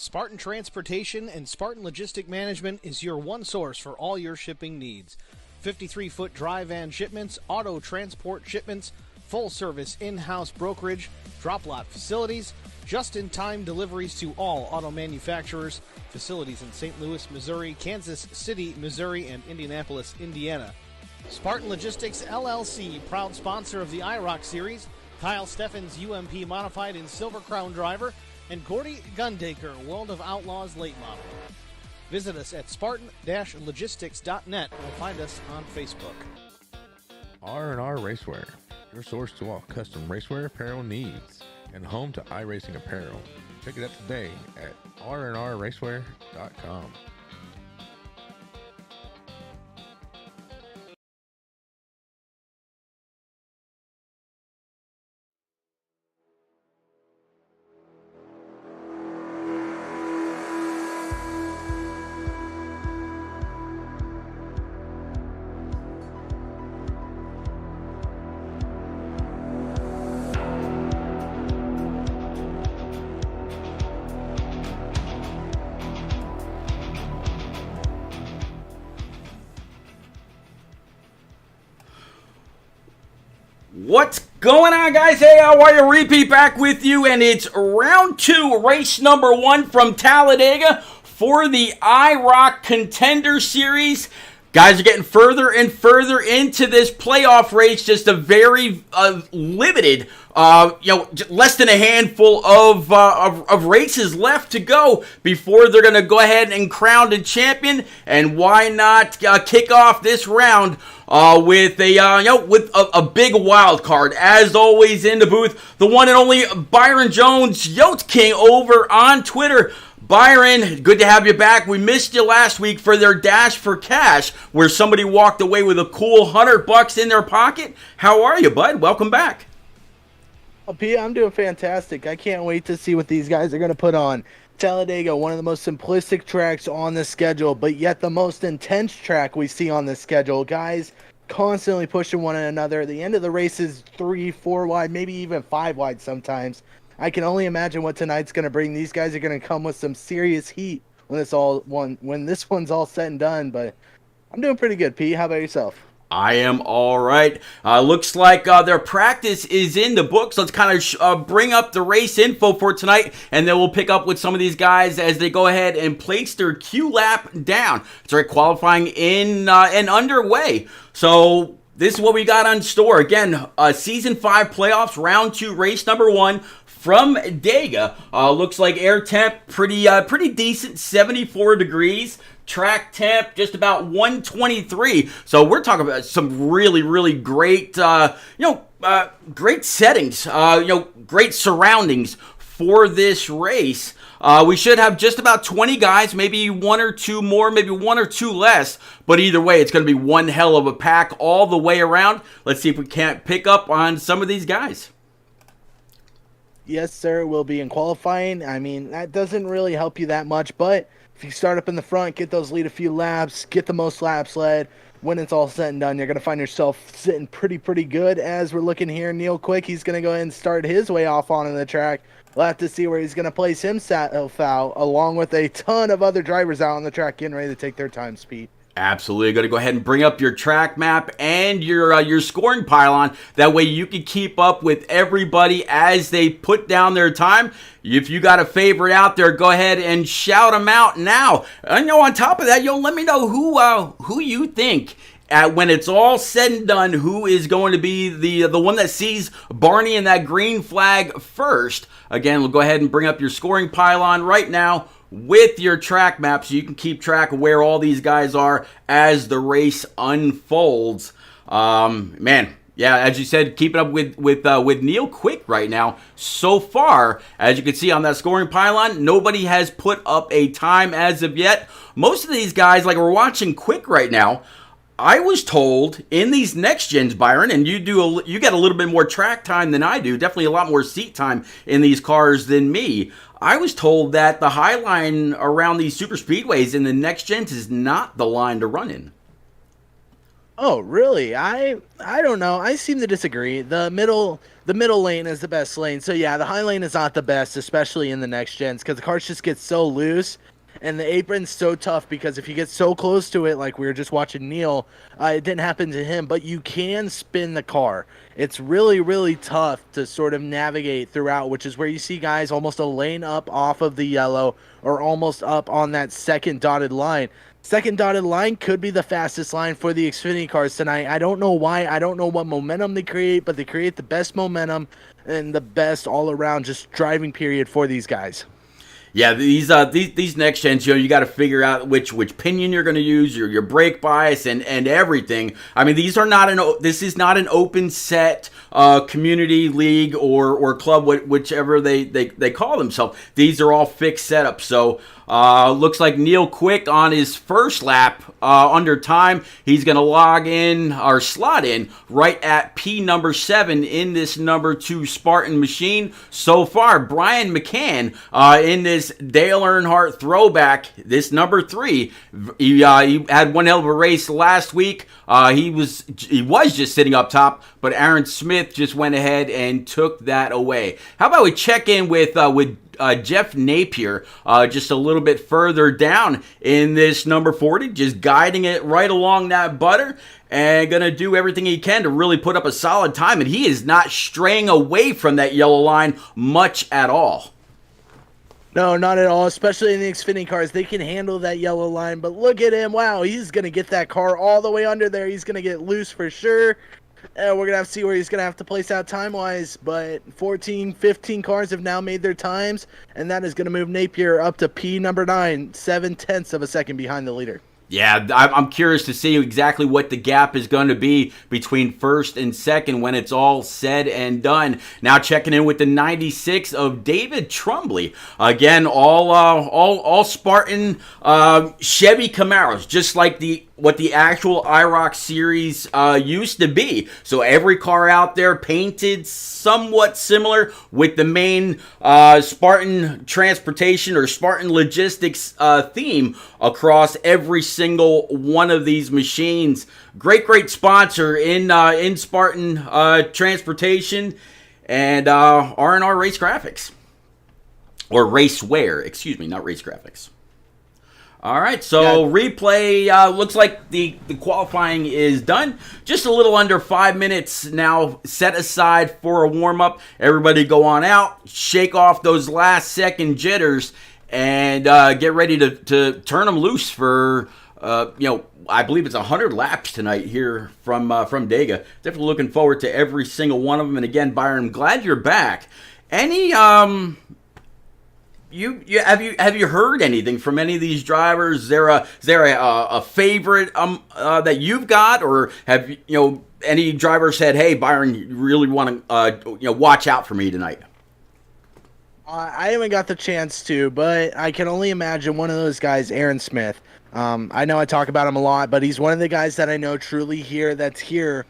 Spartan Transportation and Spartan Logistic Management is your one source for all your shipping needs. 53-foot dry van shipments, auto transport shipments, full-service in-house brokerage, drop lot facilities, just-in-time deliveries to all auto manufacturers, facilities in St. Louis, Missouri, Kansas City, Missouri, and Indianapolis, Indiana. Spartan Logistics LLC, proud sponsor of the IROC Series, Kyle Steffens UMP Modified and Silver Crown Driver, and Gordy Gundaker, World of Outlaws Late Model. Visit us at spartan-logistics.net or find us on Facebook. R&R Racewear, your source to all custom racewear apparel needs, and home to iRacing apparel. Check it out today at rnrracewear.com. What's going on, guys? Hey, how are you? Repeat back with you, and it's round 2, race number 1 from Talladega for the IROC Contender Series. Guys are getting further and further into this playoff race. Just a very limited, less than a handful of races left to go before they're going to go ahead and crown the champion. And why not kick off this round with a big wild card? As always, in the booth, the one and only Byron Jones, Yote King, over on Twitter. Byron, good to have you back. We missed you last week for their Dash for Cash, where somebody walked away with a cool $100 in their pocket. How are you, bud? Welcome back. Oh, Pete, I'm doing fantastic. I can't wait to see what these guys are going to put on. Talladega, one of the most simplistic tracks on the schedule, but yet the most intense track we see on the schedule. Guys constantly pushing one another. The end of the race is 3, 4 wide, maybe even 5 wide sometimes. I can only imagine what tonight's going to bring. These guys are going to come with some serious heat when this one's all said and done. But I'm doing pretty good, Pete. How about yourself? I am all right. Looks like their practice is in the books. Let's kind of bring up the race info for tonight, and then we'll pick up with some of these guys as they go ahead and place their Q lap down. That's right, qualifying in and underway. So this is what we got on store. Again, Season 5 playoffs, Round 2, race number 1. From Dega, looks like air temp pretty decent, 74 degrees. Track temp just about 123. So we're talking about some really great, great settings, great surroundings for this race. We should have just about 20 guys, maybe 1 or 2 more, maybe 1 or 2 less. But either way, it's going to be one hell of a pack all the way around. Let's see if we can't pick up on some of these guys. Yes, sir, we'll be in qualifying. I mean, that doesn't really help you that much, but if you start up in the front, get those lead a few laps, get the most laps led, when it's all said and done, you're going to find yourself sitting pretty good. As we're looking here, Neil Quick, he's going to go ahead and start his way off onto the track. We'll have to see where he's going to place himself out, along with a ton of other drivers out on the track getting ready to take their time, Speed. Absolutely. Got to go ahead and bring up your track map and your scoring pylon. That way you can keep up with everybody as they put down their time. If you got a favorite out there, go ahead and shout them out now. And on top of that, let me know who you think, when it's all said and done, who is going to be the one that sees Barney in that green flag first. Again, we'll go ahead and bring up your scoring pylon right now with your track map so you can keep track of where all these guys are as the race unfolds. As you said, keeping up with Neil Quick right now. So far, as you can see on that scoring pylon, nobody has put up a time as of yet. Most of these guys, like we're watching Quick right now, I was told in these next gens, Byron, and you get a little bit more track time than I do, definitely a lot more seat time in these cars than me. I was told that the high line around these super speedways in the next gens is not the line to run in. Oh, really? I don't know. I seem to disagree. The middle lane is the best lane. So yeah, the high lane is not the best, especially in the next gens, because the cars just get so loose, and the apron's so tough. Because if you get so close to it, like we were just watching Neil, it didn't happen to him, but you can spin the car. It's really, really tough to sort of navigate throughout, which is where you see guys almost a lane up off of the yellow or almost up on that second dotted line. Second dotted line could be the fastest line for the Xfinity cars tonight. I don't know why. I don't know what momentum they create, but they create the best momentum and the best all-around just driving period for these guys. Yeah, these next gens, you got to figure out which pinion you're going to use, your brake bias, and everything. I mean, this is not an open set community league or club, whichever they call themselves. These are all fixed setups. So looks like Neil Quick on his first lap under time. He's going to log in or slot in right at P number 7 in this number 2 Spartan machine. So far, Brian McCann in this Dale Earnhardt throwback, this number 3. He had one hell of a race last week. He was just sitting up top, but Aaron Smith just went ahead and took that away. How about we check in with Jeff Napier just a little bit further down in this number 40, just guiding it right along that butter and going to do everything he can to really put up a solid time. And he is not straying away from that yellow line much at all. No, not at all, especially in the Xfinity cars. They can handle that yellow line, but look at him. Wow, he's going to get that car all the way under there. He's going to get loose for sure. We're going to have to see where he's going to have to place out time-wise, but 14, 15 cars have now made their times, and that is going to move Napier up to P number 9, 7/10 of a second behind the leader. Yeah, I'm curious to see exactly what the gap is going to be between first and second when it's all said and done. Now checking in with the 96 of David Trumbley. Again, all Spartan Chevy Camaros, just like what the actual IROC series used to be. So every car out there painted somewhat similar with the main Spartan transportation or Spartan logistics theme across every single one of these machines. Great sponsor in Spartan transportation and R&R Race Graphics. Or Raceware, excuse me, not Race Graphics. All right, so replay looks like the qualifying is done. Just a little under 5 minutes now set aside for a warm-up. Everybody go on out, shake off those last second jitters, and get ready to turn them loose for, I believe it's 100 laps tonight here from Dega. Definitely looking forward to every single one of them. And again, Byron, I'm glad you're back. Any Have you heard anything from any of these drivers? Is there a favorite that you've got, or have any driver said, "Hey, Byron, you really want to watch out for me tonight"? I haven't got the chance to, but I can only imagine one of those guys, Aaron Smith. I know I talk about him a lot, but he's one of the guys that I know truly that's here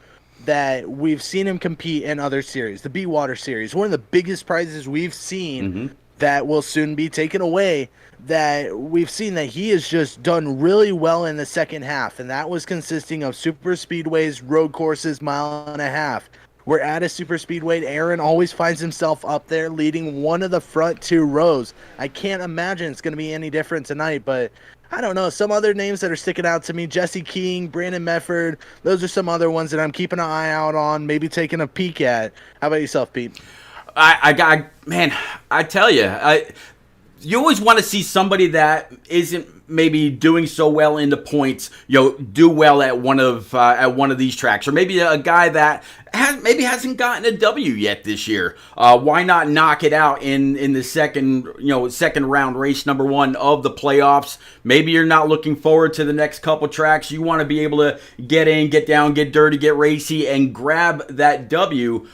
that we've seen him compete in other series, the Be-Water series, one of the biggest prizes we've seen that will soon be taken away, that we've seen that he has just done really well in the second half, and that was consisting of super speedways, road courses, mile and a half. We're at a super speedway. Aaron always finds himself up there leading one of the front 2 rows. I can't imagine it's going to be any different tonight, but I don't know. Some other names that are sticking out to me, Jesse King, Brandon Mefford, those are some other ones that I'm keeping an eye out on, maybe taking a peek at. How about yourself, Pete? I tell you, you always want to see somebody that isn't maybe doing so well in the points, do well at one of these tracks, or maybe a guy that hasn't gotten a W yet this year. Why not knock it out in the second round, race number 1 of the playoffs? Maybe you're not looking forward to the next couple tracks. You want to be able to get in, get down, get dirty, get racy, and grab that W.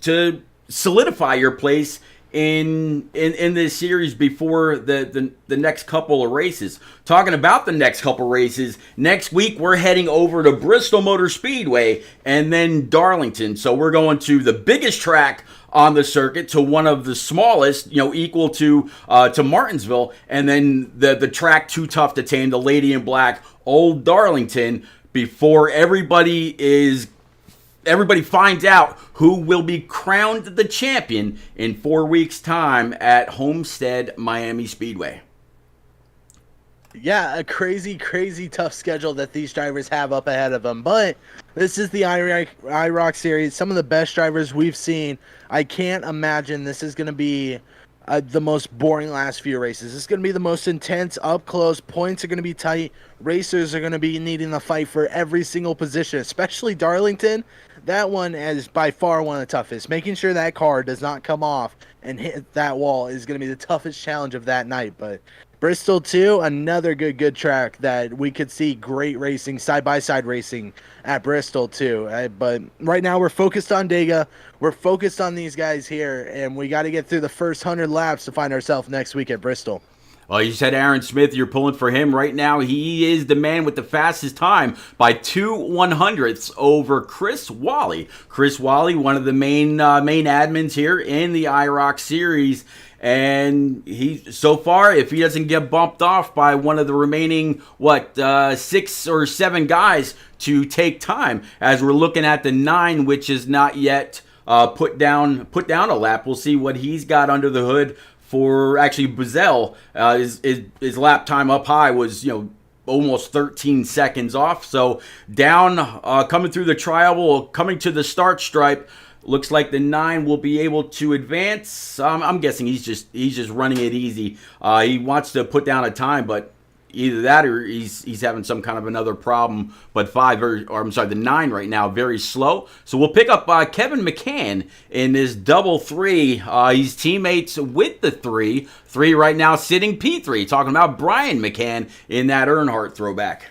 To solidify your place in this series before the next couple of races. Talking about the next couple races, next week we're heading over to Bristol Motor Speedway and then Darlington. So we're going to the biggest track on the circuit to one of the smallest, equal to Martinsville, and then the track too tough to tame, the Lady in Black, Old Darlington. before everybody finds out who will be crowned the champion in 4 weeks' time at Homestead Miami Speedway. Yeah, a crazy, crazy tough schedule that these drivers have up ahead of them. But this is the IROC series. Some of the best drivers we've seen. I can't imagine this is going to be the most boring last few races. It's going to be the most intense, up close. Points are going to be tight. Racers are going to be needing to fight for every single position, especially Darlington. That one is by far one of the toughest. Making sure that car does not come off and hit that wall is going to be the toughest challenge of that night. But Bristol too, another good track that we could see great racing, side-by-side racing at Bristol too. But right now we're focused on Dega. We're focused on these guys here, and we got to get through the first 100 laps to find ourselves next week at Bristol. Well, you said Aaron Smith, you're pulling for him right now. He is the man with the fastest time by 2 100ths over Chris Wally. Chris Wally, one of the main admins here in the IROC series. And so far, if he doesn't get bumped off by one of the remaining, 6 or 7 guys to take time, as we're looking at the 9, which is not yet put down a lap. We'll see what he's got under the hood. For actually Buzzell, his lap time up high was almost 13 seconds off. So down, coming through the trial, coming to the start stripe. Looks like the 9 will be able to advance. I'm guessing he's just running it easy. He wants to put down a time, but either that or he's having some kind of another problem. But the 9 right now, very slow. So we'll pick up Kevin McCann in this double 3. He's teammates with the 3. 3 right now sitting P3. Talking about Brian McCann in that Earnhardt throwback.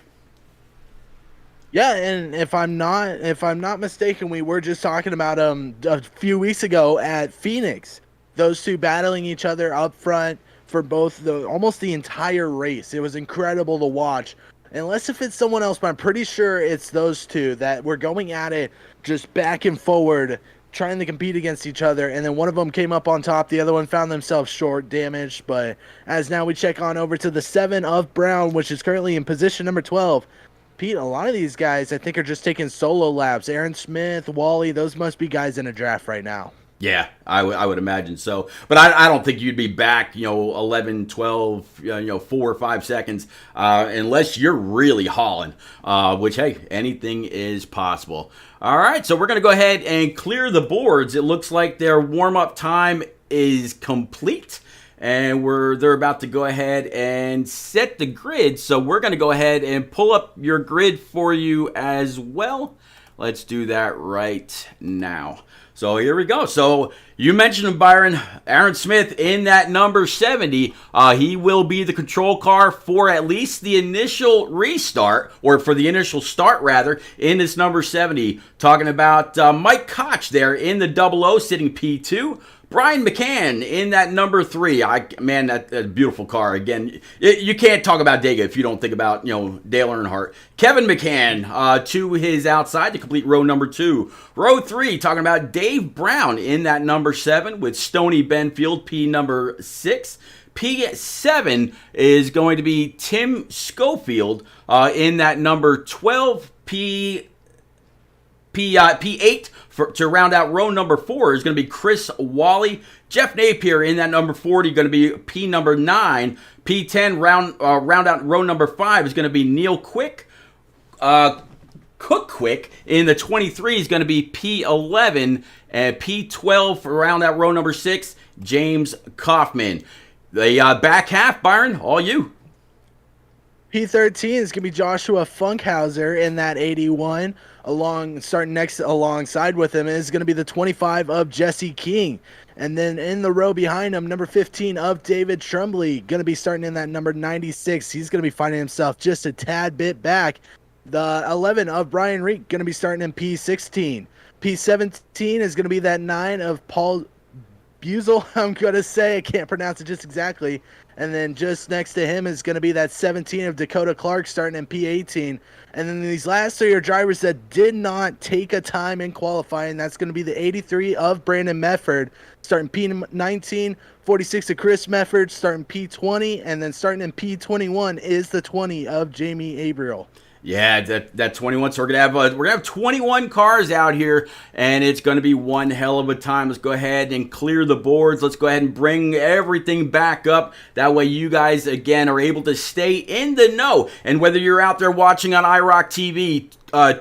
Yeah, and if I'm not mistaken, we were just talking about a few weeks ago at Phoenix. Those two battling each other up front for almost the entire race. It was incredible to watch. Unless if it's someone else, but I'm pretty sure it's those two that were going at it just back and forward, trying to compete against each other, and then one of them came up on top, the other one found themselves short, damaged. But as now we check on over to the 7 of Brown, which is currently in position number 12. Pete, a lot of these guys I think are just taking solo laps. Aaron Smith, Wally, those must be guys in a draft right now. Yeah, I would imagine so. But I don't think you'd be back, 11, 12, 4 or 5 seconds unless you're really hauling, which, hey, anything is possible. All right, so we're going to go ahead and clear the boards. It looks like their warm-up time is complete. And they're about to go ahead and set the grid. So we're going to go ahead and pull up your grid for you as well. Let's do that right now. So here we go. So you mentioned him, Byron. Aaron Smith in that number 70. He will be the control car for at least the initial restart, or for the initial start, rather, in this number 70. Talking about Mike Koch there in the 00 sitting P2. Brian McCann in that number 3. That's a beautiful car. Again, you can't talk about Dega if you don't think about, Dale Earnhardt. Kevin McCann to his outside to complete row number 2. Row 3, talking about Dave Brown in that number 7 with Stoney Benfield, P number 6. P7 is going to be Tim Schofield in that number 12. P8 to round out row number 4 is going to be Chris Wally. Jeff Napier in that number 40 going to be P number 9. P10 round out row number 5 is going to be Neil Quick. Cook Quick in the 23 is going to be P11. And P12 for round out row number 6, James Kaufman. The back half, Byron, all you. P13 is going to be Joshua Funkhauser in that 81. Starting next alongside with him is going to be the 25 of Jesse King. And then in the row behind him, number 15 of David Tremblay, going to be starting in that number 96. He's going to be finding himself just a tad bit back. The 11 of Brian Reek, going to be starting in P16. P17 is going to be that 9 of Paul Buzel, I'm going to say. I can't pronounce it just exactly. And then just next to him is going to be that 17 of Dakota Clark starting in P18. And then these last 3 are drivers that did not take a time in qualifying. That's going to be the 83 of Brandon Medford starting P19, 46 of Chris Medford starting P20, and then starting in P21 is the 20 of Jamie Abriel. Yeah, that 21. So we're gonna have 21 cars out here, and it's gonna be one hell of a time. Let's go ahead and clear the boards. Let's go ahead and bring everything back up. That way, you guys again are able to stay in the know. And whether you're out there watching on IROC TV,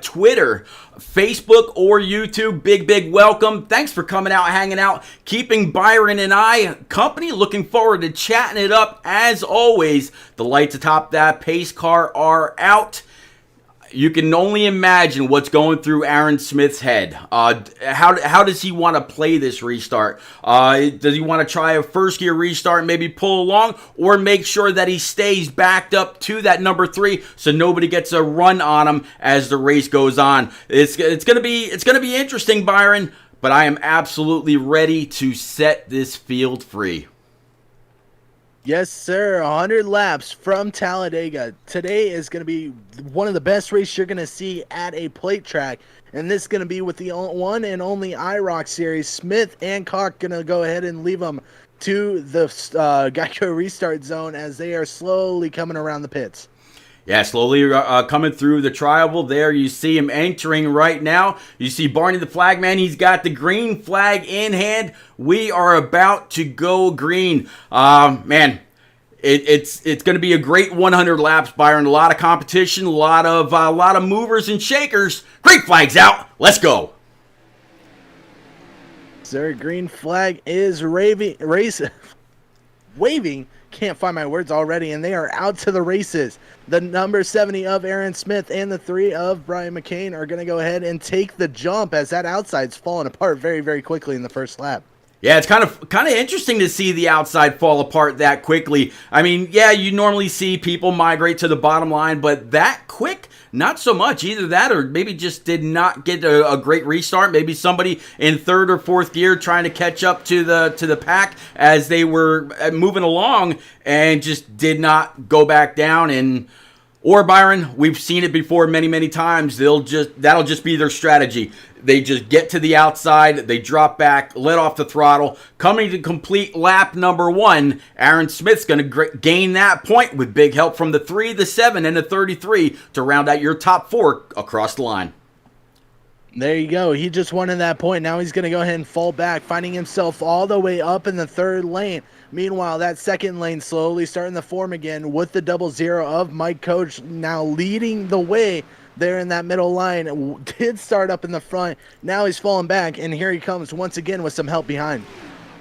Twitter, Facebook, or YouTube, big welcome. Thanks for coming out, hanging out, keeping Byron and I company. Looking forward to chatting it up as always. The lights atop that pace car are out. You can only imagine what's going through Aaron Smith's head. How does he want to play this restart? Does he want to try a first gear restart, maybe pull along, or make sure that he stays backed up to that number 3 so nobody gets a run on him as the race goes on? It's gonna be interesting, Byron. But I am absolutely ready to set this field free. Yes, sir. 100 laps from Talladega. Today is going to be one of the best races you're going to see at a plate track. And this is going to be with the one and only IROC series. Smith and Koch going to go ahead and leave them to the Geico restart zone as they are slowly coming around the pits. Yeah, slowly coming through the trioval there. You see him entering right now. You see Barney the flagman. He's got the green flag in hand. We are about to go green. Man, it's going to be a great 100 laps, Byron. A lot of competition, a lot of movers and shakers. Green flag's out. Let's go. Sir, green flag is waving. Can't find my words already, and they are out to the races. The number 70 of Aaron Smith and the 3 of Brian McCain are going to go ahead and take the jump as that outside's falling apart very quickly in the first lap. Yeah, it's kind of interesting to see the outside fall apart that quickly. I mean, yeah, you normally see people migrate to the bottom line, but that quick, not so much. Either that or maybe just did not get a great restart. Maybe somebody in 3rd or 4th gear trying to catch up to the pack as they were moving along and just did not go back down. Or Byron, we've seen it before many times. That'll just be their strategy. They just get to the outside, they drop back, let off the throttle. Coming to complete lap number 1, Aaron Smith's going to gain that point with big help from the 3, the 7, and the 33 to round out your top 4 across the line. There you go. He just wanted that point. Now he's going to go ahead and fall back, finding himself all the way up in the 3rd lane. Meanwhile, that 2nd lane slowly starting to form again with the 00 of Mike Coach now leading the way there in that middle line. Did start up in the front. Now he's falling back, and here he comes once again with some help behind.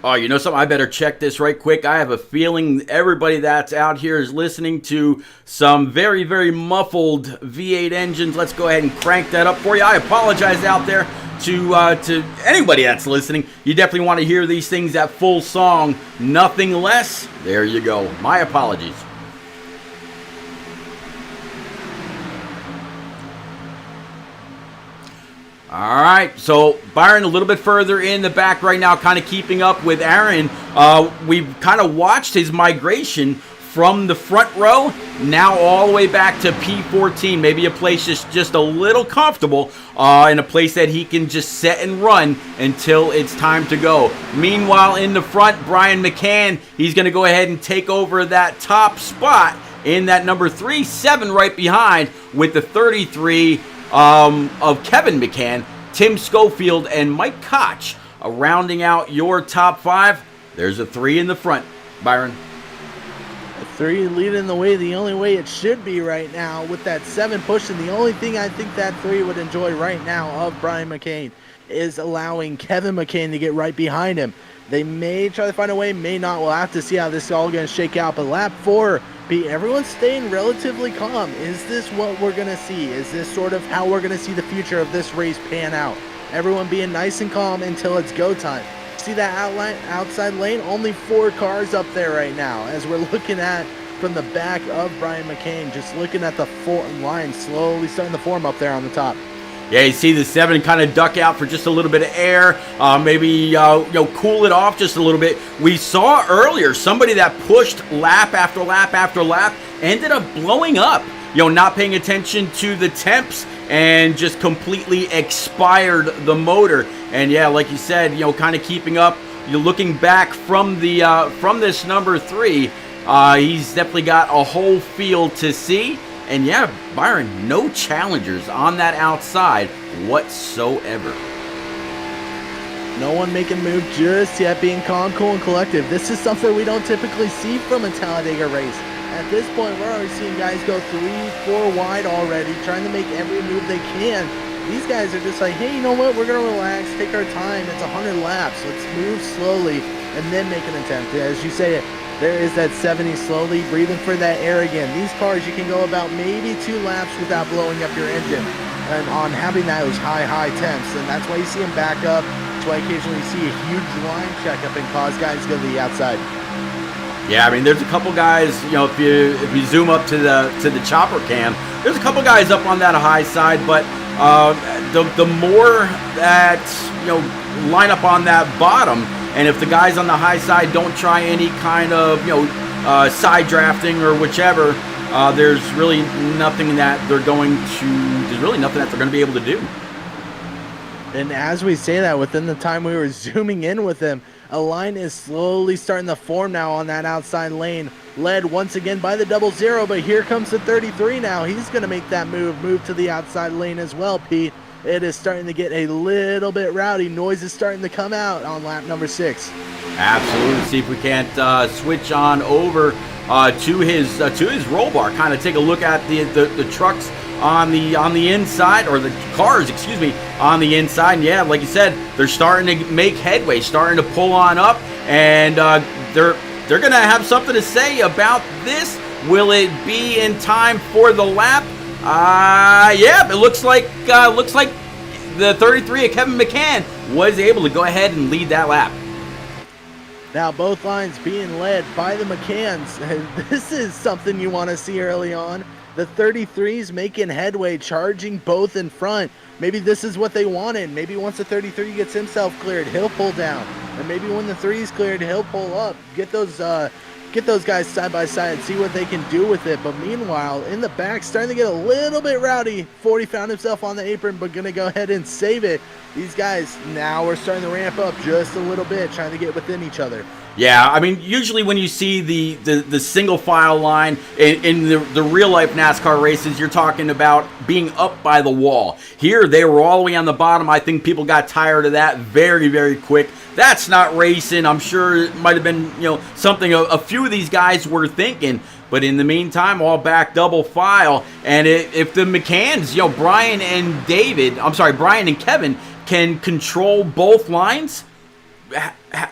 Oh, you know something? I better check this right quick. I have a feeling everybody that's out here is listening to some very muffled V8 engines. Let's go ahead and crank that up for you. I apologize out there to anybody that's listening. You definitely want to hear these things at full song, nothing less. There you go. My apologies. All right, so Byron a little bit further in the back right now, kind of keeping up with Aaron. We've kind of watched his migration from the front row, now all the way back to P14. Maybe a place just a little comfortable, in a place that he can just set and run until it's time to go. Meanwhile, in the front, Brian McCann, he's going to go ahead and take over that top spot in that number 3-7 right behind with the 33 of Kevin McCann, Tim Schofield, and Mike Koch rounding out your top 5. There's a 3 in the front, Byron. A 3 leading the way the only way it should be right now with that 7 pushing. The only thing I think that 3 would enjoy right now of Brian McCain is allowing Kevin McCain to get right behind him. They may try to find a way, may not. We'll have to see how this is all going to shake out. But lap 4, everyone's staying relatively calm. Is this what we're going to see? Is this sort of how we're going to see the future of this race pan out? Everyone being nice and calm until it's go time. See that outside lane? Only 4 cars up there right now as we're looking at from the back of Brian McCain. Just looking at the line slowly starting to form up there on the top. Yeah, you see the 7 kind of duck out for just a little bit of air, maybe cool it off just a little bit. We saw earlier somebody that pushed lap after lap after lap ended up blowing up, not paying attention to the temps and just completely expired the motor. And yeah, like you said, kind of keeping up. You're looking back from the from this number 3. He's definitely got a whole field to see. And yeah, Byron, no challengers on that outside whatsoever. No one making a move just yet, being calm, cool, and collective. This is something we don't typically see from a Talladega race. At this point, we're already seeing guys go 3-4 wide already, trying to make every move they can. These guys are just like, hey, you know what? We're going to relax, take our time. It's 100 laps. Let's move slowly and then make an attempt. As you say, there is that 70 slowly, breathing for that air again. These cars, you can go about maybe 2 laps without blowing up your engine and on having those high temps. And that's why you see them back up. That's why occasionally you see a huge line checkup and cause guys to go to the outside. Yeah, I mean, there's a couple guys, you know, if you zoom up to the chopper cam, there's a couple guys up on that high side, but the more that, you know, line up on that bottom, and if the guys on the high side don't try any kind of, you know, side drafting or whichever, there's really nothing that they're going to be able to do. And as we say that, within the time we were zooming in with him, a line is slowly starting to form now on that outside lane, led once again by the 00, but here comes the 33 now. He's going to make that move to the outside lane as well, Pete. It is starting to get a little bit rowdy. Noise is starting to come out on lap number 6. Absolutely. See if we can't switch on over to his roll bar. Kind of take a look at the trucks on the inside, or the cars, excuse me, on the inside. And yeah, like you said, they're starting to make headway, starting to pull on up, and they're gonna have something to say about this. Will it be in time for the lap? Yeah, it looks like the 33 of Kevin McCann was able to go ahead and lead that lap. Now both lines being led by the McCanns. This is something you want to see early on. The 33's making headway, charging both in front. Maybe this is what they wanted. Maybe once the 33 gets himself cleared, he'll pull down. And maybe when the 3's cleared, he'll pull up. Get those guys side by side, see what they can do with it. But meanwhile, in the back, starting to get a little bit rowdy. 40 found himself on the apron, but gonna go ahead and save it. These guys now are starting to ramp up just a little bit, trying to get within each other. Yeah, I mean, usually when you see the single file line in the real life NASCAR races, you're talking about being up by the wall. Here, they were all the way on the bottom. I think people got tired of that very, very quick. That's not racing. I'm sure it might have been, you know, something a few of these guys were thinking. But in the meantime, all back double file. And if the McCanns, you know, Brian and Kevin can control both lines,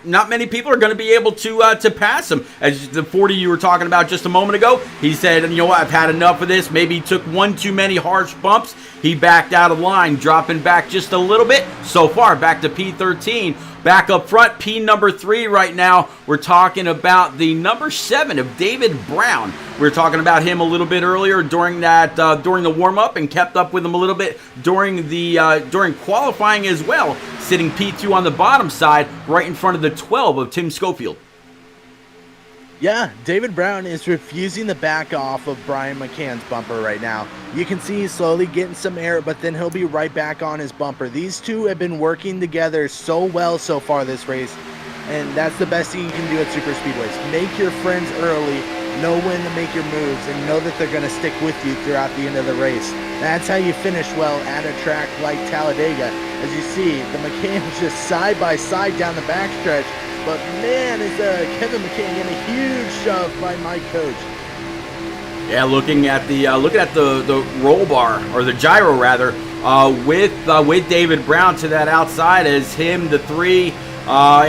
not many people are going to be able to pass him. As the 40 you were talking about just a moment ago, he said, you know what, I've had enough of this. Maybe he took one too many harsh bumps. He backed out of line, dropping back just a little bit. So far, back to P13. Back up front, P number 3 right now. We're talking about the number 7 of David Brown. We were talking about him a little bit earlier during the warm-up, and kept up with him a little bit during qualifying as well, sitting P2 on the bottom side, right in front of the 12 of Tim Schofield. Yeah, David Brown is refusing to back off of Brian McCann's bumper right now. You can see he's slowly getting some air, but then he'll be right back on his bumper. These two have been working together so well so far this race, and that's the best thing you can do at super speedways. Make your friends early, know when to make your moves, and know that they're going to stick with you throughout the end of the race. That's how you finish well at a track like Talladega. As you see, the McCann's just side by side down the backstretch. But man, is Kevin McCann getting a huge shove by Mike Coach. Yeah, looking at the roll bar, or the gyro rather, with David Brown to that outside, as him, the 3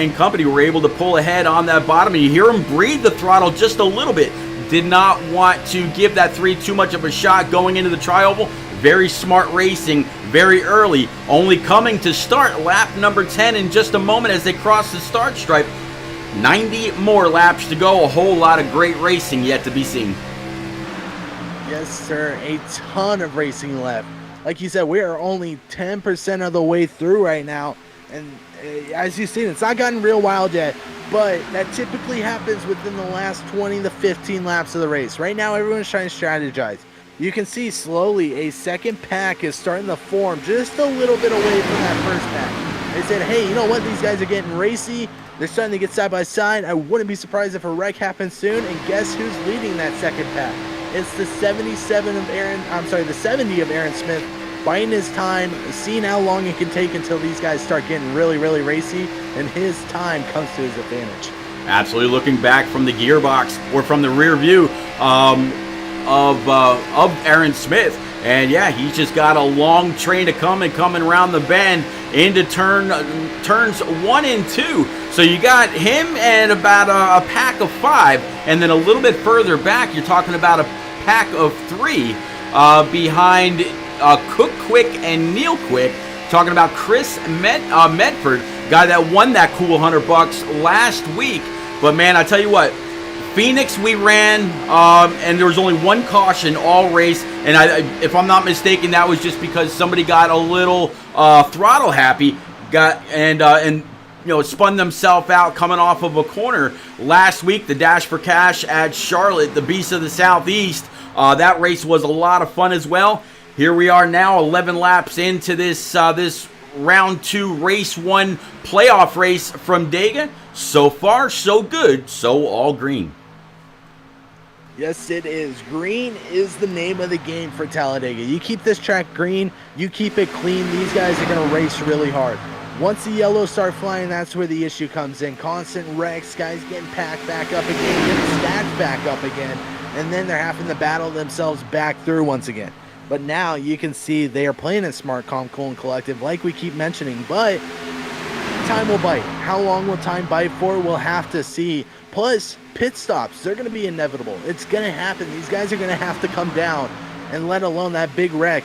in company were able to pull ahead on that bottom. And you hear him breathe the throttle just a little bit. Did not want to give that 3 too much of a shot going into the tri-oval. Very smart racing, very early. Only coming to start lap number 10 in just a moment as they cross the start stripe. 90 more laps to go. A whole lot of great racing yet to be seen. Yes, sir. A ton of racing left. Like you said, we are only 10% of the way through right now. And as you've seen, it's not gotten real wild yet. But that typically happens within the last 20 to 15 laps of the race. Right now, everyone's trying to strategize. You can see slowly a second pack is starting to form just a little bit away from that first pack. They said, hey, you know what? These guys are getting racy. They're starting to get side by side. I wouldn't be surprised if a wreck happens soon. And guess who's leading that second pack? It's the 77 of the 70 of Aaron Smith buying his time, seeing how long it can take until these guys start getting really, really racy, and his time comes to his advantage. Absolutely, looking back from the gearbox or from the rear view of Aaron Smith. And yeah, he's just got a long train to coming around the bend into turns 1 and 2. So you got him and about a pack of 5, and then a little bit further back, you're talking about a pack of 3 behind Cook Quick and Neil Quick. Talking about Chris Medford, guy that won that cool $100 last week. But man, I tell you what, Phoenix we ran, and there was only one caution all race, and if I'm not mistaken, that was just because somebody got a little throttle happy, and spun themselves out coming off of a corner. Last week, the Dash for Cash at Charlotte, the Beast of the Southeast, that race was a lot of fun as well. Here we are now, 11 laps into this round 2 race 1 playoff race from Dega. So far, so good, so all green. Yes, it is. Green is the name of the game for Talladega. You keep this track green, you keep it clean, these guys are going to race really hard. Once the yellows start flying, that's where the issue comes in. Constant wrecks, guys getting packed back up again, getting stacked back up again, and then they're having to battle themselves back through once again. But now you can see they are playing a smart, calm, cool, and collective, like we keep mentioning, but time will bite. How long will time bite for? We'll have to see. Plus, pit stops, they're going to be inevitable. It's going to happen. These guys are going to have to come down, and let alone that big wreck.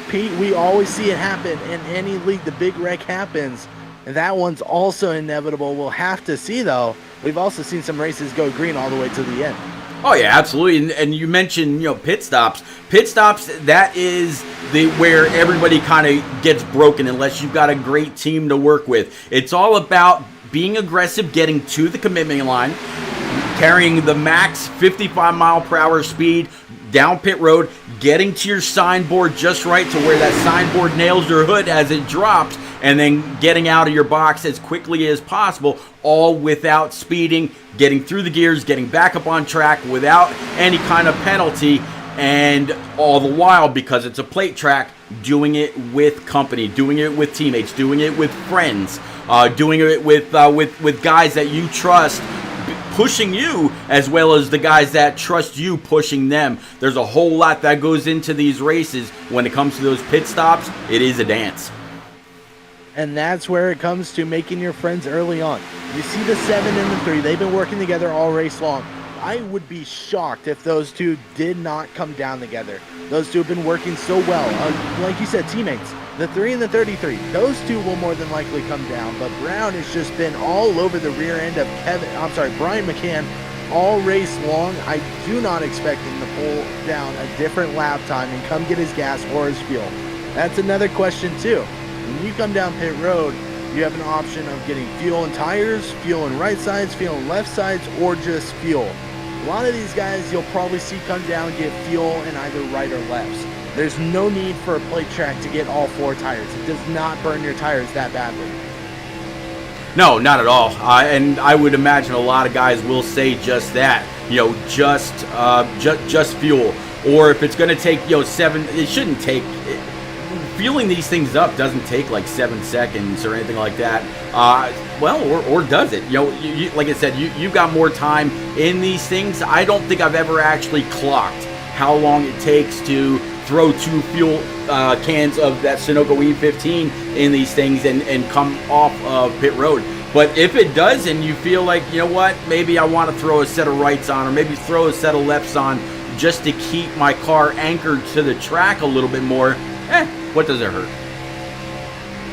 Pete, we always see it happen in any league. The big wreck happens, and that one's also inevitable. We'll have to see, though. We've also seen some races go green all the way to the end. Oh yeah, absolutely. And you mentioned pit stops. Pit stops, that is where everybody kind of gets broken unless you've got a great team to work with. It's all about being aggressive, getting to the commitment line, carrying the max 55 mile per hour speed down pit road, getting to your signboard just right to where that signboard nails your hood as it drops, and then getting out of your box as quickly as possible, all without speeding, getting through the gears, getting back up on track without any kind of penalty, and all the while, because it's a plate track, doing it with company, doing it with teammates, doing it with friends, doing it with guys that you trust, pushing you, as well as the guys that trust you pushing them. There's a whole lot that goes into these races. When it comes to those pit stops, it is a dance. And that's where it comes to making your friends early on. You see the 7 and the 3, they've been working together all race long. I would be shocked if those two did not come down together. Those two have been working so well. Like you said, teammates. The 3 and the 33, those two will more than likely come down, but Brown has just been all over the rear end of Brian McCann all race long. I do not expect him to pull down a different lap time and come get his gas or his fuel. That's another question too. When you come down pit road, you have an option of getting fuel and tires, fuel and right sides, fuel and left sides, or just fuel. A lot of these guys you'll probably see come down and get fuel in either right or lefts. There's no need for a plate track to get all 4 tires. It does not burn your tires that badly. No, not at all. And I would imagine a lot of guys will say just that. Just fuel. Or if it's going to take 7, it shouldn't take. Fueling these things up doesn't take like 7 seconds or anything like that. Or does it? You, like I said, you've got more time in these things. I don't think I've ever actually clocked how long it takes to throw 2 fuel cans of that Sunoco E15 in these things and come off of pit road. But if it does and you feel like, maybe I want to throw a set of rights on or maybe throw a set of lefts on just to keep my car anchored to the track a little bit more, what does it hurt?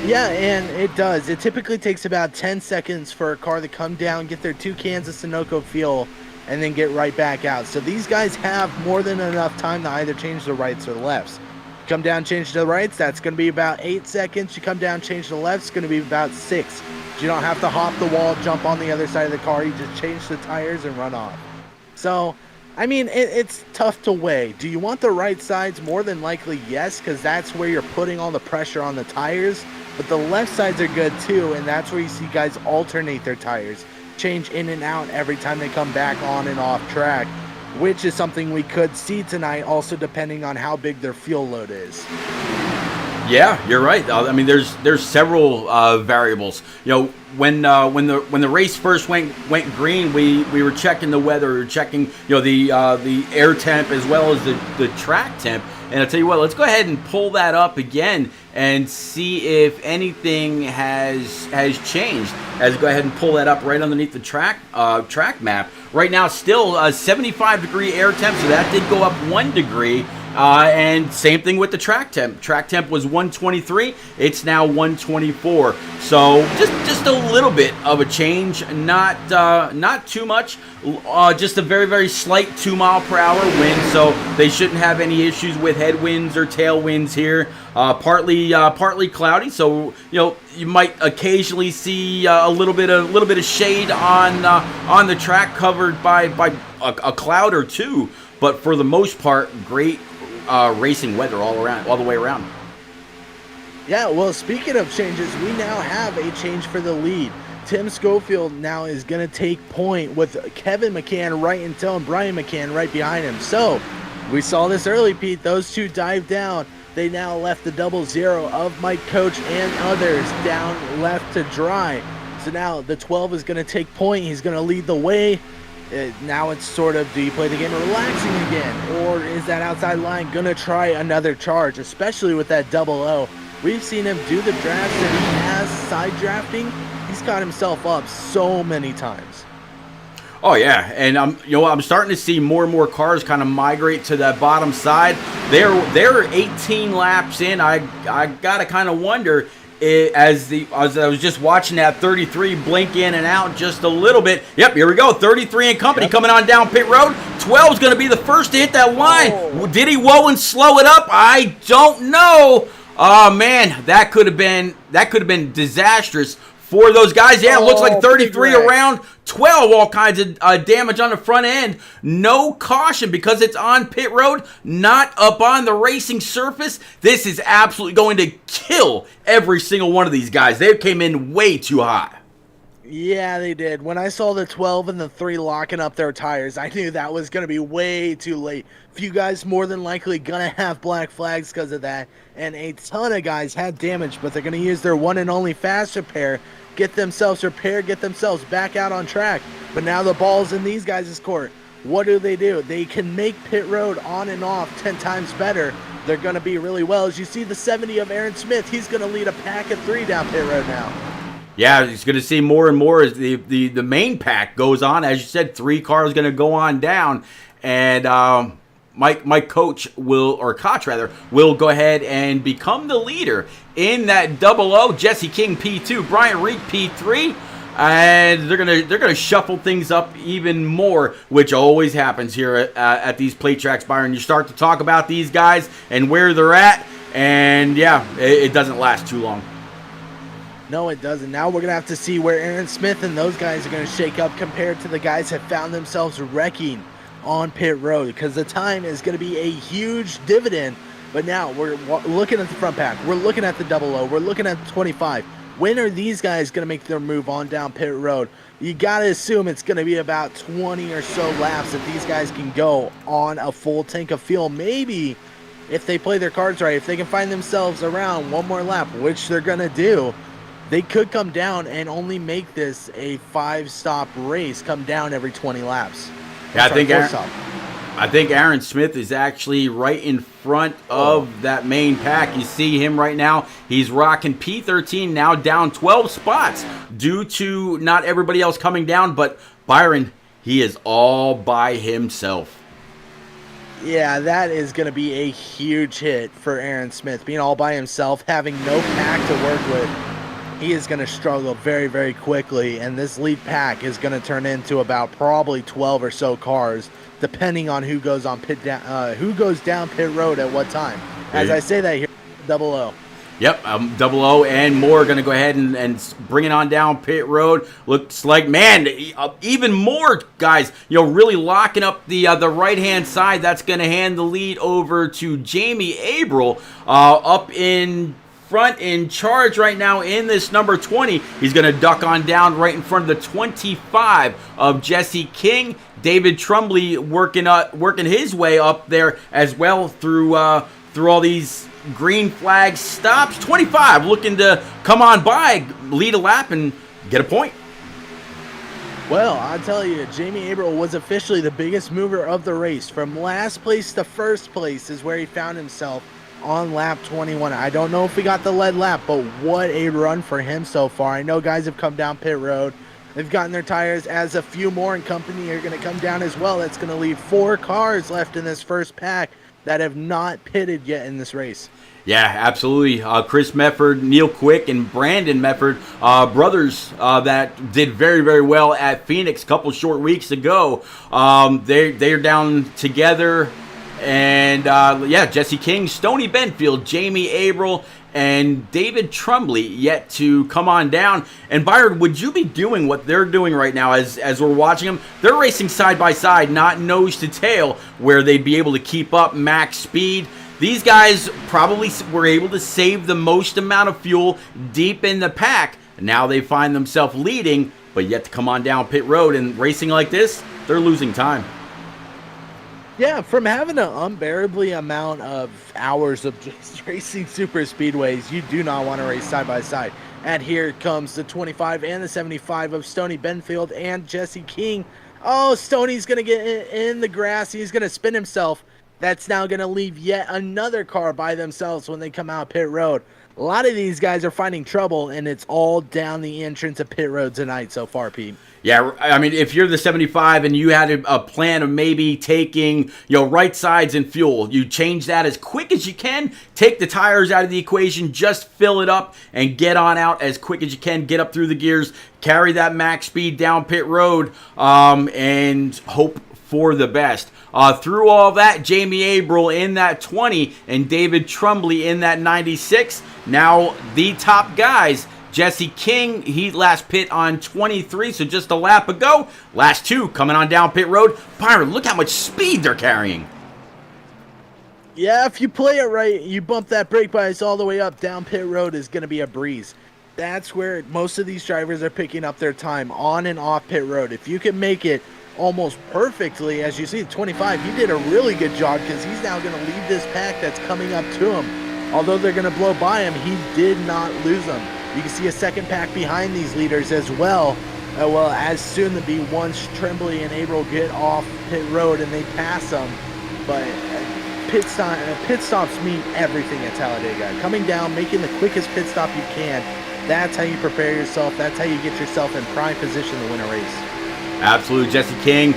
Yeah, and it does. It typically takes about 10 seconds for a car to come down, get their 2 cans of Sunoco fuel, and then get right back out. So these guys have more than enough time to either change the rights or the lefts. Come down, change the rights, that's going to be about 8 seconds. You come down, change the lefts, it's going to be about 6. You don't have to hop the wall, jump on the other side of the car. You just change the tires and run off. So, I mean, it's tough to weigh. Do you want the right sides? More than likely, yes, because that's where you're putting all the pressure on the tires. But the left sides are good too, and that's where you see guys alternate their tires, change in and out every time they come back on and off track. which is something we could see tonight, also depending on how big their fuel load is. Yeah, you're right. I mean, there's several variables. You know, when the race first went green, we were checking the weather, we were checking the air temp as well as the track temp. And I'll tell you what, let's go ahead and pull that up again and see if anything has changed. As go ahead and pull that up right underneath the track map. Right now, still a 75-degree air temp, so that did go up 1 degree. And same thing with the track temp. Track temp was 123. It's now 124. So just a little bit of a change. Not too much. Just a very, very slight 2-mile-per-hour wind. So they shouldn't have any issues with headwinds or tailwinds here. Partly cloudy. So you might occasionally see a little bit of shade on the track covered by a cloud or two. But for the most part, great racing weather all the way around. Yeah, well, speaking of changes, we now have a change for the lead. Tim Schofield now is going to take point with Kevin McCann right in tow and Brian McCann right behind him. So we saw this early, Pete. Those two dive down. They now left the 00 of Mike Coach and others down left to dry. So now the 12 is going to take point. He's going to lead the way. Now it's sort of, do you play the game relaxing again? Or is that outside line going to try another charge, especially with that 00? We've seen him do the drafts that he has side drafting. He's got himself up so many times. Oh yeah, and I'm starting to see more and more cars kind of migrate to that bottom side. They're 18 laps in. I gotta kind of wonder, as I was just watching that 33 blink in and out just a little bit. Yep, here we go. 33 and company coming on down pit road. 12 is going to be the first to hit that line. Oh. Did he whoa and slow it up? I don't know. Oh man, that could have been disastrous for those guys. Yeah, it looks like 33 around, 12 all kinds of damage on the front end. No caution because it's on pit road, not up on the racing surface. This is absolutely going to kill every single one of these guys. They came in way too high. Yeah, they did. When I saw the 12 and the 3 locking up their tires, I knew that was going to be way too late. A few guys more than likely going to have black flags because of that, and a ton of guys had damage, but they're going to use their one and only fast repair, get themselves repaired, get themselves back out on track. But now the ball's in these guys' court. What do? They can make pit road on and off 10 times better. They're going to be really well. As you see the 70 of Aaron Smith, he's going to lead a pack of 3 down pit road now. Yeah, he's going to see more and more as the main pack goes on. As you said, 3 cars going to go on down. And Mike Coach will go ahead and become the leader in that 00. Jesse King P2, Brian Reek P3. And they're gonna shuffle things up even more, which always happens here at these plate tracks, Byron. You start to talk about these guys and where they're at, and yeah, it doesn't last too long. No, it doesn't. Now we're going to have to see where Aaron Smith and those guys are going to shake up compared to the guys that found themselves wrecking on pit road, because the time is going to be a huge dividend. But now we're looking at the front pack. We're looking at the 00. We're looking at the 25. When are these guys going to make their move on down pit road? You got to assume it's going to be about 20 or so laps that these guys can go on a full tank of fuel. Maybe if they play their cards right, if they can find themselves around one more lap, which they're going to do, they could come down and only make this a 5-stop race, come down every 20 laps. Yeah, I think Aaron Smith is actually right in front of that main pack. You see him right now. He's rocking P13, now down 12 spots due to not everybody else coming down. But Byron, he is all by himself. Yeah, that is going to be a huge hit for Aaron Smith. Being all by himself, having no pack to work with. He is going to struggle very, very quickly, and this lead pack is going to turn into about probably 12 or so cars, depending on who goes down pit road at what time. As I say that here, 00. Yep, 00 and more going to go ahead and bring it on down pit road. Looks like, man, even more guys, really locking up the right-hand side. That's going to hand the lead over to Jamie Abril up in front in charge right now in this number 20. He's going to duck on down right in front of the 25 of Jesse King. David Trumbley working his way up there as well through all these green flag stops. 25 looking to come on by, lead a lap, and get a point. Well, I'll tell you, Jamie Abril was officially the biggest mover of the race. From last place to first place is where he found himself on lap 21. I don't know if he got the lead lap, but what a run for him so far. I know guys have come down pit road. They've gotten their tires, as a few more in company are going to come down as well. That's going to leave 4 cars left in this first pack that have not pitted yet in this race. Yeah, absolutely. Chris Mefford, Neil Quick, and Brandon Mefford, brothers that did very, very well at Phoenix a couple short weeks ago. They're down together. And, Jesse King, Stoney Benfield, Jamie Abril, and David Trumbley yet to come on down. And Byron, would you be doing what they're doing right now as we're watching them? They're racing side by side, not nose to tail, where they'd be able to keep up max speed. These guys probably were able to save the most amount of fuel deep in the pack. Now they find themselves leading, but yet to come on down pit road and racing like this, they're losing time. Yeah, from having an unbearably amount of hours of just racing super speedways, you do not want to race side by side. And here comes the 25 and the 75 of Stoney Benfield and Jesse King. Oh, Stoney's going to get in the grass. He's going to spin himself. That's now going to leave yet another car by themselves when they come out pit road. A lot of these guys are finding trouble, and it's all down the entrance of pit road tonight so far, Pete. Yeah, I mean, if you're the 75 and you had a plan of maybe taking, right sides and fuel, you change that as quick as you can, take the tires out of the equation, just fill it up and get on out as quick as you can, get up through the gears, carry that max speed down pit road, and hope for the best. Through all that, Jamie Abril in that 20 and David Trumbley in that 96. Now the top guys, Jesse King, he last pit on 23, so just a lap ago. Last 2 coming on down pit road. Byron, look how much speed they're carrying. Yeah, if you play it right, you bump that brake bias all the way up, down pit road is going to be a breeze. That's where most of these drivers are picking up their time, on and off pit road. If you can make it almost perfectly, as you see, 25, he did a really good job because he's now going to lead this pack that's coming up to him. Although they're going to blow by him, he did not lose them. You can see a second pack behind these leaders as well. As soon to be once Tremblay and Abril get off pit road and they pass them. But pit stops mean everything at Talladega. Coming down, making the quickest pit stop you can. That's how you prepare yourself. That's how you get yourself in prime position to win a race. Absolutely, Jesse King.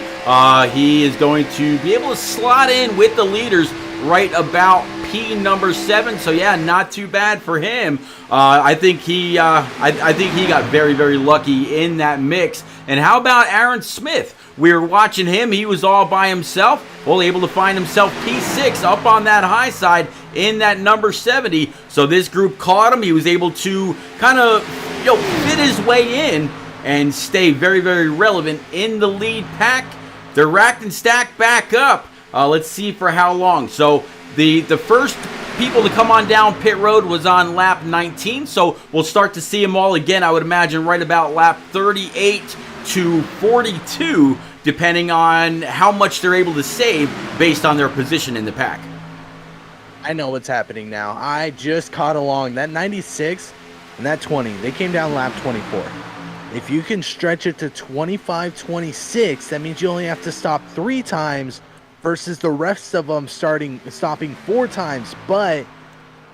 He is going to be able to slot in with the leaders right about P number 7. So yeah, not too bad for him. I think he got very, very lucky in that mix. And how about Aaron Smith? We were watching him. He was all by himself. Well, able to find himself P6 up on that high side in that number 70. So this group caught him. He was able to kind of fit his way in and stay very, very relevant in the lead pack. They're racked and stacked back up. Let's see for how long. So the first people to come on down pit road was on lap 19. So we'll start to see them all again, I would imagine, right about lap 38 to 42, depending on how much they're able to save based on their position in the pack. I know what's happening now. I just caught along. That 96 and that 20, they came down lap 24. If you can stretch it to 25, 26, that means you only have to stop 3 times versus the rest of them stopping 4 times. But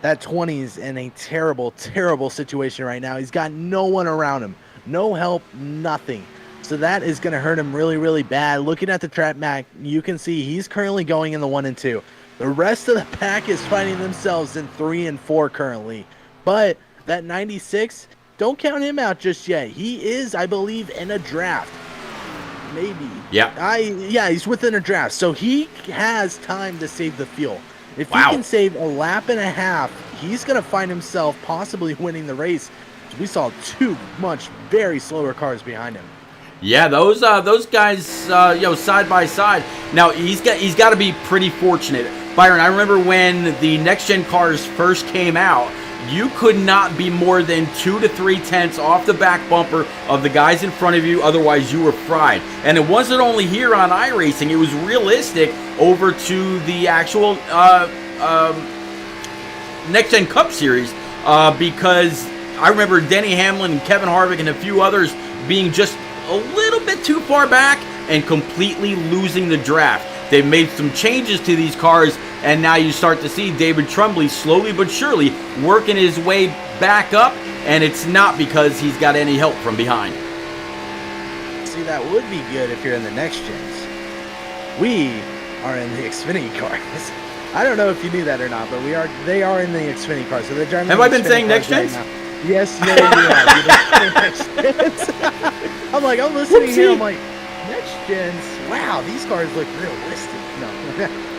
that 20 is in a terrible, terrible situation right now. He's got no one around him. No help, nothing. So that is going to hurt him really, really bad. Looking at the track map, you can see he's currently going in the 1 and 2. The rest of the pack is finding themselves in 3 and 4 currently. But that 96... don't count him out just yet. He is, I believe, in a draft. Maybe. Yeah. He's within a draft. So he has time to save the fuel. If Wow. he can save a lap and a half, he's going to find himself possibly winning the race. We saw 2 very slower cars behind him. Yeah, those guys, side by side. Now he's got to be pretty fortunate. Byron, I remember when the next gen cars first came out, you could not be more than 2 to 3 tenths off the back bumper of the guys in front of you, otherwise you were fried. And it wasn't only here on iRacing, it was realistic over to the actual Next Gen Cup Series, because I remember Denny Hamlin and Kevin Harvick and a few others being just a little bit too far back and completely losing the draft. They've made some changes to these cars, and now you start to see David Trumbley slowly but surely working his way back up, and it's not because he's got any help from behind. See, that would be good if you're in the next gens. We are in the Xfinity cars. I don't know if you knew that or not, but they are in the Xfinity cars. So they're driving. Have I been saying next gens? Right, yes, you have. I'm like, I'm listening here. I'm like, next gens. Wow, these cars look realistic. No,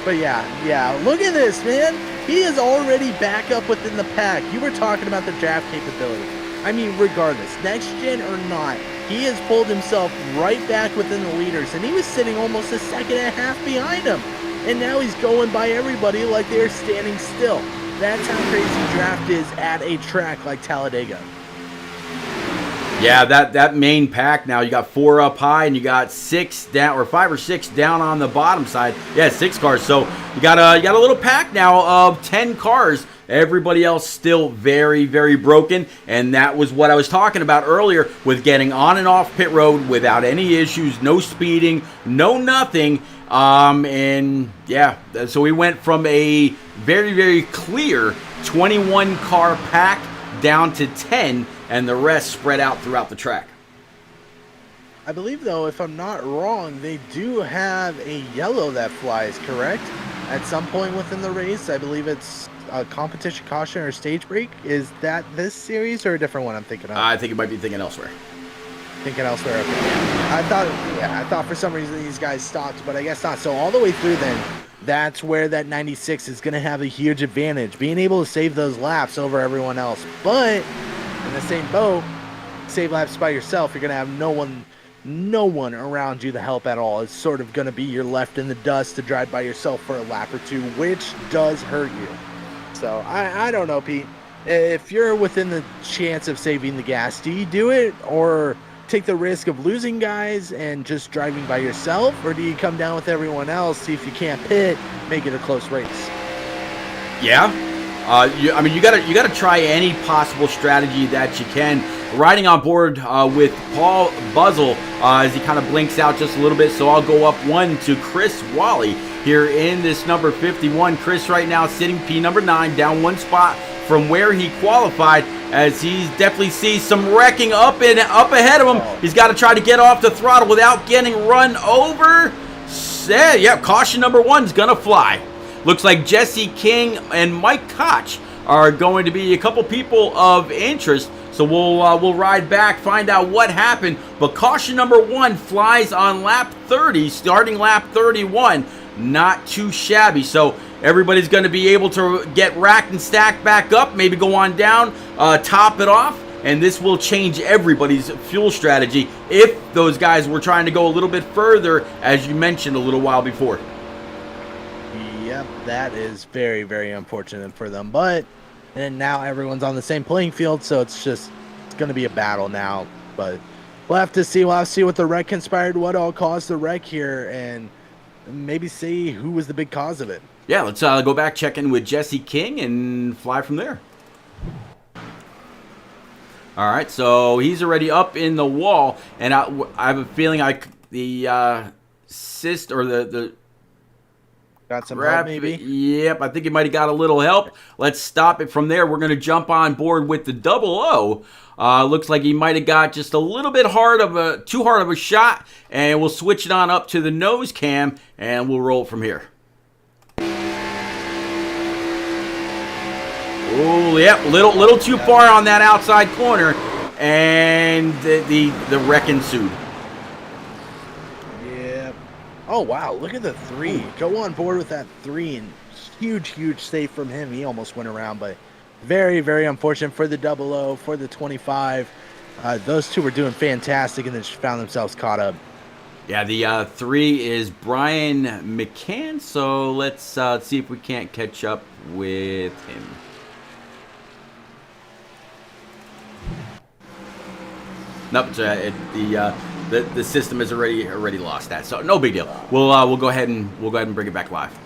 but yeah. Look at this, man. He is already back up within the pack. You were talking about the draft capability. I mean, regardless, next gen or not, he has pulled himself right back within the leaders, and he was sitting almost a second and a half behind him. And now he's going by everybody like they're standing still. That's how crazy draft is at a track like Talladega. Yeah, that main pack now, you got 4 up high and you got 6 down, or 5 or 6 down on the bottom side. Yeah, 6 cars. So you got a little pack now of 10 cars. Everybody else still very, very broken, and that was what I was talking about earlier with getting on and off pit road without any issues, no speeding, no nothing. And yeah, so we went from a very, very clear 21 car pack down to 10, and the rest spread out throughout the track. I believe, though, if I'm not wrong, they do have a yellow that flies, correct? At some point within the race, I believe it's a competition caution or stage break. Is that this series or a different one I'm thinking of? I think you might be thinking elsewhere. Okay. I thought for some reason these guys stopped, but I guess not. So all the way through then, that's where that 96 is going to have a huge advantage, being able to save those laps over everyone else. But in the same boat, save laps by yourself, you're going to have no one around you to help at all. It's sort of going to be you're left in the dust to drive by yourself for a lap or two, which does hurt you. So I don't know, Pete. If you're within the chance of saving the gas, do you do it or take the risk of losing guys and just driving by yourself, or do you come down with everyone else, see if you can't pit, make it a close race? Yeah. You gotta try any possible strategy that you can. Riding on board with Paul Buzzle as he kind of blinks out just a little bit, so I'll go up 1 to Chris Wally here in this number 51. Chris right now sitting P number 9, down 1 spot from where he qualified, as he definitely sees some wrecking up ahead of him. He's got to try to get off the throttle without getting run over. Yeah, caution number 1 is gonna fly. Looks like Jesse King and Mike Koch are going to be a couple people of interest. So we'll ride back, find out what happened. But caution number 1 flies on lap 30, starting lap 31. Not too shabby. So everybody's going to be able to get racked and stacked back up, maybe go on down, top it off, and this will change everybody's fuel strategy if those guys were trying to go a little bit further, as you mentioned a little while before. Yep, that is very, very unfortunate for them. But and now everyone's on the same playing field, so it's going to be a battle now. But we'll have to see. We'll have to see what the wreck conspired, what all caused the wreck here, and maybe see who was the big cause of it. Yeah, let's go back, check in with Jesse King, and fly from there. All right, so he's already up in the wall, and I have a feeling the got some help, maybe? Yep, I think he might have got a little help. Let's stop it from there. We're going to jump on board with the 00. Looks like he might have got just a little bit too hard of a shot, and we'll switch it on up to the nose cam, and we'll roll it from here. Oh, yep, little too far on that outside corner, and the wreck ensued. Oh, wow, look at the 3. Go on board with that 3, and huge save from him. He almost went around, but very, very unfortunate for the 00, for the 25. Those two were doing fantastic and then just found themselves caught up. Yeah, the 3 is Brian McCann, so let's see if we can't catch up with him. Nope. The system has already lost that, so no big deal. We'll go ahead and bring it back live.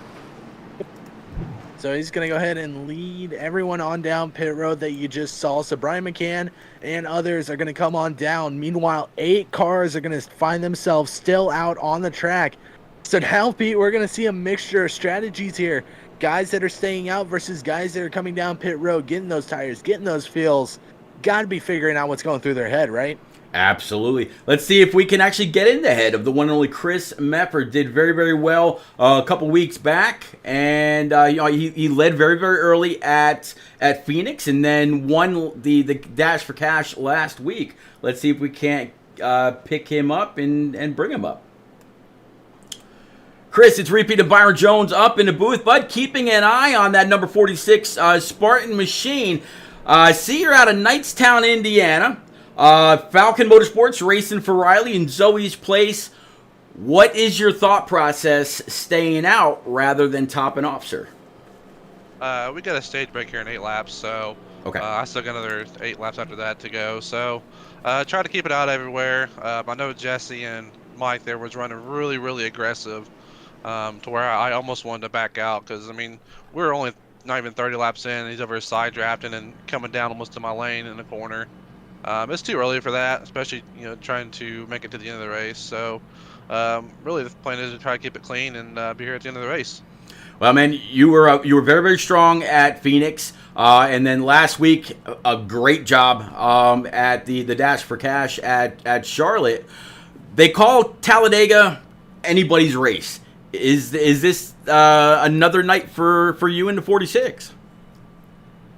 So he's going to go ahead and lead everyone on down pit road that you just saw. So Brian McCann and others are going to come on down. Meanwhile, 8 cars are going to find themselves still out on the track. So now, Pete, we're going to see a mixture of strategies here. Guys that are staying out versus guys that are coming down pit road, getting those tires, getting those feels. Got to be figuring out what's going through their head, right? Absolutely. Let's see if we can actually get in the head of the one and only Chris Mefford. Did very, very well a couple weeks back, and he led very, very early at Phoenix, and then won the Dash for Cash last week. Let's see if we can't pick him up and bring him up. Chris, it's repeat of Byron Jones up in the booth, bud, keeping an eye on that number 46 Spartan machine. See, you're out of Knightstown, Indiana. Falcon Motorsports racing for Riley in Zoe's place. What is your thought process staying out rather than topping off, sir? We got a stage break here in 8 laps, so okay. I still got another 8 laps after that to go. So try to keep it out everywhere. I know Jesse and Mike there was running really, really aggressive to where I almost wanted to back out because, I mean, we were only not even 30 laps in. He's over side drafting and coming down almost to my lane in the corner. It's too early for that, especially trying to make it to the end of the race. So really the plan is to try to keep it clean and be here at the end of the race. Well, man, you were very, very strong at Phoenix, and then last week a great job at the Dash for Cash at Charlotte. They call Talladega anybody's race. Is this another night for you in the 46?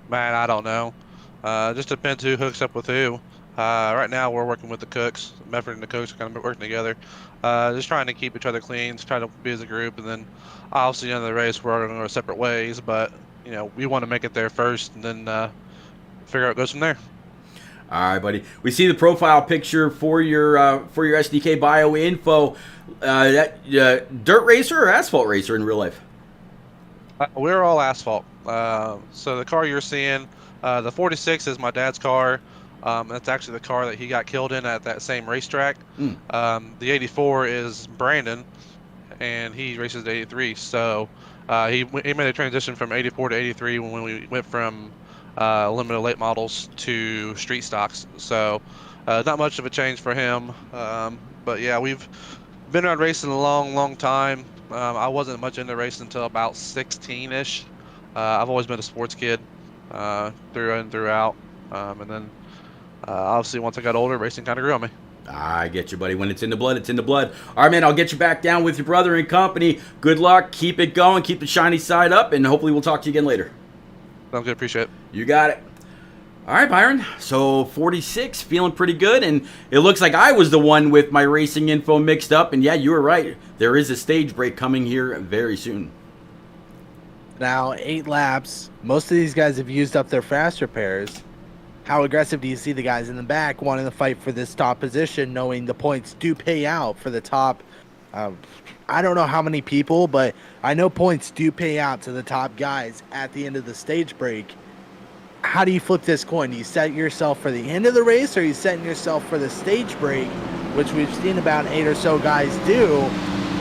Man, I don't know. Just depends who hooks up with who. Right now we're working with the Cooks. Mefford and the Cooks are kind of working together. Just trying to keep each other clean, just trying to be as a group, and then obviously at the end of the race we're all going to go separate ways, but we want to make it there first and then figure out what goes from there. All right, buddy. We see the profile picture for your SDK bio info. That dirt racer or asphalt racer in real life? We're all asphalt. So the car you're seeing, the 46 is my dad's car. That's actually the car that he got killed in at that same racetrack. The 84 is Brandon, and he races the 83. So he made a transition from 84 to 83 when we went from limited late models to street stocks. So not much of a change for him. But yeah, we've been around racing a long time. I wasn't much into racing until about 16-ish. I've always been a sports kid through and throughout. And then obviously once I got older, racing kind of grew on me. I get you, buddy. When it's in the blood, it's in the blood. All right, man, I'll get you back down with your brother and company. Good luck. Keep it going. Keep the shiny side up, and hopefully we'll talk to you again later. Sounds good. Appreciate it. You got it. All right, Byron. So 46, feeling pretty good, and it looks like I was the one with my racing info mixed up, and yeah, you were right. There is a stage break coming here very soon. Now, 8 laps. Most of these guys have used up their fast repairs. How aggressive do you see the guys in the back wanting to fight for this top position, knowing the points do pay out for the top? I don't know how many people, but I know points do pay out to the top guys at the end of the stage break. How do you flip this coin? Do you set yourself for the end of the race, or are you setting yourself for the stage break, which we've seen about 8 or so guys do?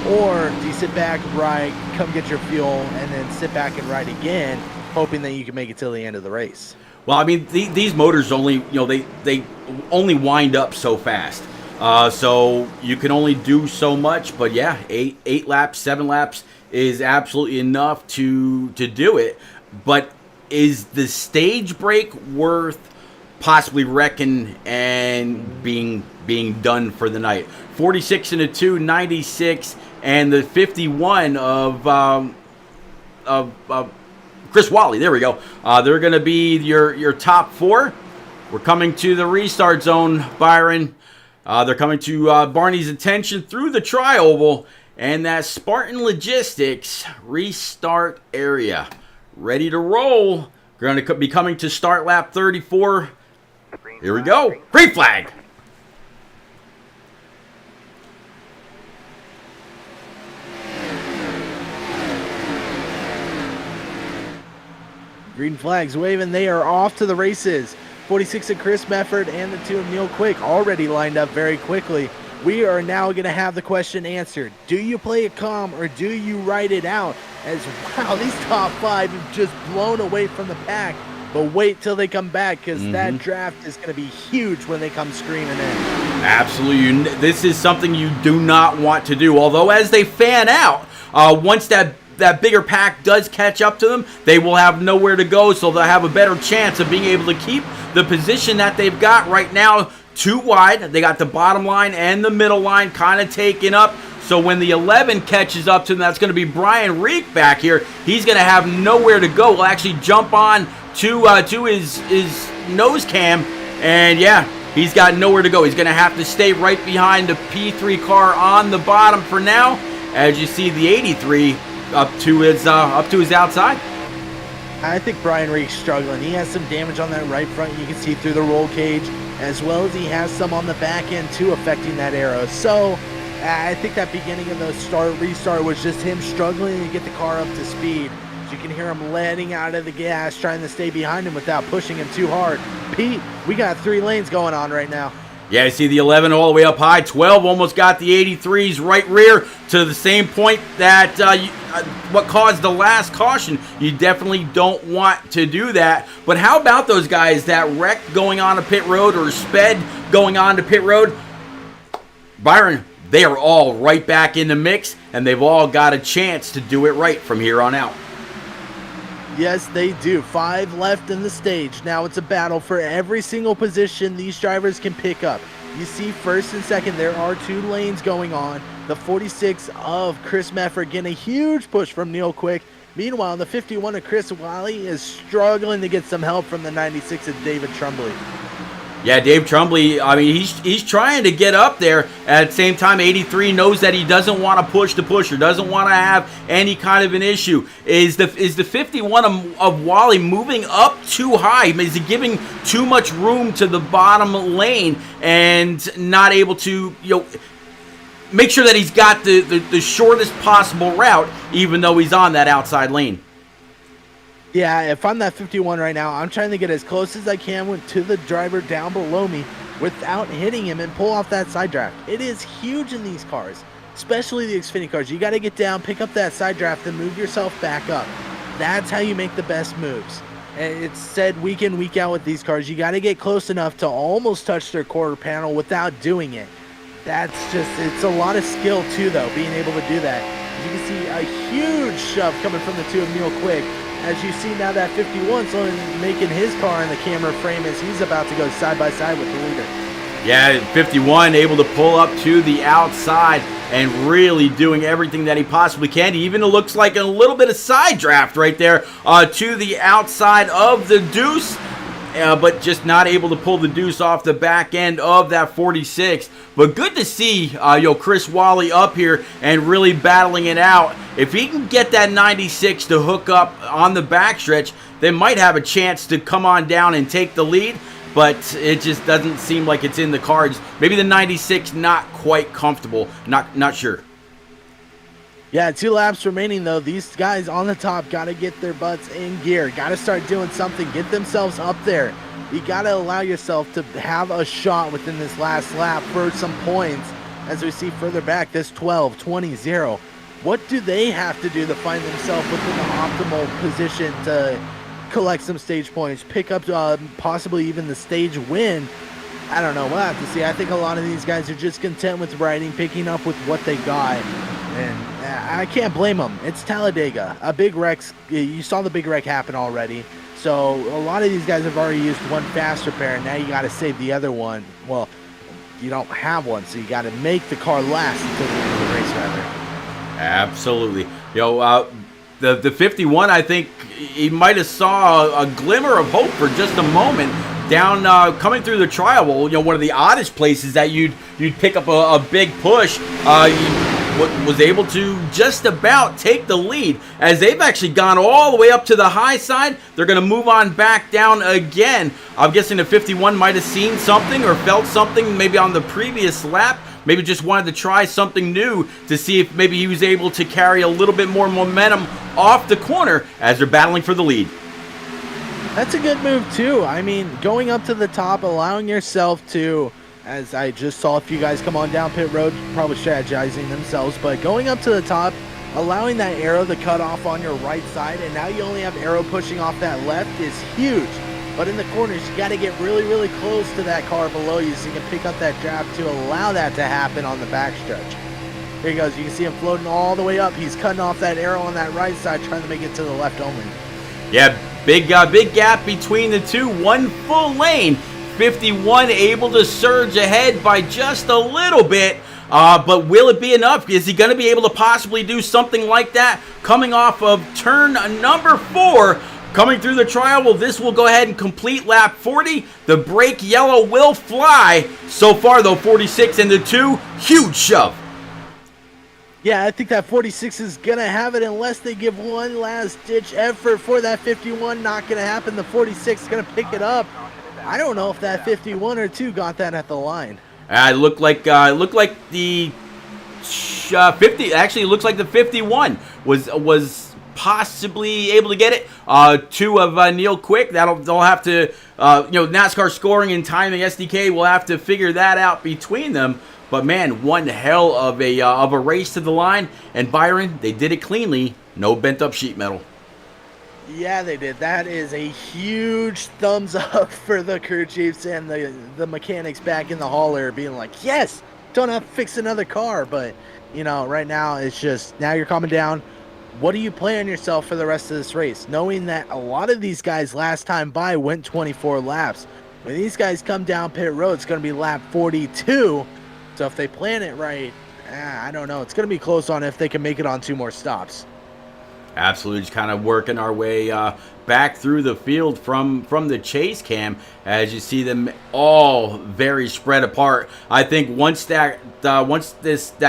Or do you sit back, ride, come get your fuel, and then sit back and ride again, hoping that you can make it till the end of the race? Well, I mean, these motors only, they only wind up so fast. So you can only do so much, but yeah, 8 laps, 7 laps is absolutely enough to do it. But is the stage break worth possibly wrecking and being done for the night? 46 and a 2, 96, and the 51 of Chris Wally. There we go. They're going to be your top 4. We're coming to the restart zone, Byron. They're coming to Barney's attention through the tri-oval and that Spartan Logistics restart area. Ready to roll. We're going to be coming to start lap 34. Here we go. Green flag. Green flags waving. They are off to the races. 46 of Chris Mefford and the 2 of Neil Quick already lined up very quickly. We are now going to have the question answered. Do you play it calm or do you ride it out? As wow, these top 5 have just blown away from the pack. But wait till they come back, because that draft is going to be huge when they come screaming in. Absolutely. This is something you do not want to do. Although as they fan out, once that bigger pack does catch up to them, they will have nowhere to go, so they'll have a better chance of being able to keep the position that they've got right now too wide. They got the bottom line and the middle line kind of taken up. So when the 11 catches up to them, that's going to be Brian Reek back here. He's going to have nowhere to go. He'll actually jump on to his nose cam, and yeah, he's got nowhere to go. He's going to have to stay right behind the P3 car on the bottom for now, as you see the 83 up to his outside. I think Brian Reek's struggling. He has some damage on that right front. You can see through the roll cage, as well as he has some on the back end too, affecting that arrow. So I think that beginning of the restart was just him struggling to get the car up to speed. You can hear him letting out of the gas, trying to stay behind him without pushing him too hard. Pete, we got 3 lanes going on right now. Yeah, you see the 11 all the way up high. 12 almost got the 83's right rear to the same point that what caused the last caution. You definitely don't want to do that. But how about those guys that wrecked going on to pit road or sped going on to pit road? Byron, they are all right back in the mix, and they've all got a chance to do it right from here on out. Yes, they do. 5 left in the stage. Now it's a battle for every single position these drivers can pick up. You see first and second, there are 2 lanes going on. The 46 of Chris Mefford getting a huge push from Neil Quick. Meanwhile, the 51 of Chris Wiley is struggling to get some help from the 96 of David Trumbley. Yeah, Dave Trumbley, I mean, he's trying to get up there. At the same time, 83 knows that he doesn't want to push the pusher, doesn't want to have any kind of an issue. Is the 51 of Wally moving up too high? Is he giving too much room to the bottom lane and not able to, make sure that he's got the shortest possible route, even though he's on that outside lane? Yeah, if I'm that 51 right now, I'm trying to get as close as I can to the driver down below me without hitting him and pull off that side draft. It is huge in these cars, especially the Xfinity cars. You got to get down, pick up that side draft, and move yourself back up. That's how you make the best moves. And it's said week in, week out with these cars, you got to get close enough to almost touch their quarter panel without doing it. It's a lot of skill too, though, being able to do that. You can see a huge shove coming from the 2 of Neil Quick. As you see now, that 51 slowly making his car in the camera frame as he's about to go side by side with the leader. Yeah, 51 able to pull up to the outside and really doing everything that he possibly can. He even looks like a little bit of side draft right there to the outside of the deuce. But just not able to pull the deuce off the back end of that 46. But good to see Chris Wally up here and really battling it out. If he can get that 96 to hook up on the backstretch, they might have a chance to come on down and take the lead. But it just doesn't seem like it's in the cards. Maybe the 96 not quite comfortable. Not sure. Yeah, 2 laps remaining, though. These guys on the top got to get their butts in gear. Got to start doing something. Get themselves up there. You got to allow yourself to have a shot within this last lap for some points. As we see further back, this 12, 20, 0. What do they have to do to find themselves within the optimal position to collect some stage points, pick up possibly even the stage win? I don't know. We'll have to see. I think a lot of these guys are just content with riding, picking up with what they got. And I can't blame them. It's Talladega. A big wreck. You saw the big wreck happen already. So a lot of these guys have already used one faster pair, and now you got to save the other one. Well, you don't have one, so you got to make the car last until the end of the race, rather. Absolutely. The 51, I think he might have saw a glimmer of hope for just a moment down coming through the trial. Well, one of the oddest places that you'd pick up a big push. Was able to just about take the lead, as they've actually gone all the way up to the high side. They're going to move on back down again. I'm guessing the 51 might have seen something or felt something maybe on the previous lap. Maybe just wanted to try something new to see if maybe he was able to carry a little bit more momentum off the corner as they're battling for the lead. That's a good move too. I mean, going up to the top, allowing yourself to, as I just saw a few guys come on down pit road, probably strategizing themselves, but going up to the top, allowing that arrow to cut off on your right side, and now you only have arrow pushing off that left is huge. But in the corners, you got to get really, really close to that car below you so you can pick up that draft to allow that to happen on the backstretch. Here he goes. You can see him floating all the way up. He's cutting off that arrow on that right side, trying to make it to the left only. Yeah, big gap between the two. One full lane. 51 able to surge ahead by just a little bit. But will it be enough? Is he going to be able to possibly do something like that coming off of turn number 4? Coming through the trial, well, this will go ahead and complete lap 40. The brake yellow will fly. So far, though, 46 into 2. Huge shove. Yeah, I think that 46 is going to have it unless they give one last-ditch effort for that 51. Not going to happen. The 46 is going to pick it up. I don't know if that 51 or 2 got that at the line. It looked like the 50. Actually, it looks like the 51 was possibly able to get it. 2 of Neil Quick. They'll have to, NASCAR scoring and timing SDK will have to figure that out between them. But man, one hell of a race to the line. And Byron, they did it cleanly. No bent up sheet metal. Yeah, they did. That is a huge thumbs up for the crew chiefs and the mechanics back in the hauler being like, yes, don't have to fix another car. But, right now it's just, now you're calming down. What do you plan yourself for the rest of this race? Knowing that a lot of these guys last time by went 24 laps. When these guys come down pit road, it's going to be lap 42. So if they plan it right, I don't know. It's going to be close on if they can make it on 2 more stops. Absolutely, just kind of working our way back through the field from the chase cam as you see them all very spread apart. I think once that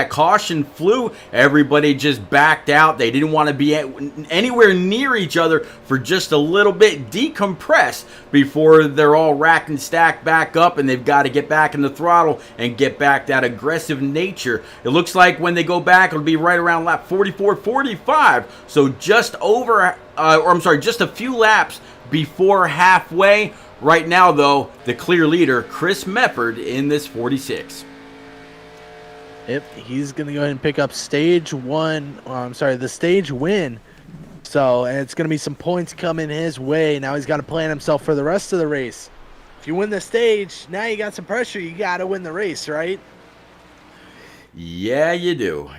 caution flew, everybody just backed out. They didn't want to be anywhere near each other for just a little bit, decompress before they're all racked and stacked back up, and they've got to get back in the throttle and get back that aggressive nature. It looks like when they go back, it'll be right around lap 44, 45. So just just a few laps before halfway. Right now, though, the clear leader, Chris Mefford, in this 46. Yep, he's going to go ahead and pick up the stage win. So, and it's going to be some points coming his way. Now he's got to plan himself for the rest of the race. If you win the stage, now you got some pressure. You got to win the race, right? Yeah, you do.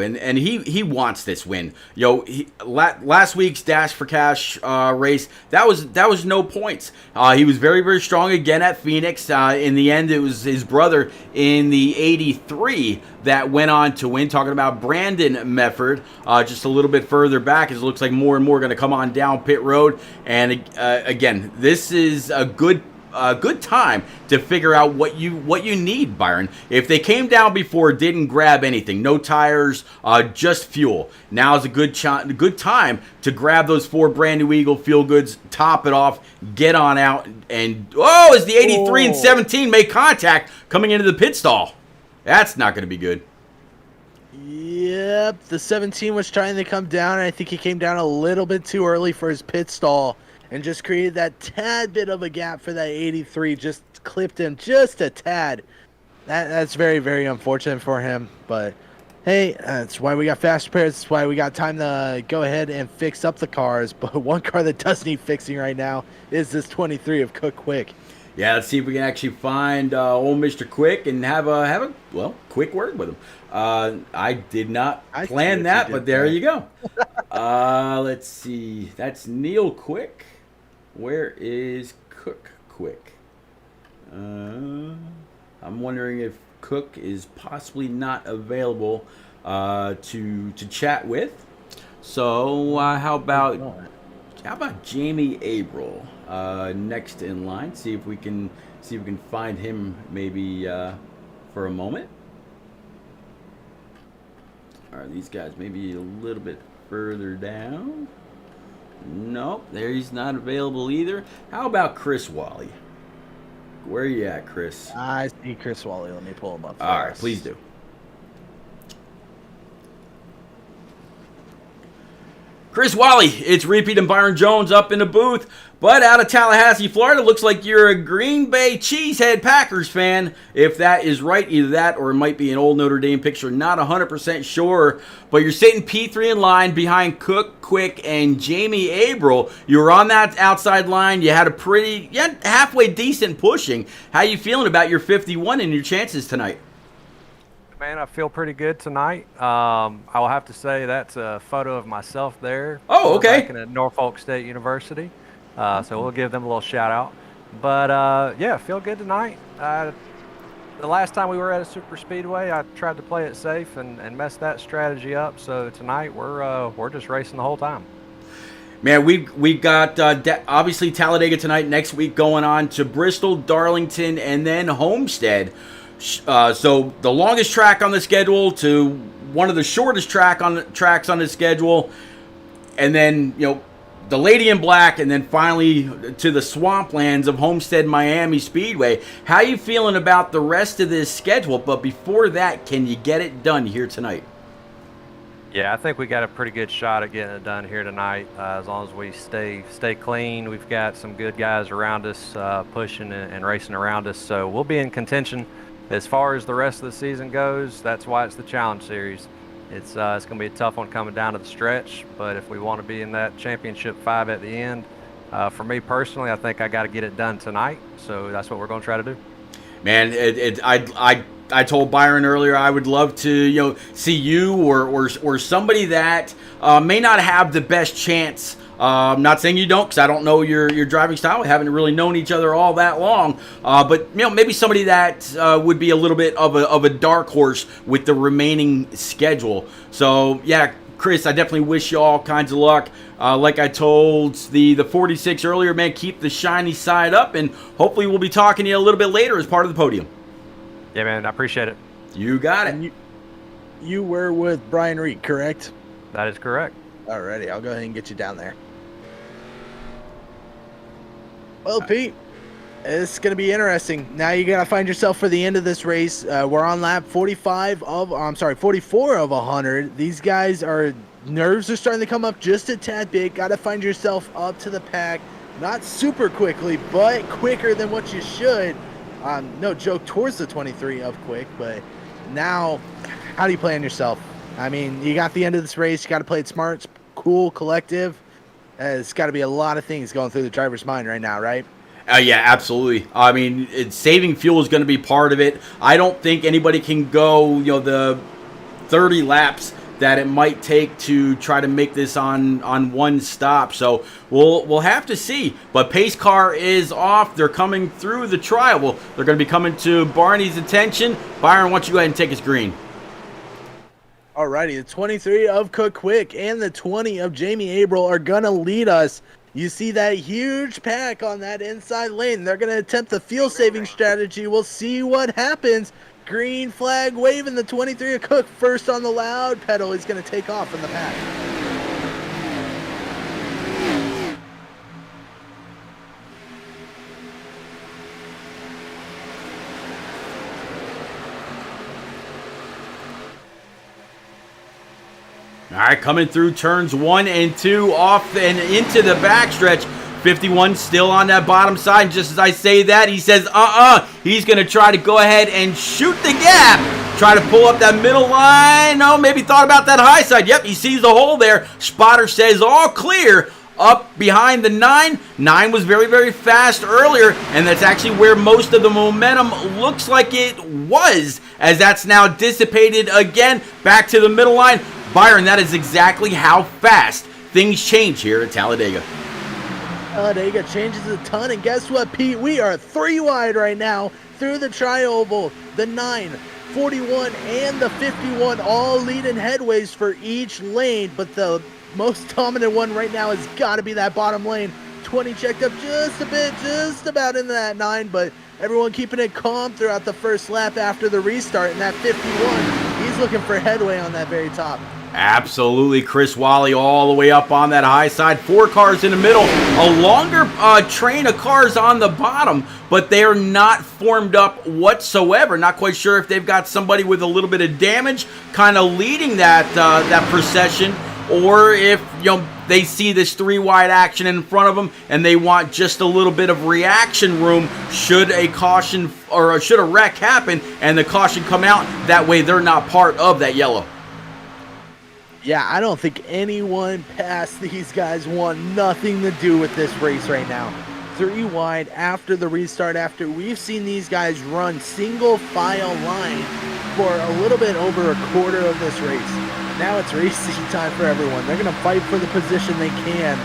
And he wants this win. Last week's Dash for Cash race, that was no points. He was very, very strong again at Phoenix. In the end, it was his brother in the 83 that went on to win. Talking about Brandon Mefford, just a little bit further back, as it looks like more and more going to come on down pit road. And again, this is a good time to figure out what you need, Byron. If they came down before, didn't grab anything, no tires, just fuel, now is a good time to grab those 4 brand new Eagle Feel Goods, top it off, get on out, and as the 83 and 17 make contact coming into the pit stall. That's not going to be good. Yep, the 17 was trying to come down, and I think he came down a little bit too early for his pit stall. And just created that tad bit of a gap for that 83. Just clipped him just a tad. That's very, very unfortunate for him. But, hey, that's why we got fast repairs. That's why we got time to go ahead and fix up the cars. But one car that does need fixing right now is this 23 of Cook Quick. Yeah, let's see if we can actually find old Mr. Quick and have a quick word with him. I did not plan that, but there you go. Let's see. That's Neil Quick. Where is Cook Quick? I'm wondering if Cook is possibly not available to chat with. So how about Jamie Abril next in line? See if we can find him maybe for a moment. Are these guys maybe a little bit further down? Nope, there he's not available either. How about Chris Wally? Where are you at, Chris? I see Chris Wally. Let me pull him up. All right, please do. Chris Wally, it's Repeat and Byron Jones up in the booth. But out of Tallahassee, Florida, looks like you're a Green Bay Cheesehead Packers fan. If that is right, either that or it might be an old Notre Dame picture. Not 100% sure. But you're sitting P3 in line behind Cook, Quick, and Jamie Abril. You were on that outside line. You had halfway decent pushing. How you feeling about your 51 and your chances tonight? Man, I feel pretty good tonight. I will have to say that's a photo of myself there. Oh, okay. Working at Norfolk State University. So we'll give them a little shout out. But yeah, feel good tonight. The last time we were at a super speedway, I tried to play it safe and mess that strategy up. So tonight we're just racing the whole time. Man, we got obviously Talladega tonight. Next week going on to Bristol, Darlington, and then Homestead. So the longest track on the schedule to one of the shortest tracks on the schedule, and then the Lady in Black, and then finally to the swamplands of Homestead Miami Speedway. How you feeling about the rest of this schedule? But before that, can you get it done here tonight? Yeah, I think we got a pretty good shot at getting it done here tonight. As long as we stay clean, we've got some good guys around us pushing and racing around us, so we'll be in contention. As far as the rest of the season goes, that's why it's the Challenge Series. It's going to be a tough one coming down to the stretch, but if we want to be in that championship 5 at the end, for me personally, I think I got to get it done tonight. So that's what we're going to try to do. Man, I told Byron earlier I would love to see you or somebody that may not have the best chance. I'm not saying you don't, because I don't know your driving style. We haven't really known each other all that long. But maybe somebody that would be a little bit of a dark horse with the remaining schedule. So yeah, Chris, I definitely wish you all kinds of luck. Like I told the 46 earlier, man, keep the shiny side up, and hopefully we'll be talking to you a little bit later as part of the podium. Yeah, man, I appreciate it. You got it. You were with Brian Reed, correct? That is correct. Alrighty, I'll go ahead and get you down there. Well, Pete, it's going to be interesting. Now you got to find yourself for the end of this race. We're on lap 44 of 100. These guys nerves are starting to come up just a tad bit. Got to find yourself up to the pack. Not super quickly, but quicker than what you should. No joke, towards the 23 of quick, but now, how do you plan yourself? I mean, you got the end of this race. You got to play it smart, cool, collective. It's got to be a lot of things going through the driver's mind right now, right? Yeah, absolutely. I mean, saving fuel is going to be part of it. I don't think anybody can go, the 30 laps that it might take to try to make this on one stop. So we'll have to see. But pace car is off. They're coming through the trial. Well, they're going to be coming to Barney's attention. Byron, why don't you go ahead and take us green? Alrighty, the 23 of Cook Quick and the 20 of Jamie Abril are going to lead us. You see that huge pack on that inside lane. They're going to attempt the fuel-saving strategy. We'll see what happens. Green flag waving, the 23 of Cook first on the loud pedal. He's going to take off in the pack. All right, coming through turns 1 and 2, off and into the backstretch. 51 still on that bottom side. And just as I say that, he says, he's going to try to go ahead and shoot the gap. Try to pull up that middle line. Oh, maybe thought about that high side. Yep, he sees the hole there. Spotter says all clear. Up behind the 9. 9 was very, very fast earlier, and that's actually where most of the momentum looks like it was, as that's now dissipated again. Back to the middle line. Byron, that is exactly how fast things change here at Talladega. Talladega changes a ton, and guess what, Pete? We are 3 wide right now through the tri-oval. The 9, 41, and the 51 all leading headways for each lane, but the most dominant one right now has got to be that bottom lane. 20 checked up just a bit, just about into that 9, but everyone keeping it calm throughout the first lap after the restart, and that 51, he's looking for headway on that very top. Absolutely, Chris Wally all the way up on that high side. 4 cars in the middle. A longer train of cars on the bottom, but they are not formed up whatsoever. Not quite sure if they've got somebody with a little bit of damage kind of leading that procession. or if they see this 3-wide action in front of them and they want just a little bit of reaction room should a caution or should a wreck happen and the caution come out. That way they're not part of that yellow. Yeah, I don't think anyone past these guys want nothing to do with this race right now. 3 wide after the restart, after we've seen these guys run single file line for a little bit over a quarter of this race. Now it's racing time for everyone. They're going to fight for the position they can.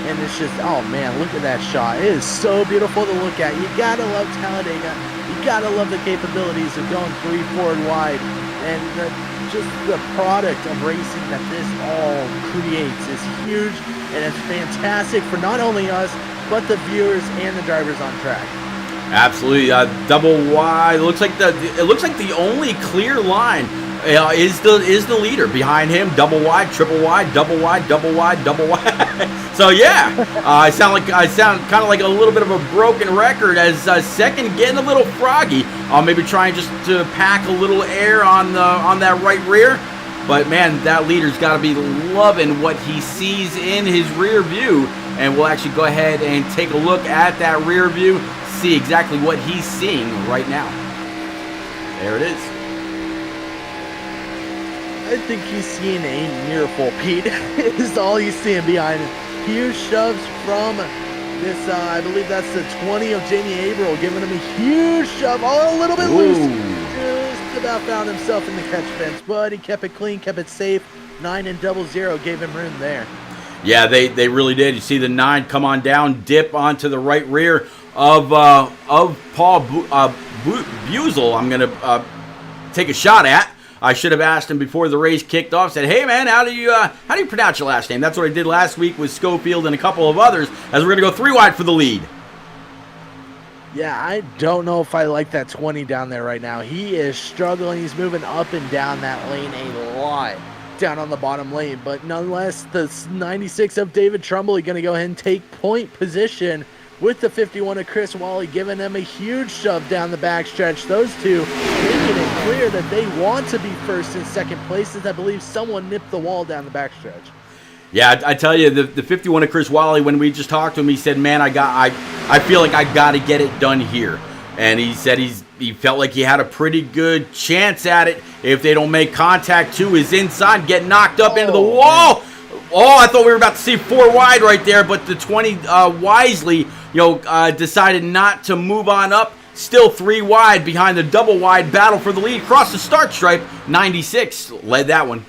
And it's just, oh man, look at that shot. It is so beautiful to look at. You got to love Talladega. You got to love the capabilities of going 3 forward wide. And just the product of racing that this all creates is huge. And it's fantastic for not only us, but the viewers and the drivers on track. Absolutely, double wide. It looks like the only clear line is the leader. Behind him, double wide, triple wide, double wide, double wide, double wide. So yeah, I sound kind of like a little bit of a broken record as second getting a little froggy. Maybe trying just to pack a little air on that right rear. But man, that leader's got to be loving what he sees in his rear view. And we'll actually go ahead and take a look at that rear view, see exactly what he's seeing right now. There it is. I think he's seeing a miracle, Pete. Is all he's seeing behind him. Huge shoves from this, I believe that's the 20 of Jamie Averill, giving him a huge shove, a little bit loose. Just about found himself in the catch fence, but he kept it clean, kept it safe. 9 and 00 gave him room there. Yeah, they really did. You see the 9 come on down, dip onto the right rear of Paul Buzel. I'm going to take a shot at. I should have asked him before the race kicked off. Said, "Hey man, how do you pronounce your last name?" That's what I did last week with Schofield and a couple of others. As we're going to go 3 wide for the lead. Yeah, I don't know if I like that 20 down there right now. He is struggling. He's moving up and down that lane a lot. Down on the bottom lane, but nonetheless, the 96 of David Trumbull going to go ahead and take point position with the 51 of Chris Wally, giving them a huge shove down the backstretch. Those two making it clear that they want to be first and second places. I believe someone nipped the wall down the backstretch. Yeah, I tell you, the 51 of Chris Wally, when we just talked to him, he said, "Man, I feel like I got to get it done here." And he said he felt like he had a pretty good chance at it if they don't make contact to his inside, get knocked up into the wall. Man. Oh, I thought we were about to see 4 wide right there, but the 20 wisely, decided not to move on up. Still 3 wide behind the double wide battle for the lead across the start stripe. 96 led that one.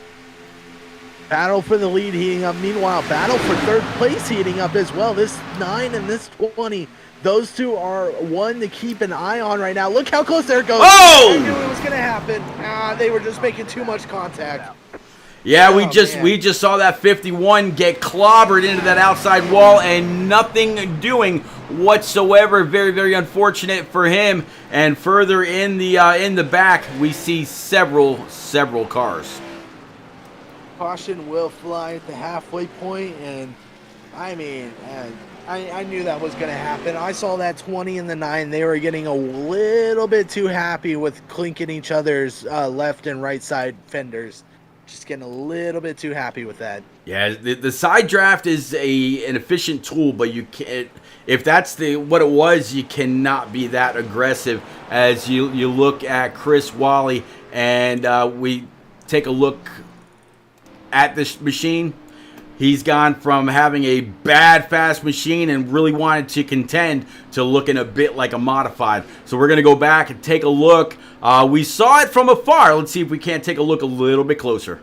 Battle for the lead heating up. Meanwhile, battle for third place heating up as well. This 9 and this 20. Those two are one to keep an eye on right now. Look how close there it goes. Oh! I knew it was going to happen. They were just making too much contact. Yeah, we just saw that 51 get clobbered into that outside wall and nothing doing whatsoever. Very, very unfortunate for him. And further in the back, we see several cars. Caution will fly at the halfway point, and I mean, I knew that was going to happen. I saw that 20 and the 9. They were getting a little bit too happy with clinking each other's left and right side fenders. Just getting a little bit too happy with that. Yeah, the side draft is an efficient tool, but you can't. If that's what it was, you cannot be that aggressive. As you look at Chris Wally, and we take a look at this machine. He's gone from having a bad fast machine and really wanted to contend to looking a bit like a modified. So we're going to go back and take a look. We saw it from afar. Let's see if we can't take a look a little bit closer.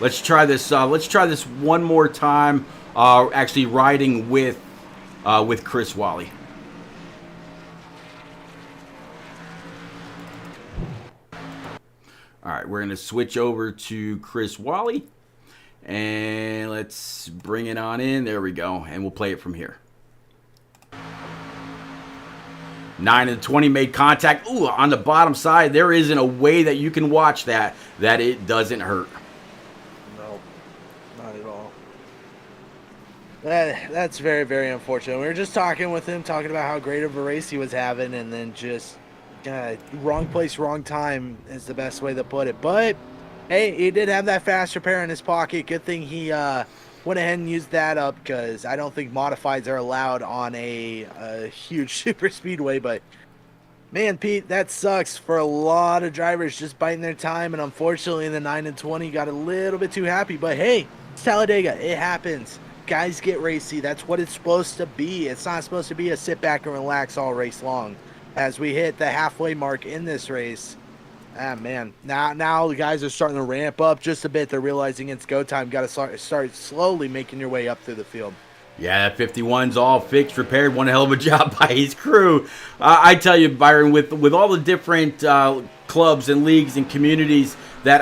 Let's try this. Let's try this one more time. Actually, riding with Chris Wally. All right, we're going to switch over to Chris Wally, and let's bring it on in. There we go, and we'll play it from here. 9 and 20 made contact. Ooh, on the bottom side, there isn't a way that you can watch that it doesn't hurt. No, not at all. That's very, very unfortunate. We were just talking with him, talking about how great of a race he was having, and then just wrong place, wrong time is the best way to put it. But hey, he did have that fast repair in his pocket. Good thing he went ahead and used that up, because I don't think modifieds are allowed on a huge super speedway. But man, Pete, that sucks for a lot of drivers, just biting their time, and unfortunately in the 9 and 20 got a little bit too happy. But hey, it's Talladega, it happens. Guys get racy. That's what it's supposed to be. It's not supposed to be a sit back and relax all race long. As we hit the halfway mark in this race, man, now the guys are starting to ramp up just a bit. They're realizing it's go time. Got to start slowly making your way up through the field. Yeah, that 51's all fixed, repaired. One hell of a job by his crew. I tell you, Byron, with all the different clubs and leagues and communities that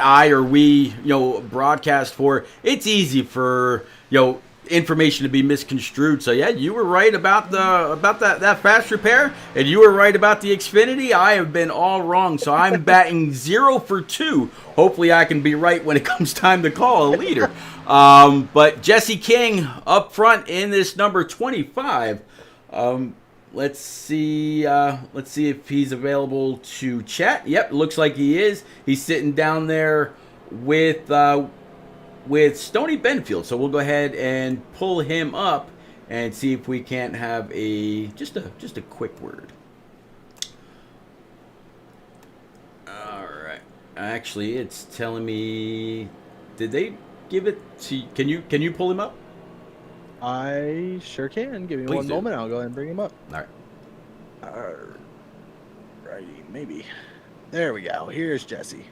we broadcast for, it's easy for information to be misconstrued. So yeah, you were right about that fast repair, and you were right about the Xfinity. I have been all wrong, so I'm batting 0 for 2. Hopefully I can be right when it comes time to call a leader. But Jesse King up front in this number 25. Let's see if he's available to chat. Yep, looks like he is. He's sitting down there with Stoney Benfield. So we'll go ahead and pull him up and see if we can't have just a quick word. All right. Actually, it's telling me, did they give it to? Can you pull him up? I sure can. Give me Please one do. moment. I'll go ahead and bring him up. All right. Righty, maybe. There we go. Here's Jesse.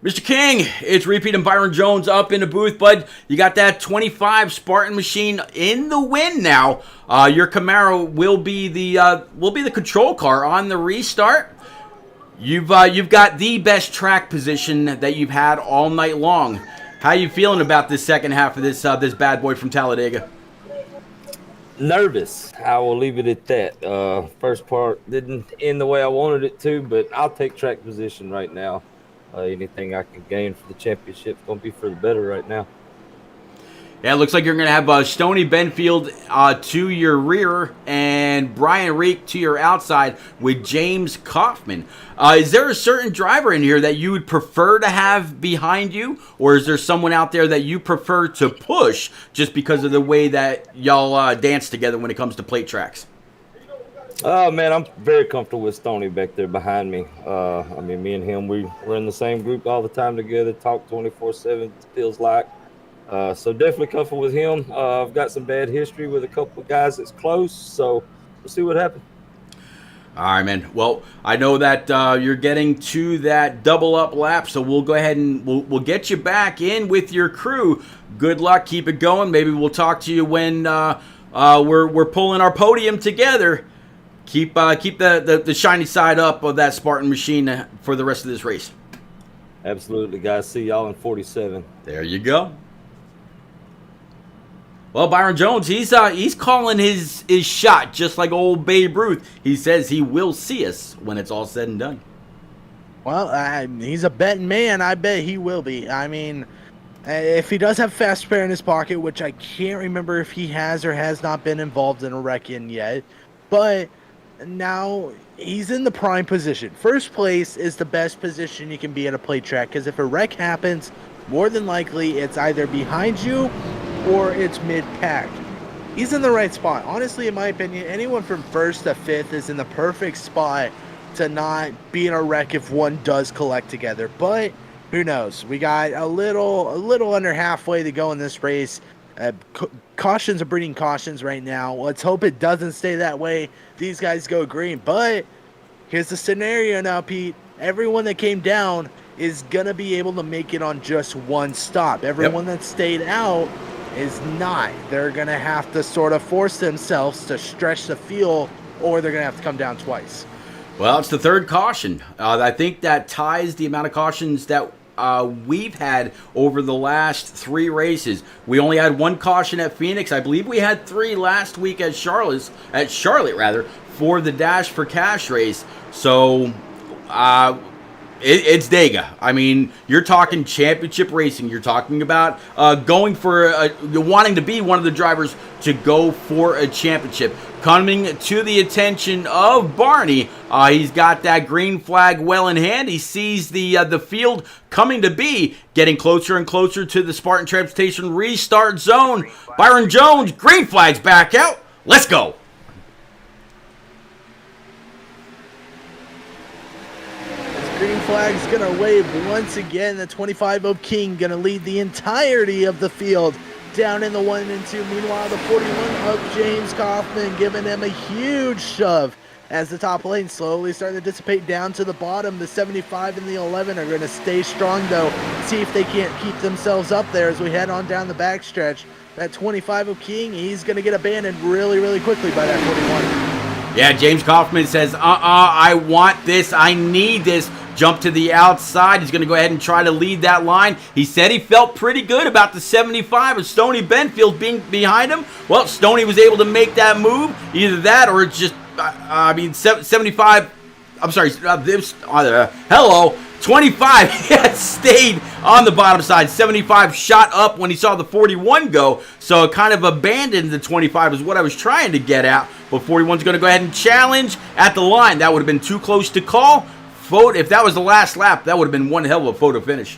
Mr. King, it's Repeat and Byron Jones up in the booth, bud. You got that 25 Spartan machine in the win now. Your Camaro will be the control car on the restart. You've got the best track position that you've had all night long. How you feeling about this second half of this bad boy from Talladega? Nervous. I will leave it at that. First part didn't end the way I wanted it to, but I'll take track position right now. Anything I can gain for the championship is going to be for the better right now. Yeah, it looks like you're going to have Stoney Benfield to your rear and Brian Reek to your outside with James Kaufman. Is there a certain driver in here that you would prefer to have behind you, or is there someone out there that you prefer to push just because of the way that y'all dance together when it comes to plate tracks? Oh, man, I'm very comfortable with Stoney back there behind me. Me and him, we're in the same group all the time together, talk 24/7, feels like. So definitely comfortable with him. I've got some bad history with a couple of guys that's close, so we'll see what happens. All right, man. Well, I know that you're getting to that double up lap, so we'll go ahead and we'll get you back in with your crew. Good luck. Keep it going. Maybe we'll talk to you when we're pulling our podium together. Keep the shiny side up of that Spartan machine for the rest of this race. Absolutely, guys. See y'all in 47. There you go. Well, Byron Jones, he's calling his shot just like old Babe Ruth. He says he will see us when it's all said and done. Well, he's a betting man. I bet he will be. I mean, if he does have fast repair in his pocket, which I can't remember if he has or has not been involved in a wreck in yet, but now he's in the prime position. First place is the best position you can be at a plate track, because if a wreck happens, more than likely it's either behind you or it's mid-pack. He's in the right spot. Honestly, in my opinion, anyone from first to fifth is in the perfect spot to not be in a wreck if one does collect together. But who knows? We got a little under halfway to go in this race. Cautions are breeding cautions right now. Let's hope it doesn't stay that way. These guys go green. But here's the scenario now, Pete. Everyone that came down is going to be able to make it on just one stop. Everyone that stayed out is not. They're going to have to sort of force themselves to stretch the field, or they're going to have to come down twice. Well, it's the third caution. I think that ties the amount of cautions that we've had over the last 3 races. We only had 1 caution at Phoenix. I believe we had 3 last week at Charlotte for the Dash for Cash race. So It's Dega. I mean, you're talking championship racing. You're talking about going for wanting to be one of the drivers to go for a championship. Coming to the attention of Barney, he's got that green flag well in hand. He sees the field coming to be, getting closer and closer to the Spartan Transportation restart zone. Byron Jones, green flag's back out. Let's go. Green flag's gonna wave once again. The 25 of King gonna lead the entirety of the field down in the 1 and 2. Meanwhile, the 41 of James Kaufman giving him a huge shove as the top lane slowly starting to dissipate down to the bottom. The 75 and the 11 are gonna stay strong though. See if they can't keep themselves up there as we head on down the backstretch. That 25 of King, he's gonna get abandoned really, really quickly by that 41. Yeah, James Kaufman says, I want this. I need this. Jump to the outside. He's going to go ahead and try to lead that line. He said he felt pretty good about the 75 of Stoney Benfield being behind him. Well, Stoney was able to make that move. Either that or it's just, 75, I'm sorry, hello, 25 had stayed on the bottom side. 75 shot up when he saw the 41 go, so it kind of abandoned the 25 is what I was trying to get at. But 41's going to go ahead and challenge at the line. That would have been too close to call. If that was the last lap, that would have been one hell of a photo finish.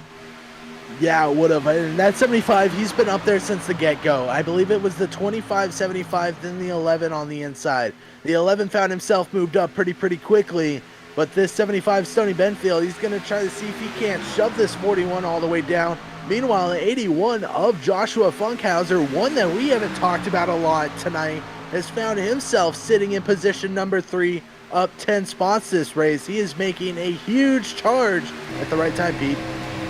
Yeah, it would have. And that 75, he's been up there since the get-go. I believe it was the 25, 75, then the 11 on the inside. The 11 found himself moved up pretty quickly. But this 75 Stoney Benfield, he's going to try to see if he can't shove this 41 all the way down. Meanwhile, the 81 of Joshua Funkhauser, one that we haven't talked about a lot tonight, has found himself sitting in position number 3, up 10 spots this race. He is making a huge charge at the right time, Pete.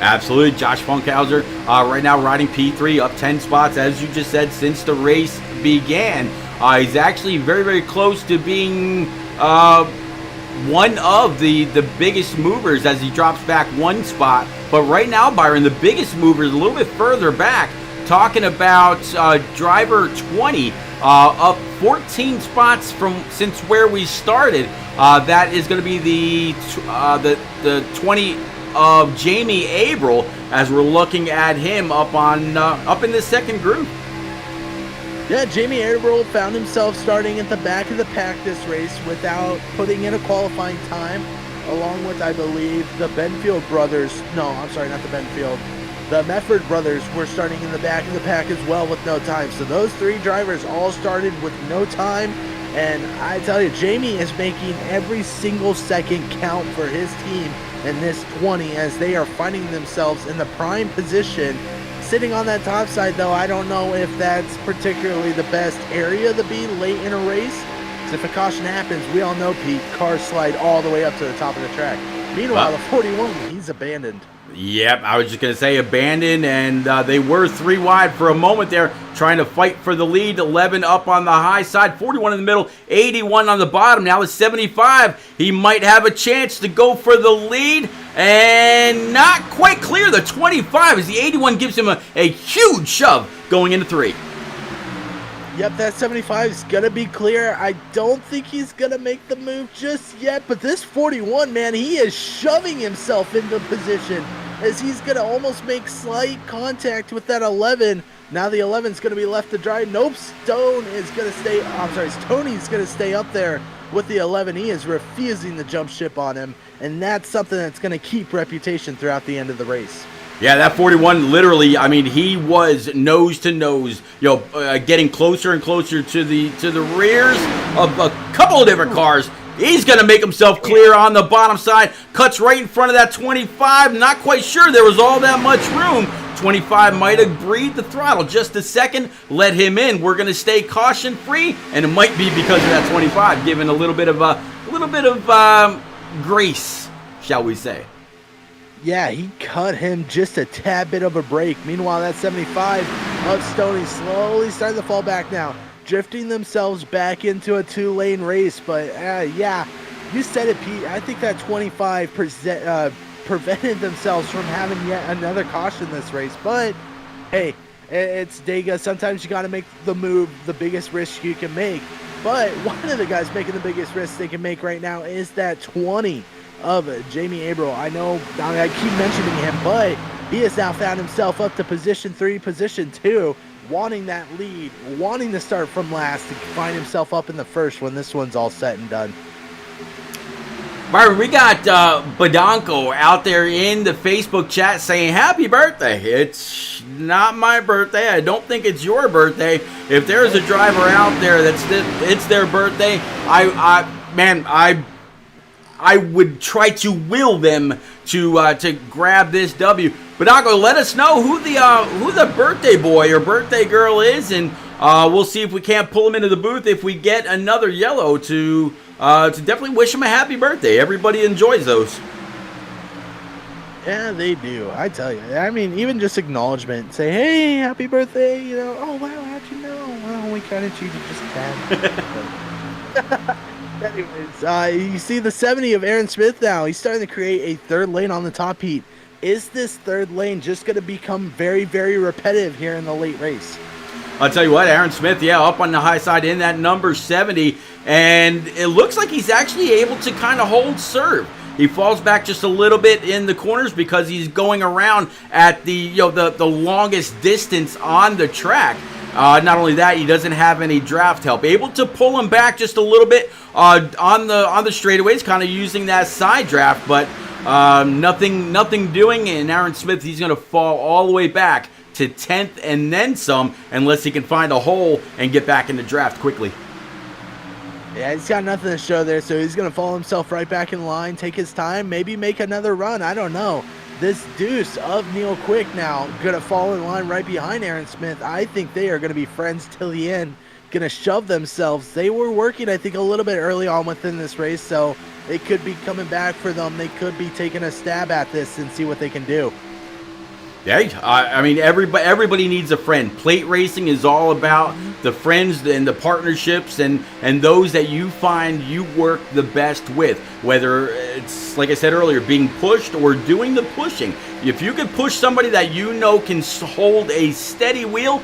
Absolutely. Josh Funkhauser right now riding P3, up 10 spots, as you just said, since the race began. He's actually very close to being one of the biggest movers as he drops back 1 spot. But right now, Byron, the biggest mover is a little bit further back. Talking about driver 20, up 14 spots from since where we started. That is going to be the 20 of Jamie Abril as we're looking at him up in the second group. Yeah, Jamie Abril found himself starting at the back of the pack this race without putting in a qualifying time, along with, I believe, the Benfield brothers. No, I'm sorry, not the Benfield. The Mefford brothers were starting in the back of the pack as well with no time. So those 3 drivers all started with no time. And I tell you, Jamie is making every single second count for his team in this 20 as they are finding themselves in the prime position. Sitting on that top side, though, I don't know if that's particularly the best area to be late in a race. Because if a caution happens, we all know, Pete, cars slide all the way up to the top of the track. Meanwhile, the 41, he's abandoned. Yep, I was just going to say abandoned, and they were 3 wide for a moment there, trying to fight for the lead. 11 up on the high side, 41 in the middle, 81 on the bottom. Now it's 75. He might have a chance to go for the lead, and not quite clear. The 25 as the 81 gives him a huge shove going into 3. Yep, that 75 is going to be clear. I don't think he's going to make the move just yet, but this 41, man, he is shoving himself into position as he's going to almost make slight contact with that 11. Now the 11 is going to be left to dry. Nope, Stoney's going to stay up there with the 11. He is refusing to jump ship on him, and that's something that's going to keep reputation throughout the end of the race. Yeah, that 41 literally, I mean, he was nose to nose, getting closer and closer to the rears of a couple of different cars. He's going to make himself clear on the bottom side, cuts right in front of that 25. Not quite sure there was all that much room. 25 might have breathed the throttle just a second, let him in. We're going to stay caution free, and it might be because of that 25, giving a little bit of grace, shall we say. Yeah, he cut him just a tad bit of a break. Meanwhile, that 75 of Stoney slowly starting to fall back now, drifting themselves back into a 2-lane race. But yeah, you said it, Pete. I think that 25 prevented themselves from having yet another caution this race. But hey, it's Dega. Sometimes you got to make the move, the biggest risk you can make. But one of the guys making the biggest risk they can make right now is that 20. of Jamie Abril. I know I keep mentioning him, but he has now found himself up to position 3, position 2, wanting that lead, wanting to start from last to find himself up in the first when this one's all said and done. Byron, we got Badonko out there in the Facebook chat saying happy birthday. It's not my birthday. I don't think it's your birthday. If there's a driver out there it's their birthday, I would try to will them to grab this W. Badonko, let us know who the birthday boy or birthday girl is, and we'll see if we can't pull him into the booth if we get another yellow to definitely wish him a happy birthday. Everybody enjoys those. Yeah, they do. I tell you. I mean, even just acknowledgement. Say, hey, happy birthday. You know, oh, wow, how'd you know? Well, we kind of cheated just a tad. Anyways, you see the 70 of Aaron Smith now. He's starting to create a third lane on the top heat. Is this third lane just going to become very, very repetitive here in the late race? I'll tell you what, Aaron Smith, up on the high side in that number 70, and it looks like he's actually able to kind of hold serve. He falls back just a little bit in the corners because he's going around at the longest distance on the track. Not only that, he doesn't have any draft help. Able to pull him back just a little bit on the straightaways, kind of using that side draft, but nothing doing. And Aaron Smith, he's going to fall all the way back to 10th and then some, unless he can find a hole and get back in the draft quickly. Yeah, he's got nothing to show there, so he's going to fall himself right back in line, take his time, maybe make another run. I don't know. This deuce of Neil Quick now going to fall in line right behind Aaron Smith. I think they are going to be friends till the end, going to shove themselves. They were working, I think, a little bit early on within this race, so it could be coming back for them. They could be taking a stab at this and see what they can do. Yeah, I mean, everybody needs a friend. Plate racing is all about the friends and the partnerships and those that you find you work the best with. Whether it's, like I said earlier, being pushed or doing the pushing. If you can push somebody that you know can hold a steady wheel,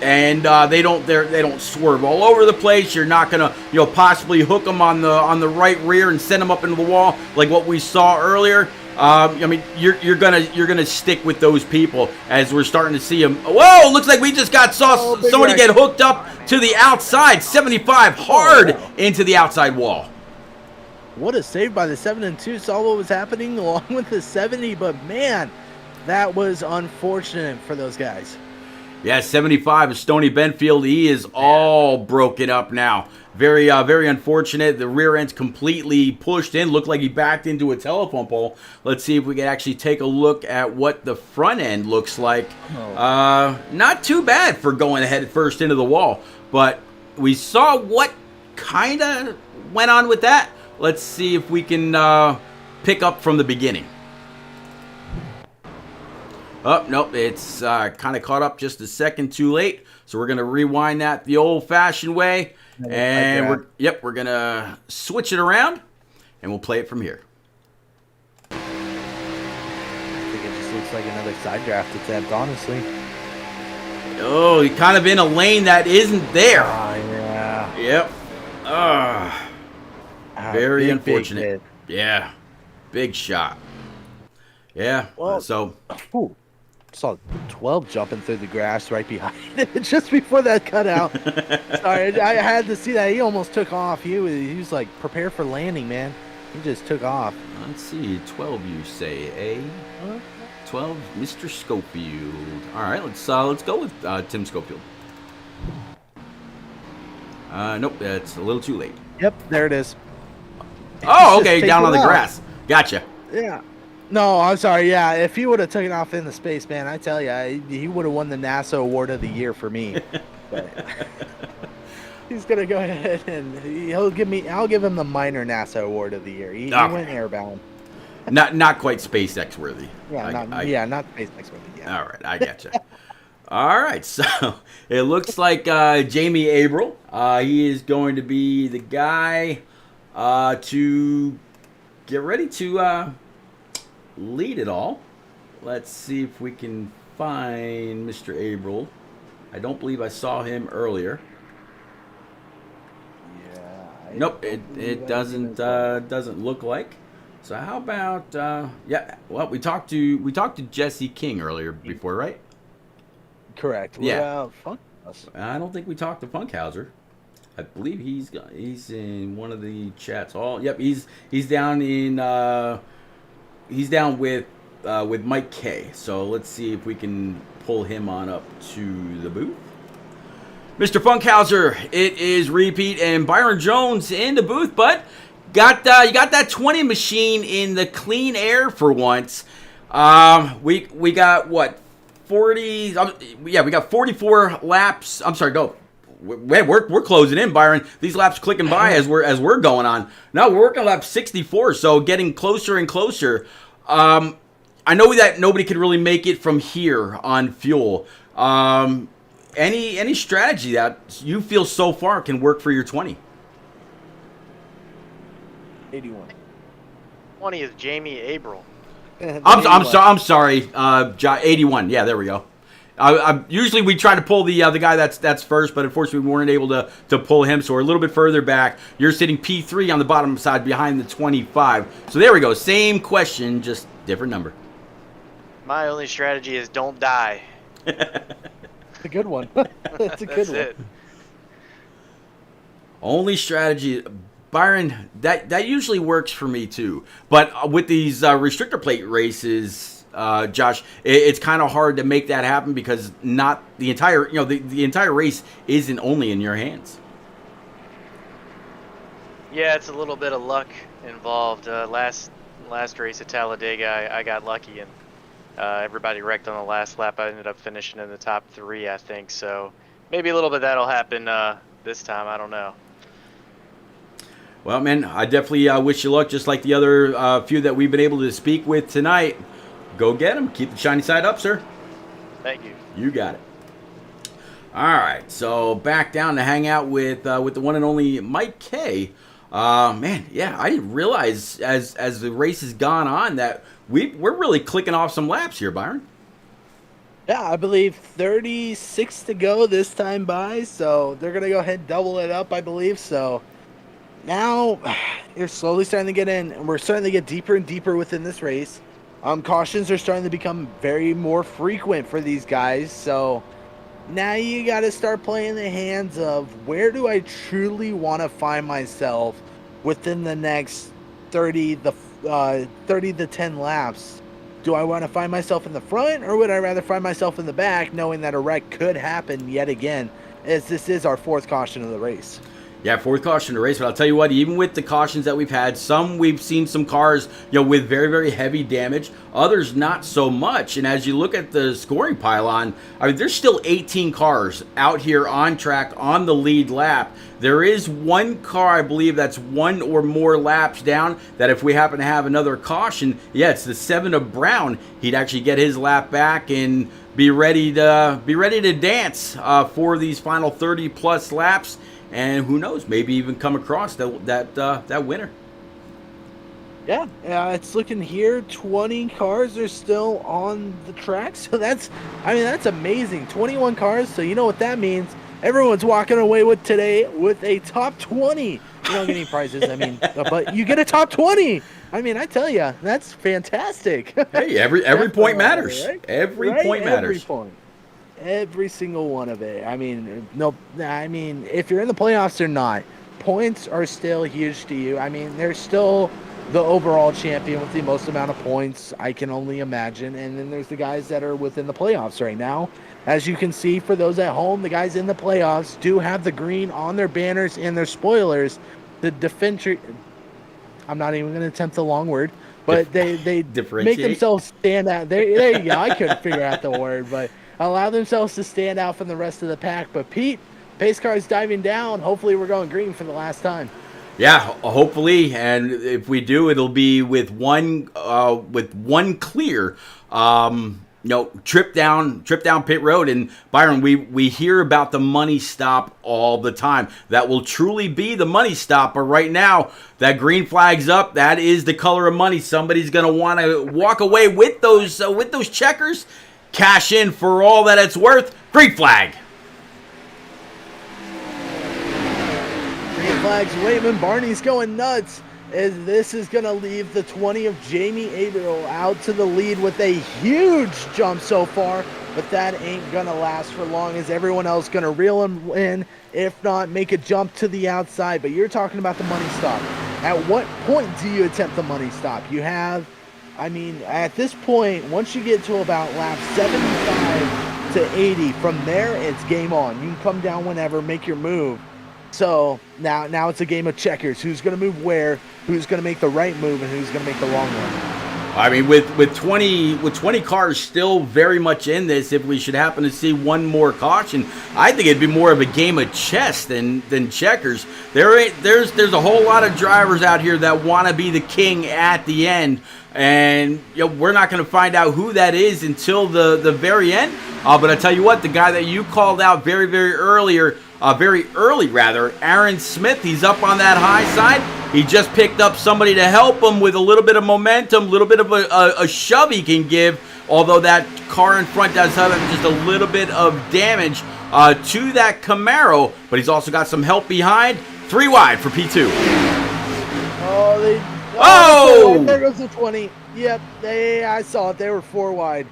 and they don't swerve all over the place, you're not gonna possibly hook them on the right rear and send them up into the wall like what we saw earlier. I mean, you're gonna stick with those people as we're starting to see them. Whoa! Looks like we just saw somebody get hooked up to the outside. 75 hard into the outside wall. What a save by the 7 and 2. Saw what was happening along with the 70, but man, that was unfortunate for those guys. Yeah, 75 is Stoney Benfield. He is all broken up now. Very unfortunate. The rear end's completely pushed in. Looked like he backed into a telephone pole. Let's see if we can actually take a look at what the front end looks like. Not too bad for going ahead first into the wall. But we saw what kind of went on with that. Let's see if we can pick up from the beginning. Oh, nope, it's kind of caught up just a second too late. So we're going to rewind that the old-fashioned way. And we're going to switch it around, and we'll play it from here. I think it just looks like another side draft attempt, honestly. Oh, he's kind of in a lane that isn't there. Yeah. Yep. Very unfortunate. Big yeah. Big shot. Yeah. Well, so. Ooh. Saw 12 jumping through the grass right behind it just before that cutout. Sorry, I had to see that. He almost took off. He was like, prepare for landing, man. He just took off. Let's see, 12 you say, eh? 12, Mr. Schofield. All right, let's go with Tim Schofield. Nope, that's a little too late. Yep, there it is. Oh, okay, down on the grass. Gotcha. Yeah. No, I'm sorry. Yeah, if he would have taken off in the space, man, I tell you, he would have won the NASA Award of the Year for me. But he's gonna go ahead and I'll give him the minor NASA Award of the Year. He went airbound. Not quite SpaceX worthy. Yeah, not SpaceX worthy. Yeah. All right, I gotcha. All right, so it looks like Jamie Abril. He is going to be the guy to get ready to lead it all. Let's see if we can find Mr. Abril. I don't believe I saw him earlier. Yeah. Nope, it doesn't look like. So how about yeah? Well, we talked to Jesse King earlier before, right? Correct. Yeah. Funk. I don't think we talked to Funkhauser. I believe he's in one of the chats. Oh, yep, he's down in he's down with Mike K. So let's see if we can pull him on up to the booth. Mr. Funkhauser, it is repeat and Byron Jones in the booth, but you got that 20 machine in the clean air for once. We got what 40? Yeah, we got 44 laps. I'm sorry, no. We're closing in, Byron. These laps clicking by as we're going on. No, we're working lap 64, so getting closer and closer. I know that nobody could really make it from here on fuel. Any strategy that you feel so far can work for your 20? 81. 20 is Jamie Abril. I'm sorry. 81. Yeah, there we go. Usually we try to pull the guy that's first, but unfortunately we weren't able to pull him, so we're a little bit further back. You're sitting P3 on the bottom side behind the 25. So there we go. Same question, just different number. My only strategy is don't die. It's a good one. It's a good one. It. Only strategy, Byron. That usually works for me too. But with these restrictor plate races, Josh, it's kind of hard to make that happen because not the entire the entire race isn't only in your hands. Yeah, it's a little bit of luck involved. Last race at Talladega, I got lucky and everybody wrecked on the last lap. I ended up finishing in the top 3, I think. So maybe a little bit that'll happen this time. I don't know. Well, man, I definitely wish you luck, just like the other few that we've been able to speak with tonight. Go get them. Keep the shiny side up, sir. Thank you. You got it. All right, so back down to hang out with the one and only Mike K. Man, yeah, I didn't realize as the race has gone on that we're really clicking off some laps here, Byron. Yeah, I believe 36 to go this time by, so they're going to go ahead and double it up, I believe. So now you're slowly starting to get in, and we're starting to get deeper and deeper within this race. Cautions are starting to become very more frequent for these guys, so now you got to start playing the hands of where do I truly want to find myself within the next 30 to 10 laps. Do I want to find myself in the front, or would I rather find myself in the back, knowing that a wreck could happen yet again, as this is our 4th caution of the race? Yeah, 4th caution of the race, but I'll tell you what, even with the cautions that we've had, we've seen some cars, with very, very heavy damage, others not so much. And as you look at the scoring pylon, I mean, there's still 18 cars out here on track on the lead lap. There is one car, I believe, that's 1 or more laps down, that if we happen to have another caution, yeah, it's the 7 of Brown, he'd actually get his lap back and be ready to dance for these final 30 plus laps. And who knows, maybe even come across that winner. Yeah, it's looking here. 20 cars are still on the track, so that's amazing. 21 cars, so you know what that means. Everyone's walking away with today with a top 20. You don't get any prizes, but you get a top 20. I mean, I tell you, that's fantastic. Hey, every point matters. Right? Every point matters. Every point. Every single one of it. I mean, if you're in the playoffs or not, points are still huge to you. I mean, they're still the overall champion with the most amount of points, I can only imagine. And then there's the guys that are within the playoffs right now. As you can see, for those at home, the guys in the playoffs do have the green on their banners and their spoilers. The defender, I'm not even going to attempt the long word, but they make themselves stand out. There you go. I couldn't figure out the word, but allow themselves to stand out from the rest of the pack. But Pete, pace car's diving down. Hopefully we're going green for the last time. Yeah, hopefully, and if we do, it'll be with one clear, trip down pit road. And Byron, we hear about the money stop all the time. That will truly be the money stop. But right now, that green flag's up. That is the color of money. Somebody's gonna want to walk away with those checkers. Cash in for all that it's worth. Green flag. Green flag's waving. Barney's going nuts. is this is going to leave the 20 of Jamie Averill out to the lead with a huge jump so far, but that ain't going to last for long as everyone else going to reel him in, if not make a jump to the outside. But you're talking about the money stop. At what point do you attempt the money stop? You have, I mean, at this point, once you get to about lap 75 to 80, from there, it's game on. You can come down whenever, make your move. So now it's a game of checkers. Who's going to move where? Who's going to make the right move, and who's going to make the wrong one? I mean, with 20 cars still very much in this, if we should happen to see one more caution, I think it'd be more of a game of chess than checkers. There's a whole lot of drivers out here that want to be the king at the end, and we're not going to find out who that is until the very end. But I tell you what, the guy that you called out very early, Aaron Smith, he's up on that high side. He just picked up somebody to help him with a little bit of momentum, a little bit of a shove he can give, although that car in front does have just a little bit of damage to that Camaro, but he's also got some help behind. 3 wide for P2. Oh! There goes the 20. Yep, I saw it. They were 4 wide.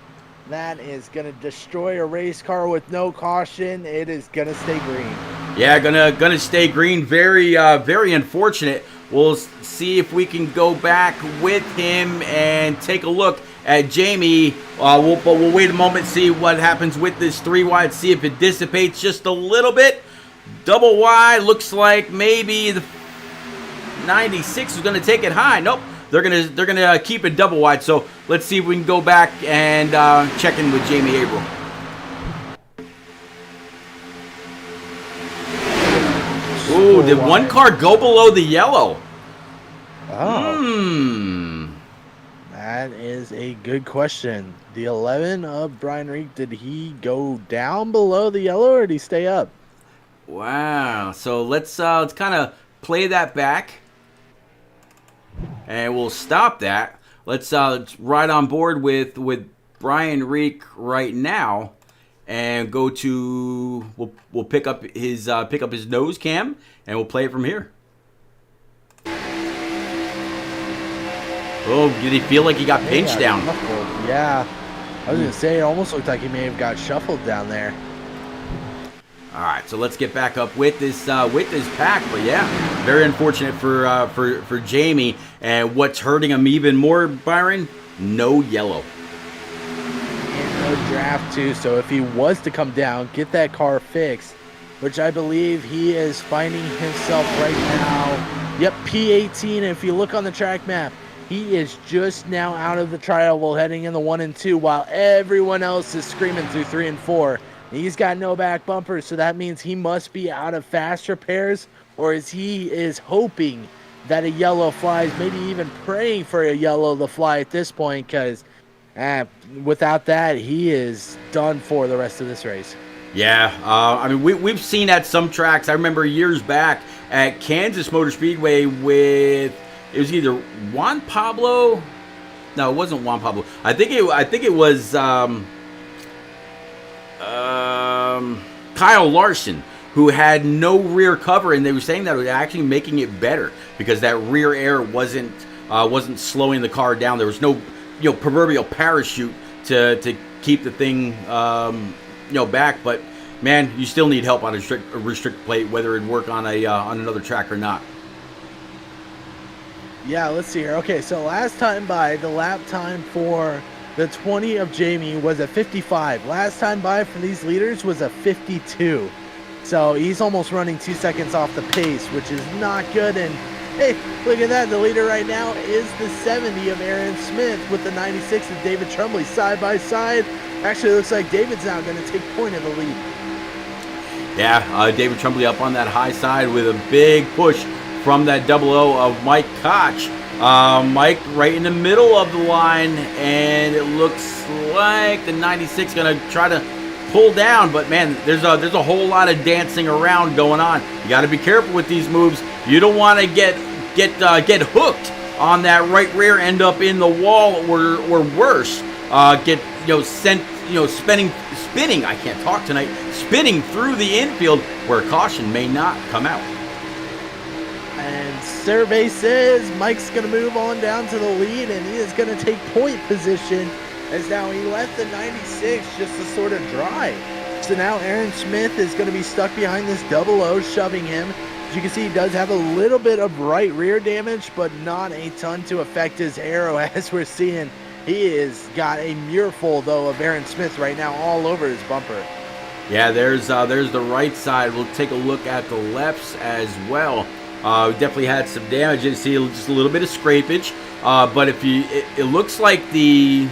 That is going to destroy a race car with no caution. It is going to stay green. Yeah, gonna stay green. Very unfortunate. We'll see if we can go back with him and take a look at Jamie. We'll wait a moment, see what happens with this 3 wide, see if it dissipates just a little bit. Double wide, looks like maybe the 96 is going to take it high. Nope. They're gonna keep it double wide. So let's see if we can go back and check in with Jamie Averill. Ooh, did one car go below the yellow? Oh. That is a good question. The 11 of Brian Reek, did he go down below the yellow or did he stay up? Wow. So let's kind of play that back. And we'll stop that. Let's ride on board with Brian Reek right now, and go to we'll pick up his nose cam, and we'll play it from here. Oh, did he feel like he got pinched down? Shuffled. Yeah, I was gonna say it almost looked like he may have got shuffled down there. All right, so let's get back up with this pack. But yeah, very unfortunate for Jamie. And what's hurting him even more, Byron? No yellow. And no draft too. So if he was to come down, get that car fixed, which I believe he is finding himself right now. Yep, P18. If you look on the track map, he is just now out of the tri-oval, heading in the 1 and 2, while everyone else is screaming through 3 and 4. He's got no back bumpers, so that means he must be out of fast repairs, or he is hoping that a yellow flies, maybe even praying for a yellow to fly at this point, because without that, he is done for the rest of this race. Yeah, I mean, we've seen at some tracks. I remember years back at Kansas Motor Speedway with, it was either Juan Pablo. No, it wasn't Juan Pablo. I think it was Kyle Larson, who had no rear cover, and they were saying that it was actually making it better because that rear air wasn't slowing the car down. There was no proverbial parachute to keep the thing back. But man, you still need help on a restrict plate, whether it work on another track or not. Yeah, let's see here. Okay, so last time by, the lap time for the 20 of Jamie was a 55. Last time by for these leaders was a 52. So he's almost running 2 seconds off the pace, which is not good. And hey, look at that. The leader right now is the 70 of Aaron Smith with the 96 of David Trumley side by side. Actually, it looks like David's now going to take point of the lead. Yeah, David Trumley up on that high side with a big push from that 00 of Mike Koch. Mike right in the middle of the line, and it looks like the 96 going to try to pull down, but man, there's a whole lot of dancing around going on. You got to be careful with these moves. You don't want to get hooked on that right rear, end up in the wall, or worse, get sent spinning. I can't talk tonight. Spinning through the infield where caution may not come out. And survey says Mike's going to move on down to the lead, and he is going to take point position, as now he left the 96 just to sort of dry. So now Aaron Smith is going to be stuck behind this 00, shoving him. As you can see, he does have a little bit of right rear damage, but not a ton to affect his aero. As we're seeing, he has got a muirful, though, of Aaron Smith right now all over his bumper. Yeah, there's the right side. We'll take a look at the lefts as well. We definitely had some damage. You see just a little bit of scrapage, but if it looks like the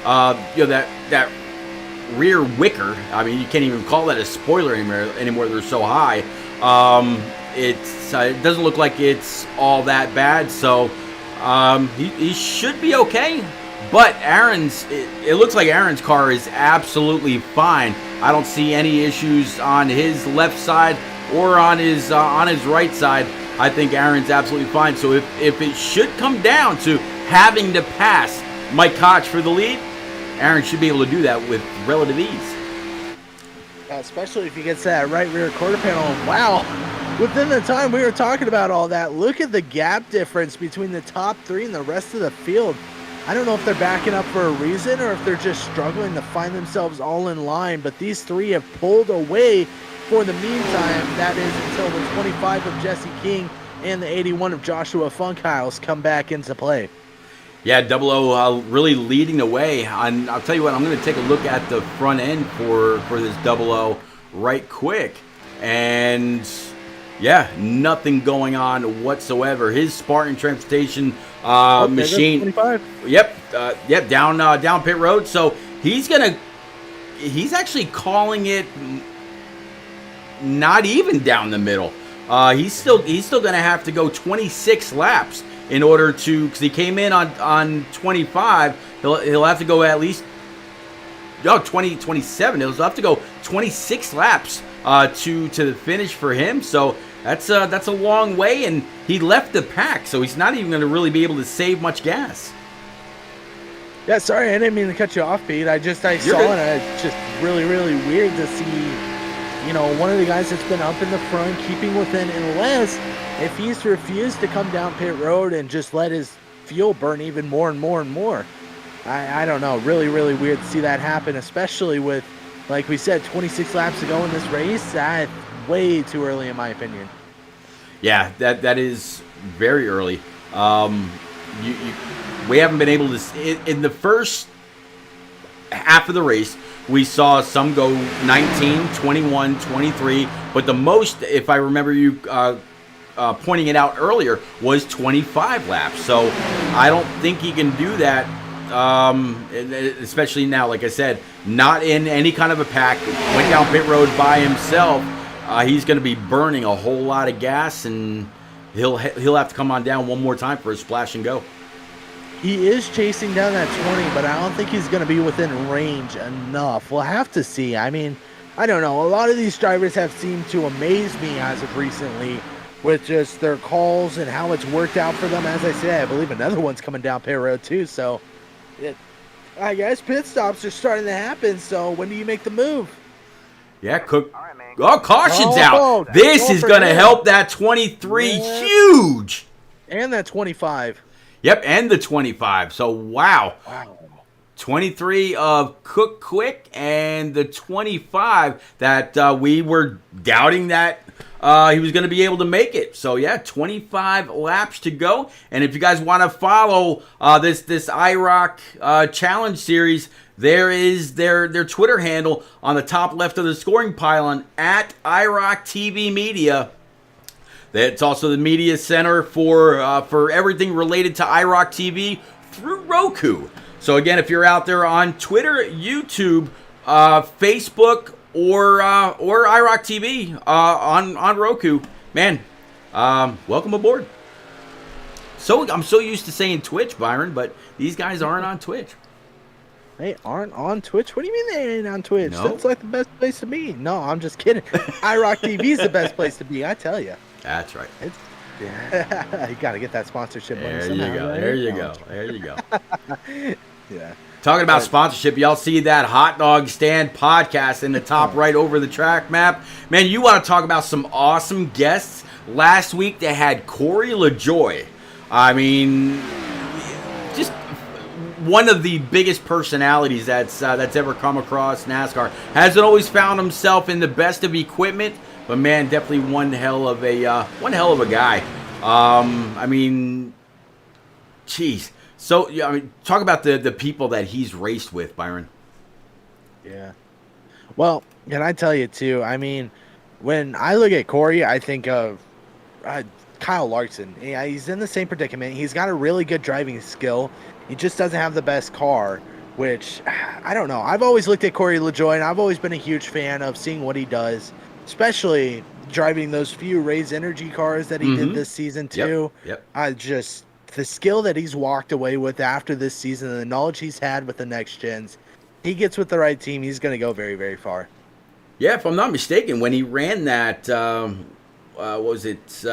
that rear wicker. I mean, you can't even call that a spoiler anymore. They're so high. It doesn't look like it's all that bad. So he should be okay. But it looks like Aaron's car is absolutely fine. I don't see any issues on his left side or on his right side. I think Aaron's absolutely fine. So if it should come down to having to pass Mike Koch for the lead, Aaron should be able to do that with relative ease. Especially if he gets that right rear quarter panel. Wow. Within the time we were talking about all that, look at the gap difference between the top three and the rest of the field. I don't know if they're backing up for a reason or if they're just struggling to find themselves all in line, but these three have pulled away for the meantime. That is until the 25 of Jesse King and the 81 of Joshua Funkhiles come back into play. Yeah, 00 really leading the way. And I'll tell you what, I'm going to take a look at the front end for this 00 right quick. And yeah, nothing going on whatsoever. His Spartan Transportation machine. 25. Yep, down pit road. So he's actually calling it not even down the middle. He's still going to have to go 26 laps in order to, because he came in on 25. He'll have to go at least 27. He'll have to go 26 laps to the finish for him. So that's a long way, and he left the pack, so he's not even going to really be able to save much gas. Yeah, sorry, I didn't mean to cut you off, Pete. I saw it, and it's just really, really weird to see, one of the guys that's been up in the front, keeping within, unless if he's refused to come down pit road and just let his fuel burn even more and more and more. I don't know. Really, really weird to see that happen, especially with, like we said, 26 laps to go in this race. That's way too early, in my opinion. Yeah, that is very early. We haven't been able to... In the first half of the race, we saw some go 19, 21, 23, but the most, if I remember you pointing it out earlier, was 25 laps. So I don't think he can do that, especially now, like I said, not in any kind of a pack. Went down pit road by himself. He's going to be burning a whole lot of gas, and he'll have to come on down one more time for a splash and go. He is chasing down that 20, but I don't think he's going to be within range enough. We'll have to see. I mean, I don't know. A lot of these drivers have seemed to amaze me as of recently with just their calls and how it's worked out for them. As I said, I believe another one's coming down pit road too. So I guess pit stops are starting to happen. So when do you make the move? Yeah, Cook. Oh, caution's out. This is going to help that 23 huge. And that 25. Yep, and the 25. So, wow. 23 of Cook Quick and the 25 that we were doubting that he was going to be able to make it. So, yeah, 25 laps to go. And if you guys want to follow this IROC Challenge Series, there is their Twitter handle on the top left of the scoring pylon at IROC TV Media. It's also the media center for everything related to IROC TV through Roku. So again, if you're out there on Twitter, YouTube, Facebook, or IROC TV on Roku, man, welcome aboard. So I'm so used to saying Twitch, Byron, but these guys aren't on Twitch. They aren't on Twitch? What do you mean they ain't on Twitch? No. That's like the best place to be. No, I'm just kidding. IROC TV is the best place to be, I tell you. That's right. You got to get that sponsorship money there somehow, you go. right? There you go. There you go. Yeah. Talking about sponsorship, y'all see that Hot Dog Stand podcast in the top right over the track map? Man, you want to talk about some awesome guests Last week they had Corey LaJoie. I mean, just one of the biggest personalities that's ever come across NASCAR. Hasn't always found himself in the best of equipment, but man, definitely one hell of a guy. I mean, jeez. So I mean, talk about the people that he's raced with, Byron. Yeah. Well, can I tell you too? I mean, when I look at Corey, I think of Kyle Larson. Yeah, he's in the same predicament. He's got a really good driving skill. He just doesn't have the best car, which I don't know. I've always looked at Corey LaJoie, and I've always been a huge fan of seeing what he does, especially driving those few Raise Energy cars that he did this season too. Yep. Just the skill that he's walked away with after this season and the knowledge he's had with the next gens. He gets with the right team, he's going to go very, very far. Yeah, if I'm not mistaken, when he ran that, what was it?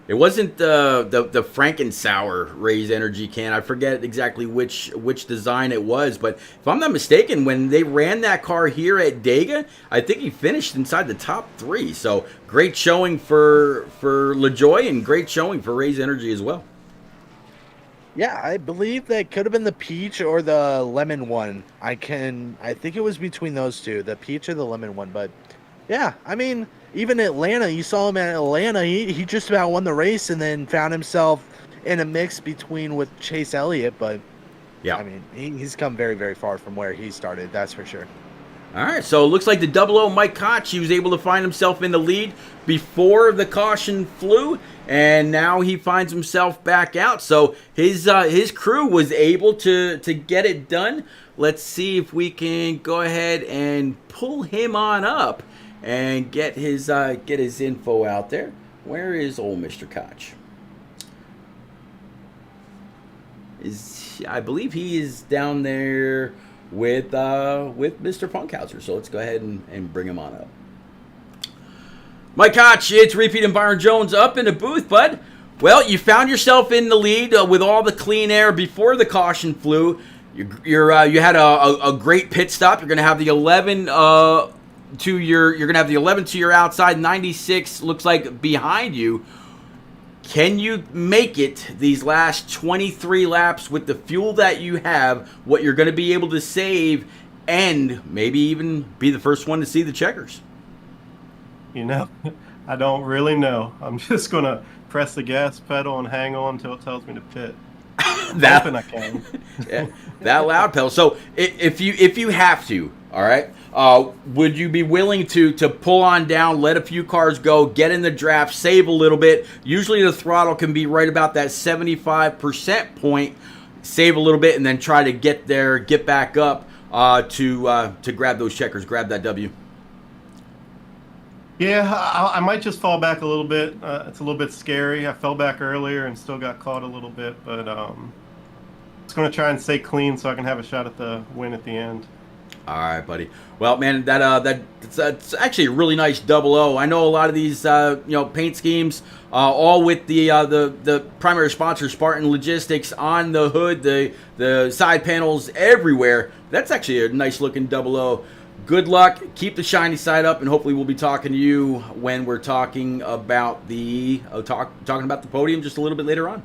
It wasn't the Frankensour Raise Energy can. I forget exactly which design it was, but if I'm not mistaken, when they ran that car here at Dega, I think he finished inside the top 3. So great showing for LaJoie and great showing for Raise Energy as well. Yeah, I believe that could have been the peach or the lemon one. I think it was between those two, the peach or the lemon one. But yeah, I mean, even Atlanta, you saw him at Atlanta. He just about won the race and then found himself in a mix between with Chase Elliott. But yeah, I mean, he's come very, very far from where he started. That's for sure. All right, so it looks like the 00 Mike Koch, he was able to find himself in the lead before the caution flew, and now he finds himself back out. So his crew was able to get it done. Let's see if we can go ahead and pull him on up and get his info out there. Where is old Mr. Koch? I believe he is down there with Mr. Funkhauser. So let's go ahead and bring him on up. Mike Koch, it's Repeat and Byron Jones up in the booth, bud. Well, you found yourself in the lead with all the clean air before the caution flew. You had a great pit stop. You're going to have the 11 to your outside. 96 looks like behind you. Can you make it these last 23 laps with the fuel that you have, what you're going to be able to save, and maybe even be the first one to see the checkers? You know, I don't really know. I'm just going to press the gas pedal and hang on until it tells me to pit. Hoping I can. Yeah, that loud pedal. So if you have to, all right, would you be willing to pull on down, let a few cars go, get in the draft, save a little bit? Usually the throttle can be right about that 75% point. Save a little bit and then try to get there, get back up to grab those checkers, grab that W. Yeah, I might just fall back a little bit. It's a little bit scary. I fell back earlier and still got caught a little bit, but it's going to try and stay clean so I can have a shot at the win at the end. All right, buddy. Well, man, that's actually a really nice 00. I know a lot of these paint schemes, all with the primary sponsor Spartan Logistics on the hood, the side panels everywhere. That's actually a nice looking 00. Good luck. Keep the shiny side up, and hopefully we'll be talking to you when we're talking about the podium just a little bit later on.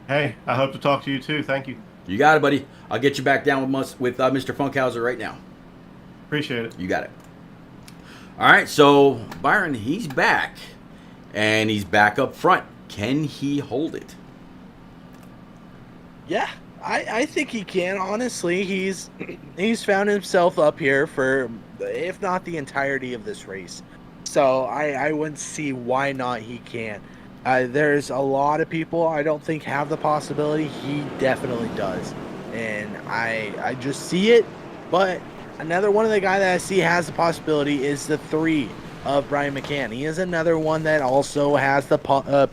Hey, I hope to talk to you too. Thank you. You got it, buddy. I'll get you back down with Mr. Funkhauser right now. Appreciate it. You got it. All right, so Byron, he's back, and he's back up front. Can he hold it? Yeah, I think he can. Honestly, he's found himself up here for, if not the entirety of this race. So I wouldn't see why not he can. There's a lot of people I don't think have the possibility. He definitely does. And I just see it. But another one of the guys that I see has the possibility is the 3 of Brian McCann. He is another one that also has the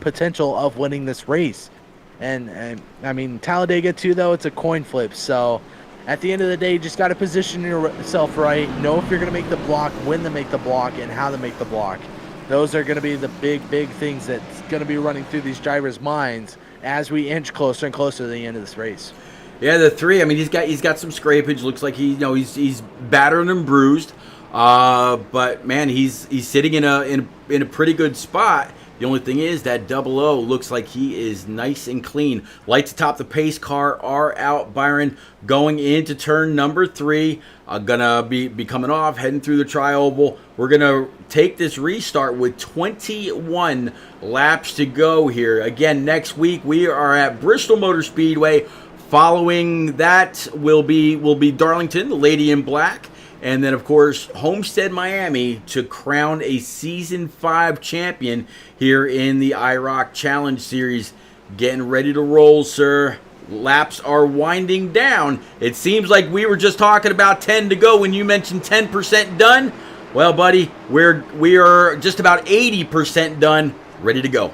potential of winning this race. And I mean, Talladega too, though, it's a coin flip. So at the end of the day, you just got to position yourself right. Know if you're going to make the block, when to make the block, and how to make the block. Those are going to be the big things that's going to be running through these drivers' minds as we inch closer and closer to the end of this race. Yeah, the 3. I mean, he's got some scrapage. Looks like he's battered and bruised. But man, he's sitting in a in a pretty good spot. The only thing is that 00 looks like he is nice and clean. Lights atop the pace car are out, Byron, going into turn number 3. Gonna be coming off, heading through the tri-oval. We're gonna take this restart with 21 laps to go here. Again, next week we are at Bristol Motor Speedway. Following that will be Darlington, the Lady in Black. And then, of course, Homestead, Miami to crown a Season 5 champion here in the IROC Challenge Series. Getting ready to roll, sir. Laps are winding down. It seems like we were just talking about 10 to go when you mentioned 10% done. Well, buddy, we are just about 80% done, ready to go.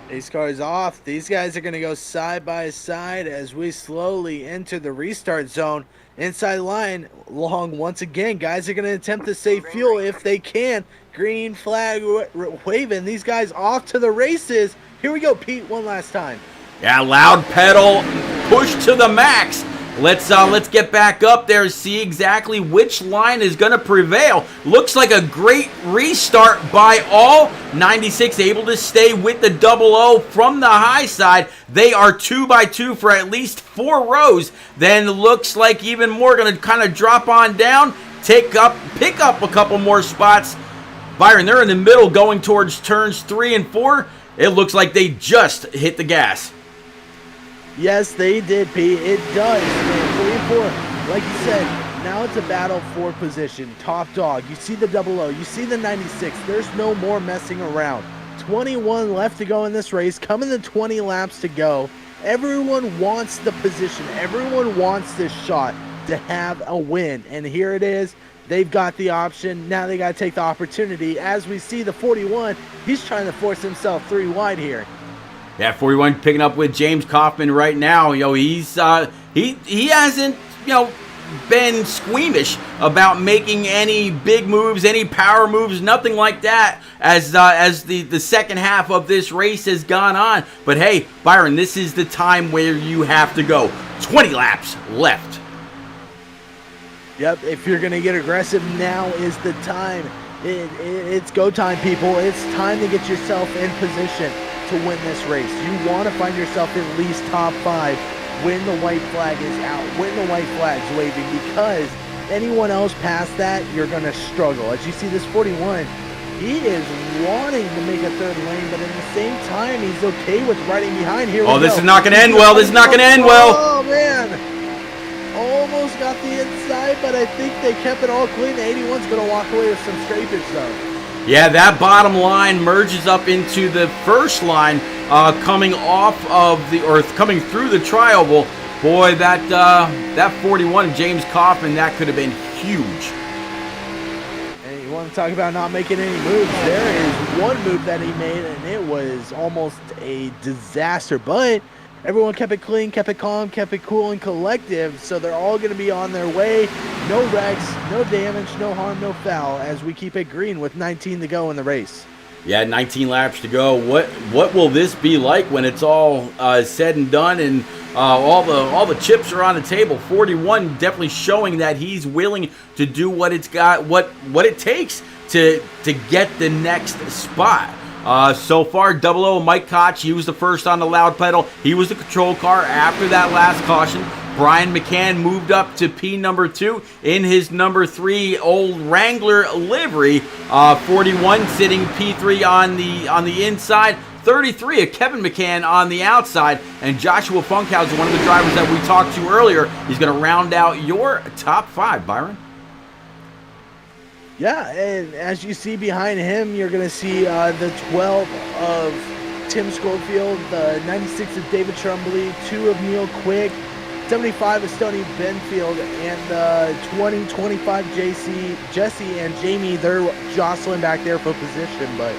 Pace car is off. These guys are going to go side by side as we slowly enter the restart zone. Inside line, long once again. Guys are going to attempt to save fuel if they can. Green flag waving. These guys off to the races. Here we go, Pete, one last time. Yeah, loud pedal, push to the max. Let's get back up there and see exactly which line is going to prevail. Looks like a great restart by all. 96 able to stay with the 00 from the high side. They are 2 by 2 for at least 4 rows. Then looks like even more going to kind of drop on down, pick up a couple more spots. Byron, they're in the middle going towards turns 3 and 4. It looks like they just hit the gas. Yes, they did, Pete. It does, man. 3 and 4. Like you said, now it's a battle for position. Top dog. You see the 00. You see the 96. There's no more messing around. 21 left to go in this race. Coming to 20 laps to go. Everyone wants the position. Everyone wants this shot to have a win. And here it is. They've got the option. Now they got to take the opportunity. As we see the 41, he's trying to force himself 3 wide here. Yeah, 41 picking up with James Kaufman right now. He's he hasn't been squeamish about making any big moves, any power moves, nothing like that as the second half of this race has gone on. But hey, Byron, this is the time where you have to go. 20 laps left. Yep, if you're going to get aggressive, now is the time. It's go time, people. It's time to get yourself in position to win this race. You want to find yourself at least top 5 when the white flag is out, when the white flag's waving, because anyone else past that, you're going to struggle. As you see this 41, he is wanting to make a 3rd lane, but at the same time, he's okay with riding behind. Here we go. This is not going to end well. This is not going to end well. Oh, man. Almost got the inside, but I think they kept it all clean. The 81's going to walk away with some scrapage, though. Yeah, that bottom line merges up into the first line, coming through the tri-oval. Boy, that 41 James Kaufman, that could have been huge. And you want to talk about not making any moves? There is one move that he made, and it was almost a disaster. But everyone kept it clean, kept it calm, kept it cool and collective. So they're all going to be on their way. No wrecks, no damage, no harm, no foul, as we keep it green with 19 to go in the race. Yeah, 19 laps to go. What will this be like when it's all said and done and all the chips are on the table? 41 definitely showing that he's willing to do what it takes to get the next spot. So far, 00 Mike Koch, he was the first on the loud pedal. He was the control car after that last caution. Brian McCann moved up to P number 2 in his number 3 old Wrangler livery. 41 sitting P3 on the inside. 33 of Kevin McCann on the outside. And Joshua Funkhauser, one of the drivers that we talked to earlier, he's going to round out your top 5, Byron. Yeah, and as you see behind him, you're going to see the 12 of Tim Schofield, the 96 of David Trumbley, 2 of Neil Quick, 75 of Stoney Benfield, and the 20-25 Jesse and Jamie. They're jostling back there for position, but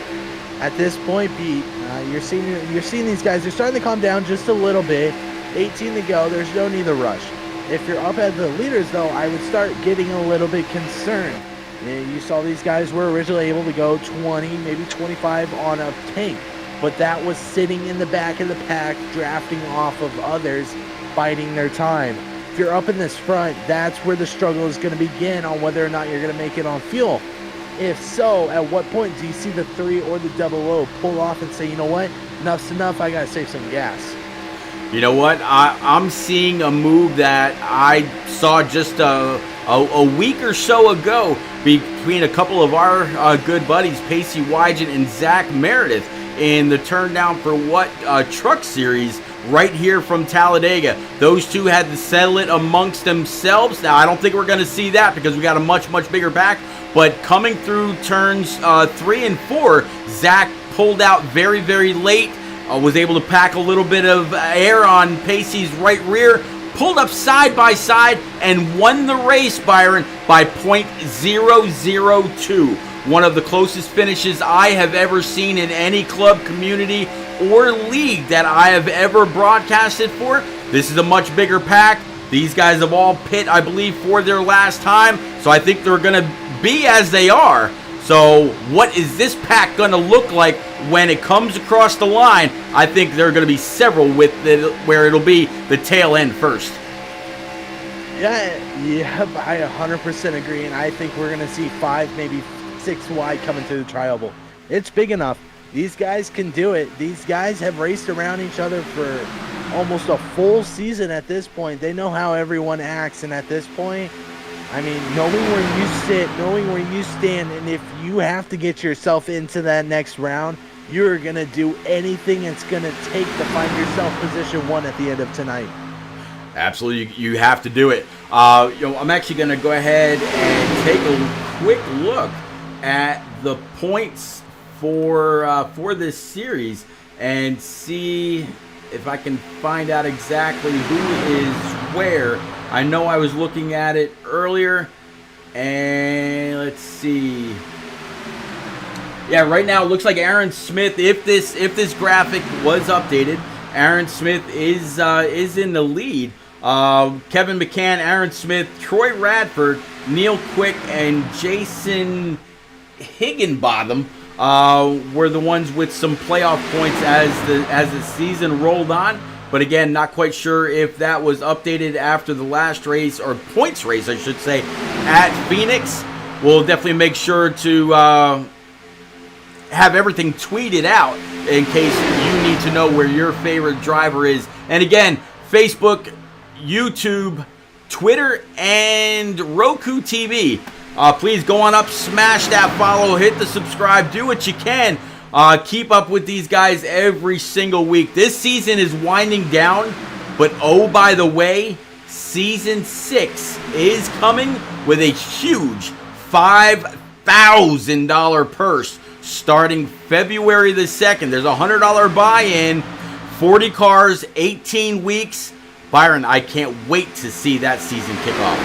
at this point, Pete, you're seeing these guys. They're starting to calm down just a little bit. 18 to go. There's no need to rush. If you're up at the leaders, though, I would start getting a little bit concerned. You saw these guys were originally able to go 20, maybe 25 on a tank, but that was sitting in the back of the pack, drafting off of others, biding their time. If you're up in this front, that's where the struggle is going to begin on whether or not you're going to make it on fuel. If so, at what point do you see the 3 or the 00 pull off and say, you know what, enough's enough, I gotta save some gas? You know what? I'm seeing a move that I saw just a week or so ago between a couple of our good buddies, Pacey Wygen and Zach Meredith, in the Turn Down for What truck series right here from Talladega. Those two had to settle it amongst themselves. Now, I don't think we're going to see that because we got a much, much bigger pack. But coming through turns 3 and 4, Zach pulled out very, very late. Was able to pack a little bit of air on Pacey's right rear, pulled up side by side, and won the race, Byron, by .002. One of the closest finishes I have ever seen in any club, community, or league that I have ever broadcasted for. This is a much bigger pack. These guys have all pit, I believe, for their last time, so I think they're going to be as they are. So what is this pack going to look like when it comes across the line? I think there are going to be several with it where it'll be the tail end first. Yeah, I 100% agree, and I think we're going to see 5, maybe 6 wide coming through the tri-oval. It's big enough. These guys can do it. These guys have raced around each other for almost a full season at this point. They know how everyone acts, and at this point, I mean, knowing where you sit, knowing where you stand, and if you have to get yourself into that next round, you're going to do anything it's going to take to find yourself position 1 at the end of tonight. Absolutely, you have to do it. I'm actually going to go ahead and take a quick look at the points for this series and see if I can find out exactly who is where. I know I was looking at it earlier, and let's see. Yeah, right now it looks like Aaron Smith, if this graphic was updated, Aaron Smith is in the lead. Kevin McCann, Aaron Smith, Troy Radford, Neil Quick, and Jason Higginbotham were the ones with some playoff points as the season rolled on. But again, not quite sure if that was updated after the last race, or points race, I should say, at Phoenix. We'll definitely make sure to have everything tweeted out in case you need to know where your favorite driver is. And again, Facebook, YouTube, Twitter, and Roku TV. Please go on up, smash that follow, hit the subscribe, do what you can. Keep up with these guys every single week. This season is winding down, but oh, by the way, Season 6 is coming with a huge $5,000 purse starting February the 2nd. There's a $100 buy-in, 40 cars, 18 weeks. Byron, I can't wait to see that season kick off.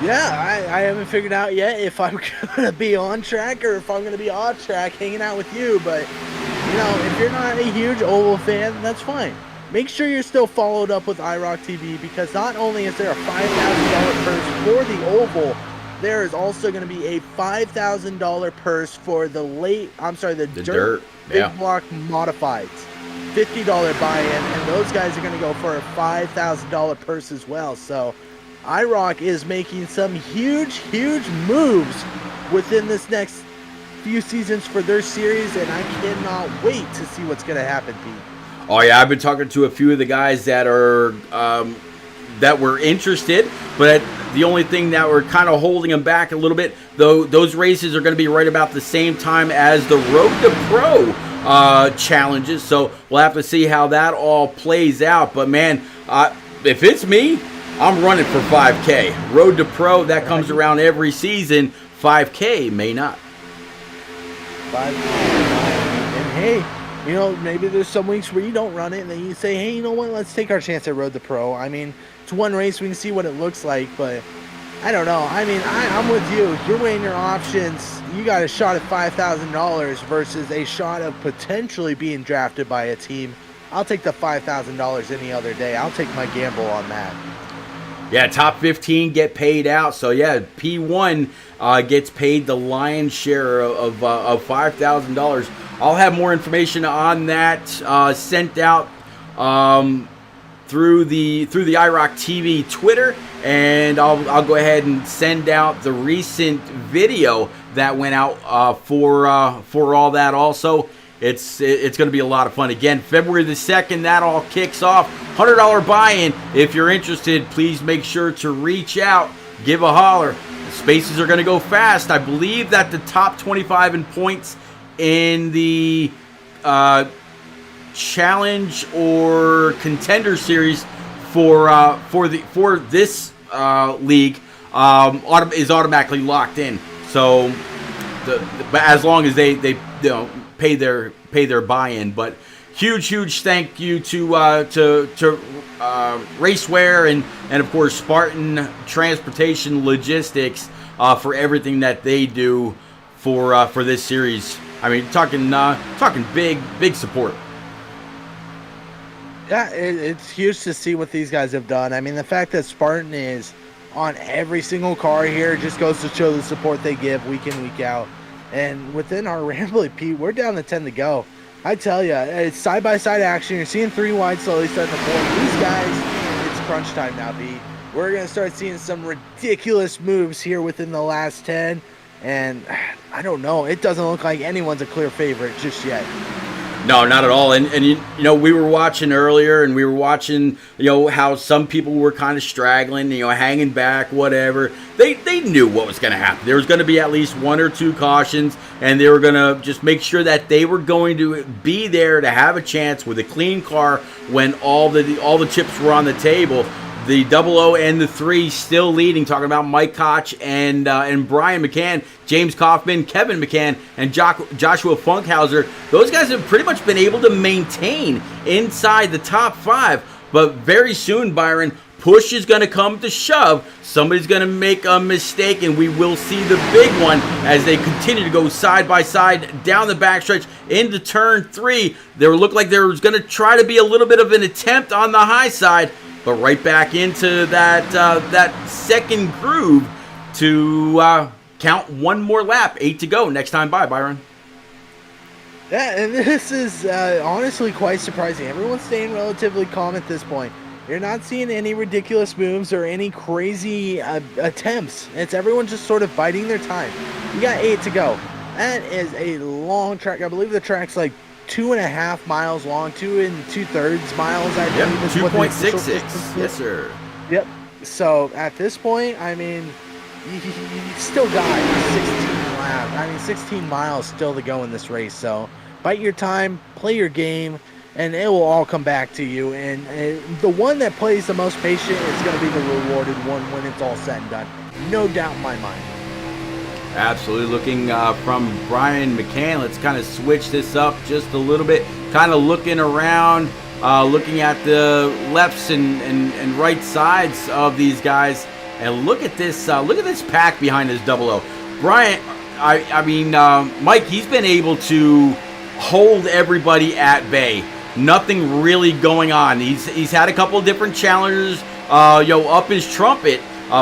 Yeah, I haven't figured out yet if I'm going to be on track or if I'm going to be off track hanging out with you. But, you know, if you're not a huge Oval fan, that's fine. Make sure you're still followed up with IROC TV, because not only is there a $5,000 purse for the Oval, there is also going to be a $5,000 purse for the dirt big block modifieds. $50 buy-in, and those guys are going to go for a $5,000 purse as well. So IROC is making some huge moves within this next few seasons for their series, and I cannot wait to see what's going to happen, Pete. Oh yeah, I've been talking to a few of the guys that are that were interested, but the only thing that we're kind of holding them back a little bit, though, those races are going to be right about the same time as the Road to Pro challenges, so we'll have to see how that all plays out. But man, if it's me, I'm running for 5K. Road to Pro, that comes around every season. 5K may not. 5K, and hey, you know, maybe there's some weeks where you don't run it, and then you say, hey, you know what, let's take our chance at Road to Pro. I mean, it's one race, we can see what it looks like, but I don't know. I mean, I'm with you. You're weighing your options. You got a shot at $5,000 versus a shot of potentially being drafted by a team. I'll take the $5,000 any other day. I'll take my gamble on that. Yeah, top 15 get paid out. So yeah, P1 gets paid the lion's share of $5,000. I'll have more information on that sent out through the IROC TV Twitter, and I'll go ahead and send out the recent video that went out for all that also. It's going to be a lot of fun. Again, February the 2nd, that all kicks off. $100 buy-in. If you're interested, please make sure to reach out, give a holler. The spaces are going to go fast. I believe that the top 25 in points in the challenge or contender series for this league is automatically locked in. So, but as long as they pay their buy-in. But huge thank you to Raceware and of course Spartan Transportation Logistics for everything that they do for this series. I mean, talking big support. Yeah, it's huge to see what these guys have done. I mean, the fact that Spartan is on every single car here just goes to show the support they give week in, week out. And within our Rambly, Pete, we're down to 10 to go. I tell you, it's side-by-side action. You're seeing 3 wide slowly starting to form. These guys, it's crunch time now, Pete. We're going to start seeing some ridiculous moves here within the last 10. And I don't know. It doesn't look like anyone's a clear favorite just yet. No, not at all. And you know, we were watching earlier, and we were watching, how some people were kind of straggling, hanging back, whatever. They knew what was going to happen. There was going to be at least 1 or 2 cautions, and they were going to just make sure that they were going to be there to have a chance with a clean car when all the chips were on the table. The 00 and the 3 still leading, talking about Mike Koch and Brian McCann, James Kaufman, Kevin McCann, and Joshua Funkhauser. Those guys have pretty much been able to maintain inside the top 5. But very soon, Byron, push is going to come to shove. Somebody's going to make a mistake, and we will see the big one as they continue to go side by side down the backstretch into turn 3. There looked like there was going to try to be a little bit of an attempt on the high side, but right back into that second groove to count 1 more lap. 8 to go. Next time by, Byron. Yeah, and this is honestly quite surprising. Everyone's staying relatively calm at this point. You're not seeing any ridiculous moves or any crazy attempts. It's everyone just sort of biding their time. You got 8 to go. That is a long track. I believe the track's like 2.5 miles long, 2 2/3 miles, I believe. 2.66. Yes, sir. Yep. So at this point, I mean, you still got 16 miles still to go in this race. So bite your time, play your game, and it will all come back to you. And the one that plays the most patient is going to be the rewarded one when it's all said and done. No doubt in my mind. Absolutely. Looking from Brian McCann, let's kind of switch this up just a little bit. Kind of looking around, looking at the lefts and right sides of these guys. And look at this pack behind this 00. Brian, I mean, Mike, he's been able to hold everybody at bay. Nothing really going on. He's had a couple of different challengers, up his trumpet.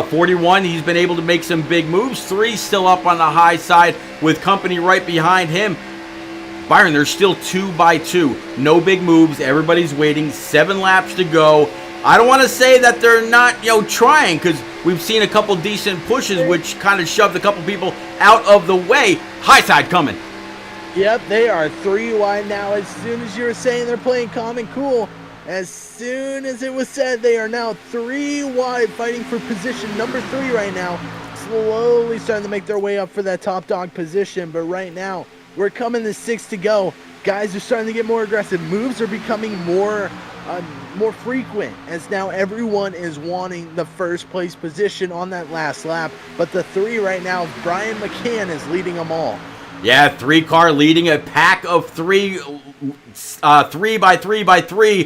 41, he's been able to make some big moves. 3 still up on the high side with company right behind him. Byron, there's still 2 by 2. No big moves. Everybody's waiting. 7 laps to go. I don't want to say that they're not, trying, because we've seen a couple decent pushes, which kind of shoved a couple people out of the way. High side coming. Yep, they are 3 wide now. As soon as you were saying they're playing calm and cool, as soon as it was said, they are now 3 wide, fighting for position number 3 right now. Slowly starting to make their way up for that top dog position, but right now, we're coming to 6 to go. Guys are starting to get more aggressive. Moves are becoming more frequent, as now everyone is wanting the first place position on that last lap. But the 3 right now, Brian McCann is leading them all. Yeah, 3 car leading a pack of 3 3 by 3 by 3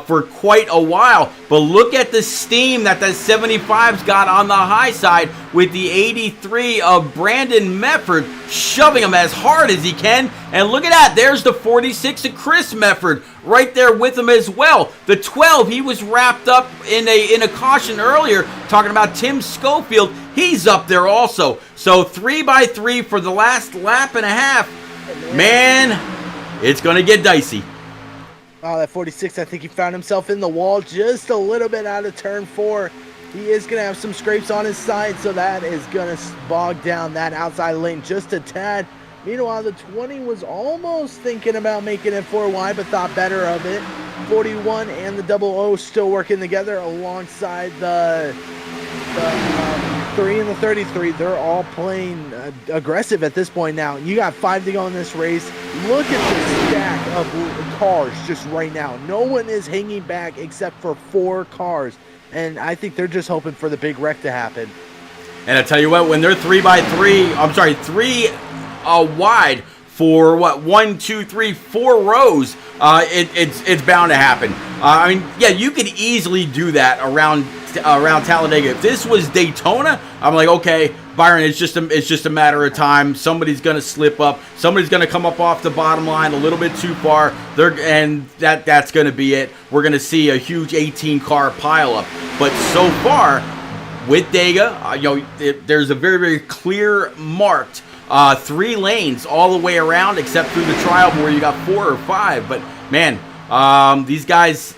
for quite a while. But look at the steam that the 75's got on the high side with the 83 of Brandon Mefford shoving him as hard as he can. And look at that, there's the 46 of Chris Mefford right there with him as well. The 12, he was wrapped up in a caution earlier, talking about Tim Schofield. He's up there also. So 3 by 3 for the last lap and a half. Man, it's going to get dicey. Oh, that 46, I think he found himself in the wall just a little bit out of turn 4. He is going to have some scrapes on his side, so that is going to bog down that outside lane just a tad. Meanwhile, the 20 was almost thinking about making it 4 wide, but thought better of it. 41 and the 00 still working together alongside the 3 and the 33. They're all playing aggressive at this point now. You got 5 to go in this race. Look at the stack of cars just right now. No one is hanging back except for 4 cars. And I think they're just hoping for the big wreck to happen. And I tell you what, when they're 3 wide for what 1, 2, 3, 4 rows, it's bound to happen. I mean, yeah, you could easily do that around Talladega. If this was Daytona, I'm like, okay, Byron, it's just a matter of time. Somebody's gonna slip up. Somebody's gonna come up off the bottom line a little bit too far. That's gonna be it. We're gonna see a huge 18-car pileup. But so far, with Dega, there's a very, very clear marked 3 lanes all the way around, except through the trial where you got 4 or 5. But man, these guys,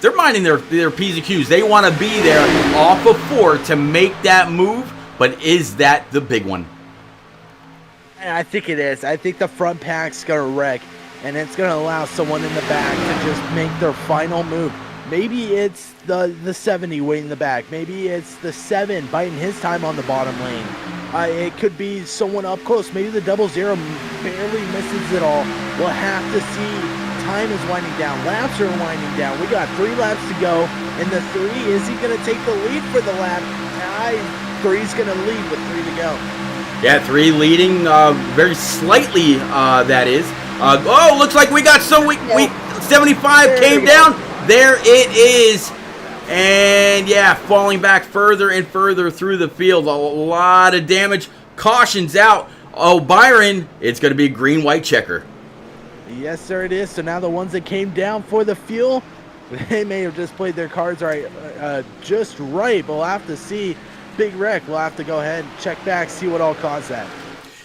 they're minding their P's and Q's. They want to be there off of 4 to make that move. But is that the big one? I think it is. I think the front pack's going to wreck, and it's going to allow someone in the back to just make their final move. Maybe it's the 70 way in the back. Maybe it's the 7 biting his time on the bottom lane. It could be someone up close. Maybe the 00 barely misses it all. We'll have to see. Time is winding down. Laps are winding down. We got 3 laps to go. And the 3, is he going to take the lead for the lap? 3's going to lead with 3 to go. Yeah, 3 leading very slightly, that is. Looks like we got some. 75 came down. There it is. And yeah, falling back further and further through the field. A lot of damage. Cautions out. Oh, Byron, it's going to be a green-white checker. Yes, sir, it is. So now the ones that came down for the fuel, they may have just played their cards right, just right. But we'll have to see. Big wreck. We'll have to go ahead and check back, see what all caused that.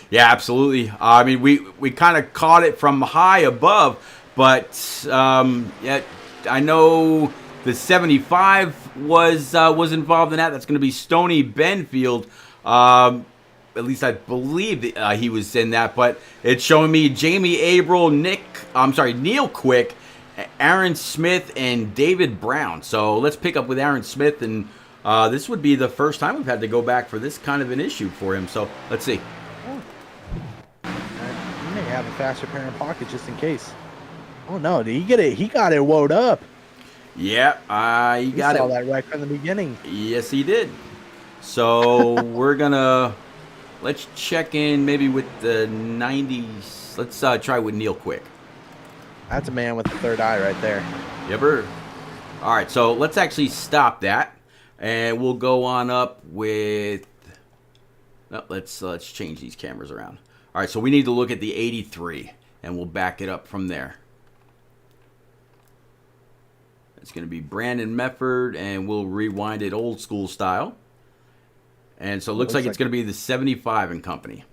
Yeah, absolutely. I mean, we kind of caught it from high above, but yeah, I know the 75 was involved in that. That's going to be Stoney Benfield. At least I believe he was in that, but it's showing me Jamie Abril, Neil Quick, Aaron Smith, and David Brown. So let's pick up with Aaron Smith, and this would be the first time we've had to go back for this kind of an issue for him. So let's see. He may have a faster pair in pocket just in case. Oh no, did he get it? He got it woed up. Yeah, he got it. Saw that right from the beginning. Yes, he did. So let's check in maybe with the 90s. Let's try with Neil Quick. That's a man with the third eye right there. Yepper. All right, so let's actually stop that, and we'll go on up with. No, let's change these cameras around. All right, so we need to look at the 83, and we'll back it up from there. It's going to be Brandon Mefford, and we'll rewind it old school style. And so it looks like it's going to be the 75 and company.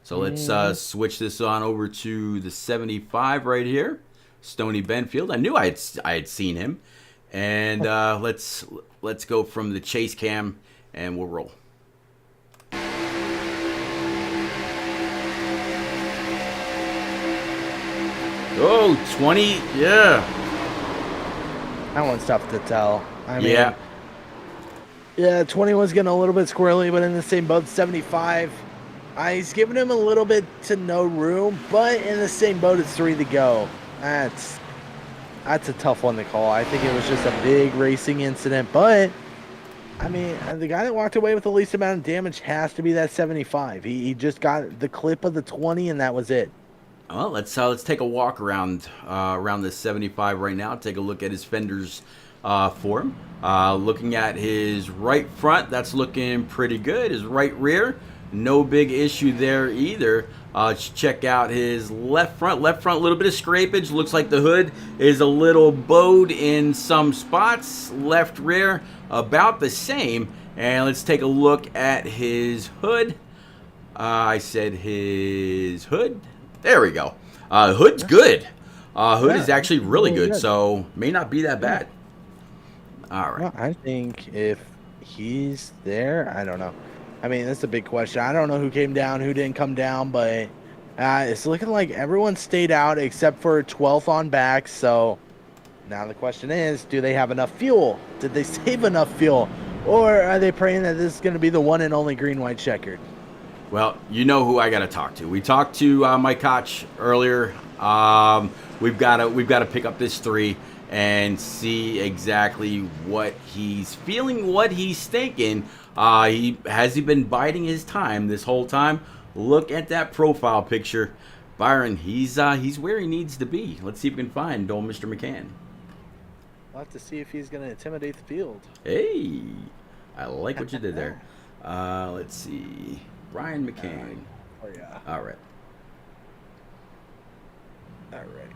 So let's switch this on over to the 75 right here. Stoney Benfield. I knew I had seen him. And let's go from the chase cam, and we'll roll. Oh, 20, yeah. That one's tough to tell. I mean, yeah, 21's getting a little bit squirrely, but in the same boat, 75. He's giving him a little bit to no room, but in the same boat, it's 3 to go. That's a tough one to call. I think it was just a big racing incident, but I mean, the guy that walked away with the least amount of damage has to be that 75. He just got the clip of the 20, and that was it. Well, let's take a walk around this 75 right now. Take a look at his fenders for him. Looking at his right front, that's looking pretty good. His right rear, no big issue there either. Let's check out his left front. Left front, a little bit of scrapage. Looks like the hood is a little bowed in some spots. Left rear, about the same. And let's take a look at his hood. I said his hood. There we go. Hood's good. Hood is actually really really good, good. so may not be that bad. All right. Well, I think if he's there, I don't know. I mean, that's a big question. I don't know who came down, who didn't come down, but it's looking like everyone stayed out except for 12th on back. So now the question is, do they have enough fuel? Did they save enough fuel? Or are they praying that this is going to be the one and only green-white checkered? Well, you know who I got to talk to. We talked to Mike Koch earlier. We've got to pick up this 3 and see exactly what he's feeling, what he's thinking. Has he been biding his time this whole time? Look at that profile picture, Byron. He's where he needs to be. Let's see if we can find old Mr. McCann. We'll have to see if he's going to intimidate the field. Hey, I like what you did there. Let's see, Brian McCann. Oh yeah. All right. Alrighty.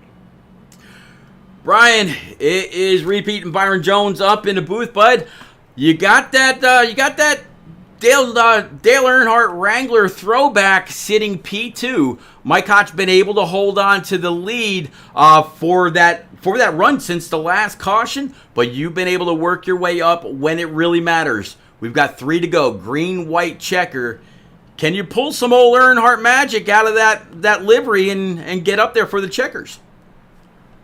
Brian, it is repeating Byron Jones up in the booth, bud. You got that Dale Earnhardt Wrangler throwback sitting P2. Mike Koch been able to hold on to the lead for that run since the last caution, but you've been able to work your way up when it really matters. We've got 3 to go. Green, white checker. Can you pull some old Earnhardt magic out of that livery and get up there for the checkers?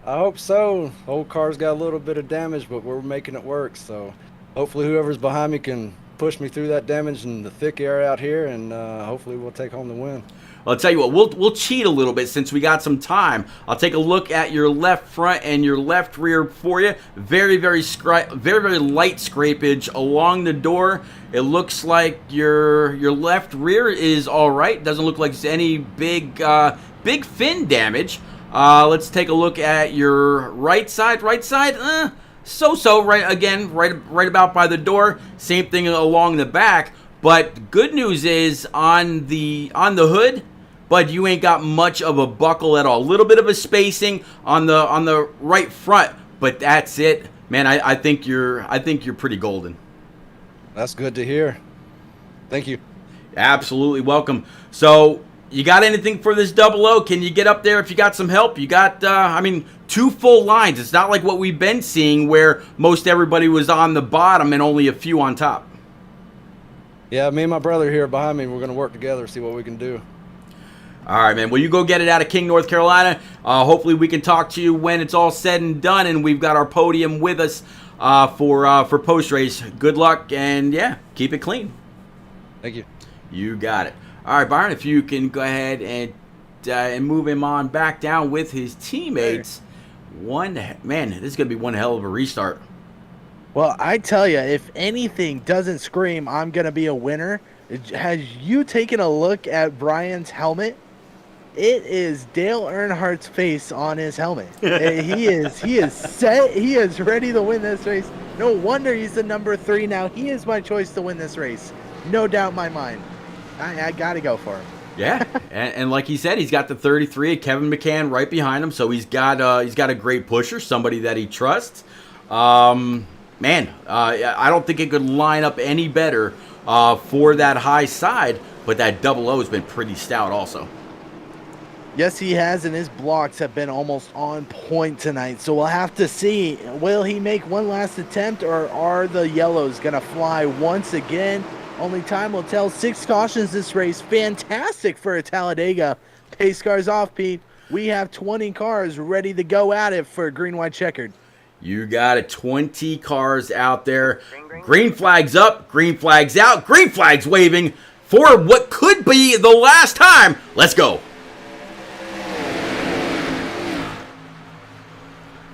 I hope so. Old car's got a little bit of damage, but we're making it work. So hopefully whoever's behind me can push me through that damage in the thick air out here, and hopefully we'll take home the win. I'll tell you what, we'll cheat a little bit since we got some time. I'll take a look at your left front and your left rear for you. Very light scrapage along the door. It looks like your left rear is all right. Doesn't look like there's any big fin damage. Let's take a look at your right side. So right about by the door. Same thing along the back. But good news is on the hood, but you ain't got much of a buckle at all. A little bit of a spacing on the right front, but that's it, man. I think you're pretty golden. That's good to hear. Thank you. Absolutely welcome. So you got anything for this 00? Can you get up there if you got some help? You got 2 full lines. It's not like what we've been seeing where most everybody was on the bottom and only a few on top. Yeah, me and my brother here behind me, we're going to work together, see what we can do. All right, man. Well, you go get it out of King, North Carolina. Hopefully we can talk to you when it's all said and done, and we've got our podium with us for post-race. Good luck, and, yeah, keep it clean. Thank you. You got it. All right, Byron, if you can go ahead and move him on back down with his teammates. Man, this is going to be one hell of a restart. Well, I tell you, if anything doesn't scream, I'm going to be a winner. Has you taken a look at Brian's helmet? It is Dale Earnhardt's face on his helmet. He is set. He is ready to win this race. No wonder he's the number 3 now. He is my choice to win this race. No doubt in my mind. I got to go for him. Yeah, and like he said, he's got the 33, Kevin McCann right behind him, so he's got a great pusher, somebody that he trusts. I don't think it could line up any better for that high side, but that 00 has been pretty stout also. Yes, he has, and his blocks have been almost on point tonight. So we'll have to see. Will he make one last attempt, or are the yellows going to fly once again? Only time will tell. 6 cautions this race. Fantastic for a Talladega. Pace cars off, Pete. We have 20 cars ready to go at it for green-white checkered. You got it. 20 cars out there. Green flags up, green flags out, green flags waving for what could be the last time. Let's go.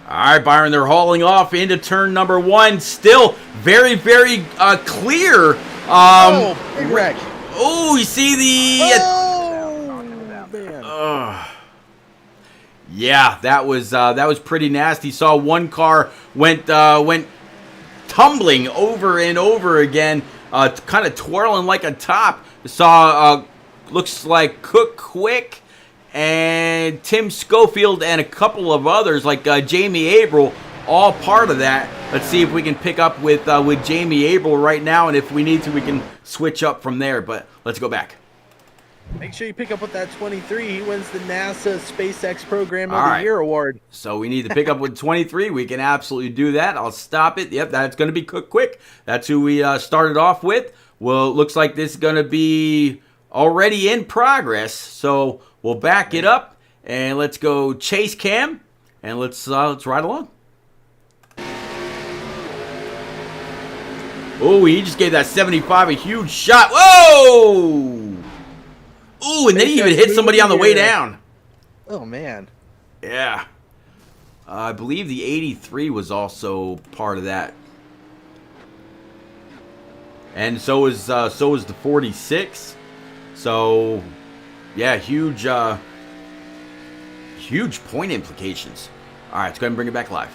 All right, Byron, they're hauling off into turn number 1. Still very clear. Big wreck. Oh, you see the... man. Yeah, that was pretty nasty. Saw one car went tumbling over and over again, kind of twirling like a top. Saw looks like Cook Quick and Tim Schofield and a couple of others like Jamie Abril, all part of that. Let's see if we can pick up with Jamie Abril right now, and if we need to, we can switch up from there. But let's go back. Make sure you pick up with that 23. He wins the NASA SpaceX Program All of the right. Year award. So we need to pick up with 23. We can absolutely do that. I'll stop it. Yep, that's going to be quick. That's who we started off with. Well, it looks like this is going to be already in progress. So we'll back it up and let's go chase cam and let's ride along. Oh, he just gave that 75 a huge shot. Whoa! Ooh, and then he even hit somebody on the way down. Oh, man. Yeah. I believe the 83 was also part of that. And so is the 46. So, yeah, huge point implications. All right, let's go ahead and bring it back live.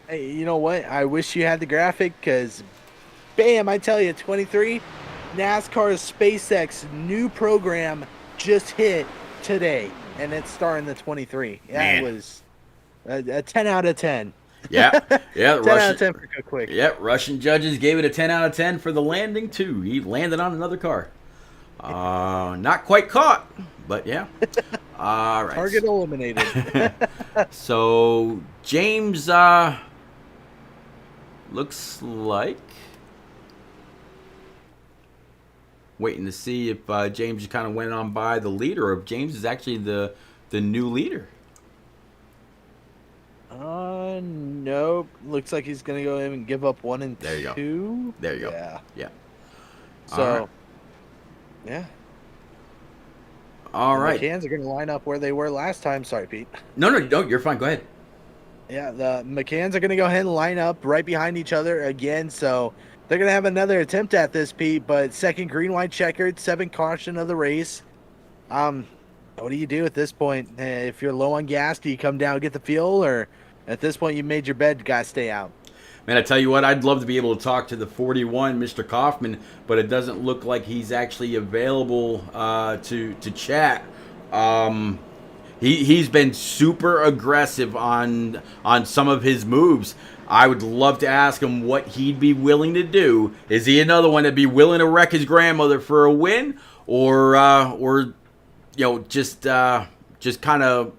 Hey, you know what? I wish you had the graphic because, bam, I tell you, 23, NASCAR's SpaceX new program just hit today, and it's starring the 23. Yeah, it was a 10 out of 10. Yeah. 10 out of 10 for quick. Yeah, Russian judges gave it a 10 out of 10 for the landing, too. He landed on another car. Not quite caught, but yeah. All right. Target eliminated. So, James, looks like waiting to see if James just kind of went on by the leader or if James is actually the new leader. Nope. Looks like he's gonna go in and give up 1 and 2. There you go. There you go. Yeah. So, yeah. All right. The McCanns are gonna line up where they were last time. Sorry, Pete. No, you're fine. Go ahead. Yeah, the McCanns are going to go ahead and line up right behind each other again, so they're going to have another attempt at this, Pete, but second green, white, checkered, 7 caution of the race. What do you do at this point? If you're low on gas, do you come down and get the fuel, or at this point you made your bed, got to stay out? Man, I tell you what, I'd love to be able to talk to the 41, Mr. Kaufman, but it doesn't look like he's actually available to chat. He's been super aggressive on some of his moves. I would love to ask him what he'd be willing to do. Is he another one that'd be willing to wreck his grandmother for a win, or you know, just kind of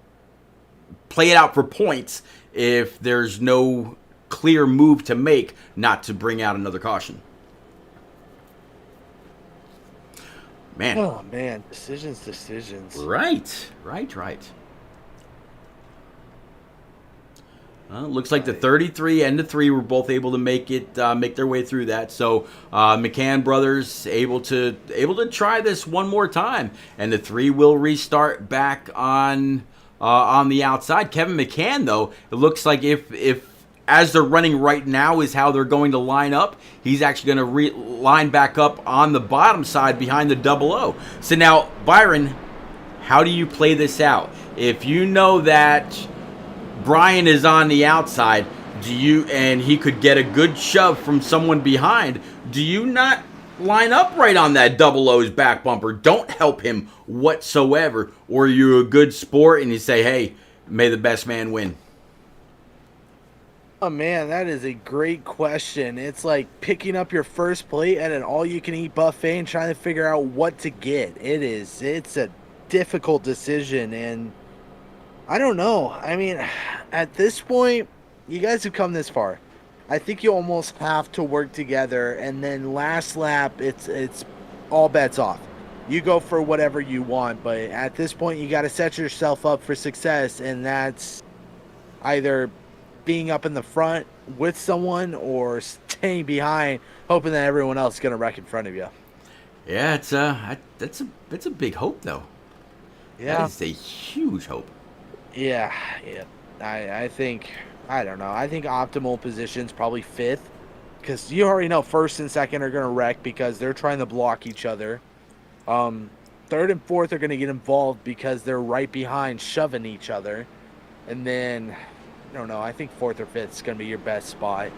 play it out for points if there's no clear move to make, not to bring out another caution? Man. Oh, man. Decisions. Right. Looks like the 33 and the 3 were both able to make their way through that. So McCann brothers able to try this one more time, and the 3 will restart back on the outside. Kevin McCann, though, it looks like if as they're running right now is how they're going to line up, he's actually going to line back up on the bottom side behind the 00. So now, Byron, how do you play this out? If you know that Brian is on the outside, and he could get a good shove from someone behind, do you not line up right on that 00's back bumper? Don't help him whatsoever. Or are you a good sport and you say, hey, may the best man win? Oh, man, that is a great question. It's like picking up your first plate at an all-you-can-eat buffet and trying to figure out what to get. It's a difficult decision, and I don't know. I mean, at this point, you guys have come this far. I think you almost have to work together, and then last lap, it's all bets off. You go for whatever you want, but at this point, you got to set yourself up for success, and that's either being up in the front with someone or staying behind, hoping that everyone else is going to wreck in front of you. Yeah, that's a big hope, though. Yeah, that is a huge hope. Yeah. I think, I don't know. I think optimal position's probably 5th, because you already know 1st and 2nd are going to wreck because they're trying to block each other. 3rd and 4th are going to get involved because they're right behind, shoving each other, and then I don't know. I think 4th or 5th is going to be your best spot,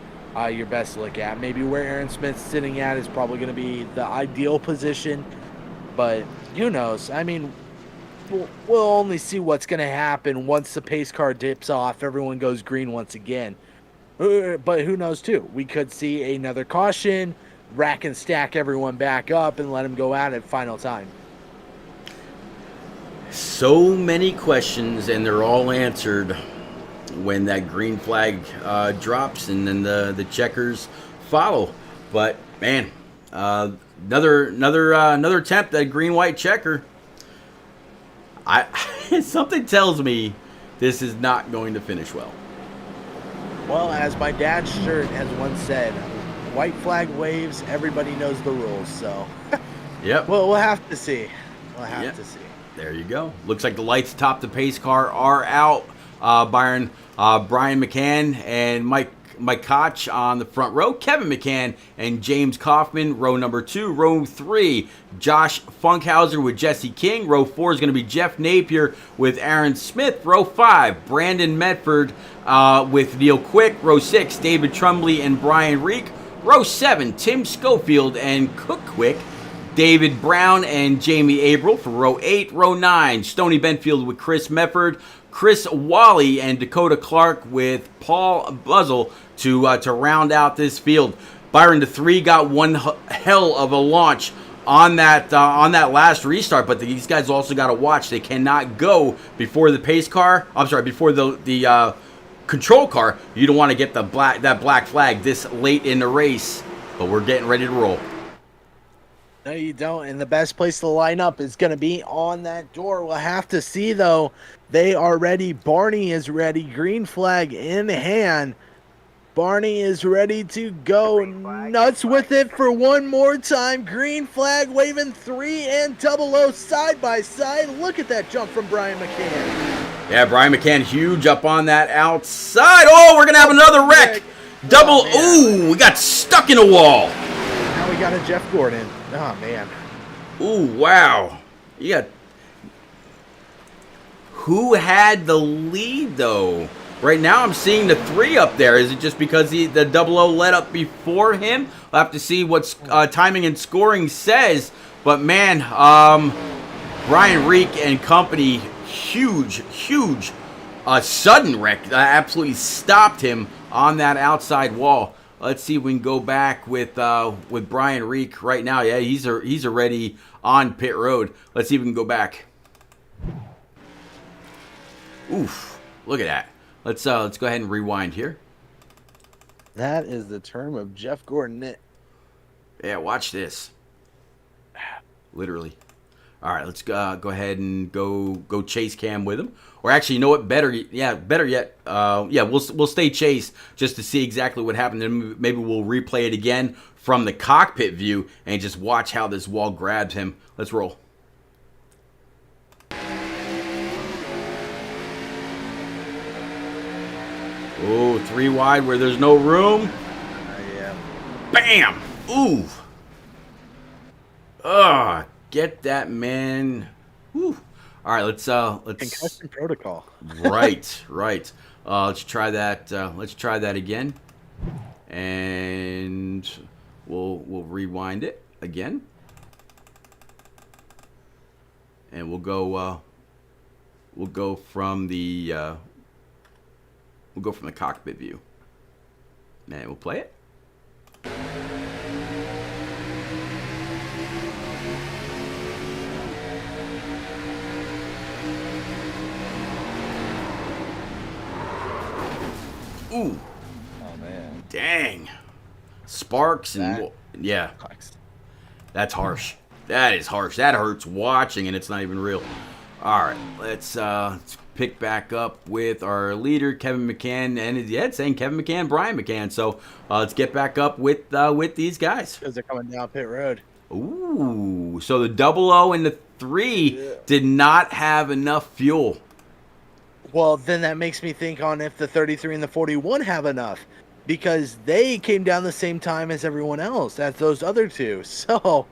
your best look at. Maybe where Aaron Smith's sitting at is probably going to be the ideal position, but who knows? I mean, we'll only see what's going to happen once the pace car dips off. Everyone goes green once again. But who knows, too? We could see another caution. rack and stack everyone back up and let them go at it final time. So many questions, and they're all answered when that green flag drops, and then the checkers follow. But man, another attempt at green-white checker. Something tells me this is not going to finish well. Well, as my dad's shirt has once said, white flag waves, everybody knows the rules. So, yep. Well, we'll have to see. We'll have to see. There you go. Looks like the lights atop the pace car are out. Brian McCann and Mike Koch on the front row. Kevin McCann and James Kaufman, row number 2. Row 3, Josh Funkhauser with Jesse King. Row 4 is going to be Jeff Napier with Aaron Smith. Row 5, Brandon Medford with Neil Quick. Row 6, David Trumley and Brian Reek. Row 7, Tim Schofield and Cook Quick. David Brown and Jamie Averill for row 8. Row 9, Stoney Benfield with Chris Mefford. Chris Wally and Dakota Clark with Paul Buzzle to round out this field. Byron, the 3 got one hell of a launch on that last restart, but these guys also got to watch. They cannot go before the pace car. I'm sorry, before the control car. You don't want to get that black flag this late in the race, but we're getting ready to roll. No, you don't. And the best place to line up is going to be on that door. We'll have to see, though. They are ready. Barney is ready. Green flag in hand. Barney is ready to go nuts with it for one more time. Green flag waving 3 and 00 side by side. Look at that jump from Brian McCann. Yeah, Brian McCann huge up on that outside. Oh, we're going to have another wreck. Double. Ooh, we got stuck in a wall. Now we got a Jeff Gordon. Oh, man. Ooh, wow. You got... Who had the lead, though? Right now I'm seeing the 3 up there. Is it just because the 00 led up before him? We'll have to see what timing and scoring says. But, man, Brian Reek and company, huge sudden wreck. Absolutely stopped him on that outside wall. Let's see if we can go back with Brian Reek right now. Yeah, he's already on pit road. Let's see if we can go back. Oof! Look at that. Let's go ahead and rewind here. That is the term of Jeff Gordon. Yeah, watch this. Literally. All right, let's go ahead and go chase cam with him. Or actually, you know what? Better yet. We'll stay chase just to see exactly what happened. Then maybe we'll replay it again from the cockpit view and just watch how this wall grabs him. Let's roll. Oh, 3 wide where there's no room. Yeah. Bam! Ooh. Get that man. Ooh. All right, let's concussion protocol. right. Let's try that. Let's try that again, and we'll rewind it again, and we'll go from the cockpit view, and we'll play it. Ooh. Oh, man. Dang. Sparks and... Yeah. That's harsh. That is harsh. That hurts watching, and it's not even real. All right. Let's pick back up with our leader, Kevin McCann. And it's saying Kevin McCann, Brian McCann. So let's get back up with these guys. Because they're coming down pit road. Ooh. So the 00 and the 3 did not have enough fuel. Well, then that makes me think on if the 33 and the 41 have enough, because they came down the same time as everyone else, as those other 2. So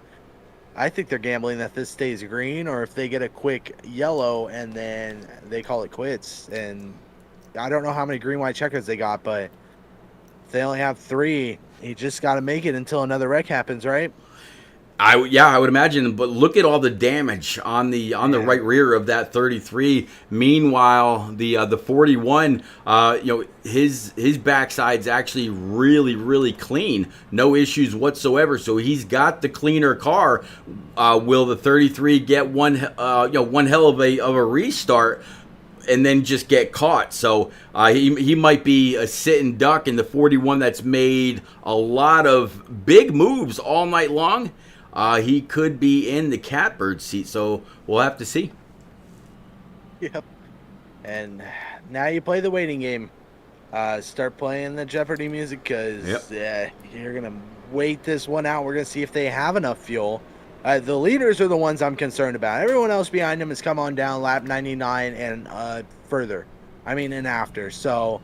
I think they're gambling that this stays green, or if they get a quick yellow and then they call it quits. And I don't know how many green-white checkers they got, but if they only have 3, you just got to make it until another wreck happens, right? I would imagine, but look at all the damage on the right rear of that 33. Meanwhile, the 41, his backside's actually really, really clean, no issues whatsoever. So he's got the cleaner car. Will the 33 get one hell of a restart and then just get caught? So he might be a sitting duck in the 41 that's made a lot of big moves all night long. He could be in the catbird seat, so we'll have to see. Yep. And now you play the waiting game. Start playing the Jeopardy music, because you're going to wait this one out. We're going to see if they have enough fuel. The leaders are the ones I'm concerned about. Everyone else behind them has come on down lap 99 and further. And after. So,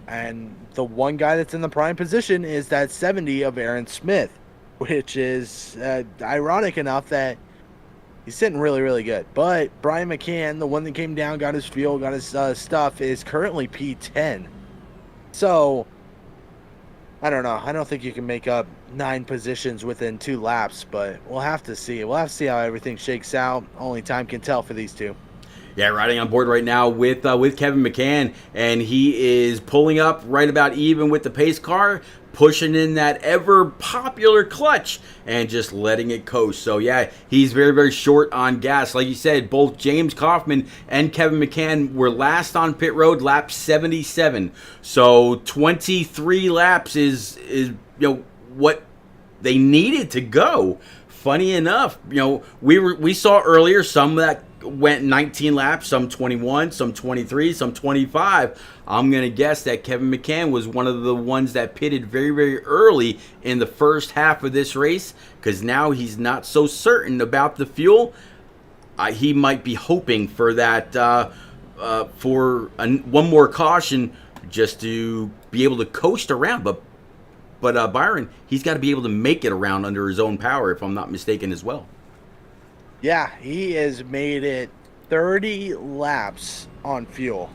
and the one guy that's in the prime position is that 70 of Aaron Smith, which is ironic enough that he's sitting really, really good. But Brian McCann, the one that came down, got his fuel, got his stuff, is currently P10. So, I don't know. I don't think you can make up 9 positions within 2 laps, but we'll have to see. We'll have to see how everything shakes out. Only time can tell for these two. Yeah, riding on board right now with Kevin McCann, and he is pulling up right about even with the pace car, pushing in that ever-popular clutch and just letting it coast. So, yeah, he's very, very short on gas. Like you said, both James Kaufman and Kevin McCann were last on pit road, lap 77. So, 23 laps is what they needed to go. Funny enough, we saw earlier some that went 19 laps, some 21, some 23, some 25. I'm going to guess that Kevin McCann was one of the ones that pitted very, very early in the first half of this race, because now he's not so certain about the fuel. He might be hoping for that, one more caution just to be able to coast around. But Byron, he's got to be able to make it around under his own power, if I'm not mistaken, as well. Yeah, he has made it 30 laps on fuel.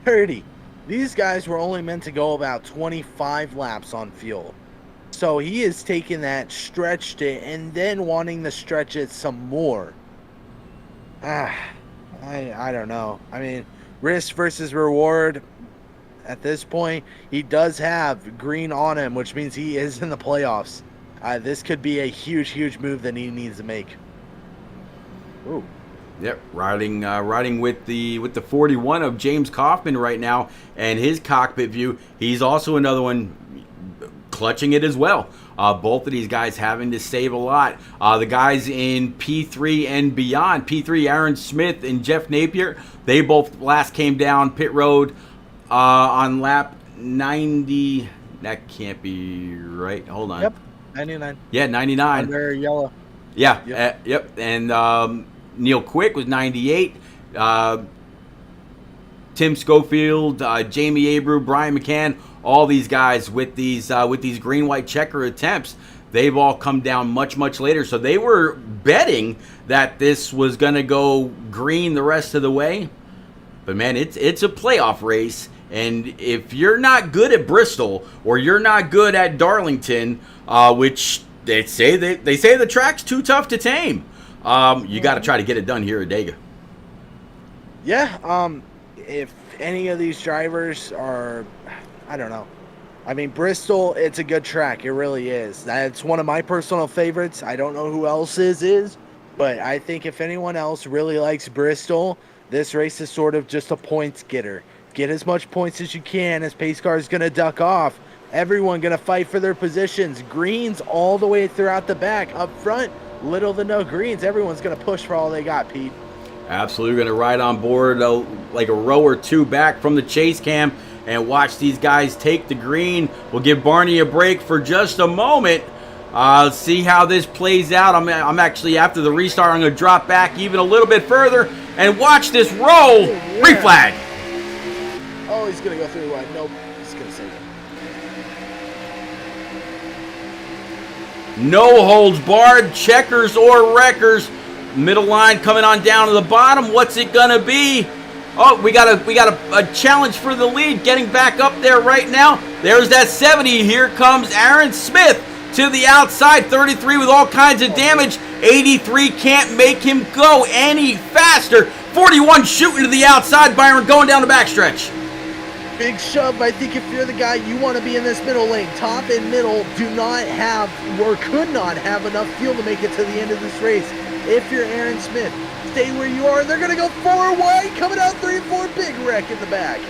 30. These guys were only meant to go about 25 laps on fuel. So he is taking that, stretched it, and then wanting to stretch it some more. I don't know. Risk versus reward. At this point, he does have green on him, which means he is in the playoffs. This could be a huge, huge move that he needs to make. Ooh. Yep, riding with the 41 of James Kaufman right now, and his cockpit view. He's also another one clutching it as well. Both of these guys having to save a lot. The guys in P3 and beyond, P3, Aaron Smith and Jeff Napier, they both last came down pit road on lap 90. That can't be right. Hold on. Yep, 99. Yeah, 99. Under yellow. Yeah, yep. And Neil Quick was 98. Tim Schofield, Jamie Abreu, Brian McCann, all these guys with these green white checker attempts, they've all come down much, much later. So they were betting that this was going to go green the rest of the way. But man, it's a playoff race, and if you're not good at Bristol or you're not good at Darlington, which they say the track's too tough to tame, you got to try to get it done here at Dega. Yeah, if any of these drivers are, I don't know. Bristol, it's a good track. It really is. That's one of my personal favorites. I don't know who else's is, but I think if anyone else really likes Bristol, this race is sort of just a points getter. Get as much points as you can as pace car is going to duck off. Everyone going to fight for their positions. Greens all the way throughout the back. Up front, little to no greens. Everyone's going to push for all they got, Pete. Absolutely going to ride on board like a row or two back from the chase cam and watch these guys take the green. We'll give Barney a break for just a moment. See how this plays out. I'm actually, after the restart, I'm going to drop back even a little bit further and watch this roll. Reflag. Oh, he's going to go through the line. Nope. He's going to save it. No holds barred, checkers or wreckers. Middle line coming on down to the bottom. What's it going to be? Oh, we got a challenge for the lead, getting back up there right now. There's that 70. Here comes Aaron Smith to the outside. 33 with all kinds of damage. 83 can't make him go any faster. 41 shooting to the outside. Byron going down the backstretch. Big shove. I think if you're the guy, you want to be in this middle lane. Top and middle do not have or could not have enough fuel to make it to the end of this race. If you're Aaron Smith, stay where you are. They're going to go 4 wide, coming out 3-4. Big wreck in the back.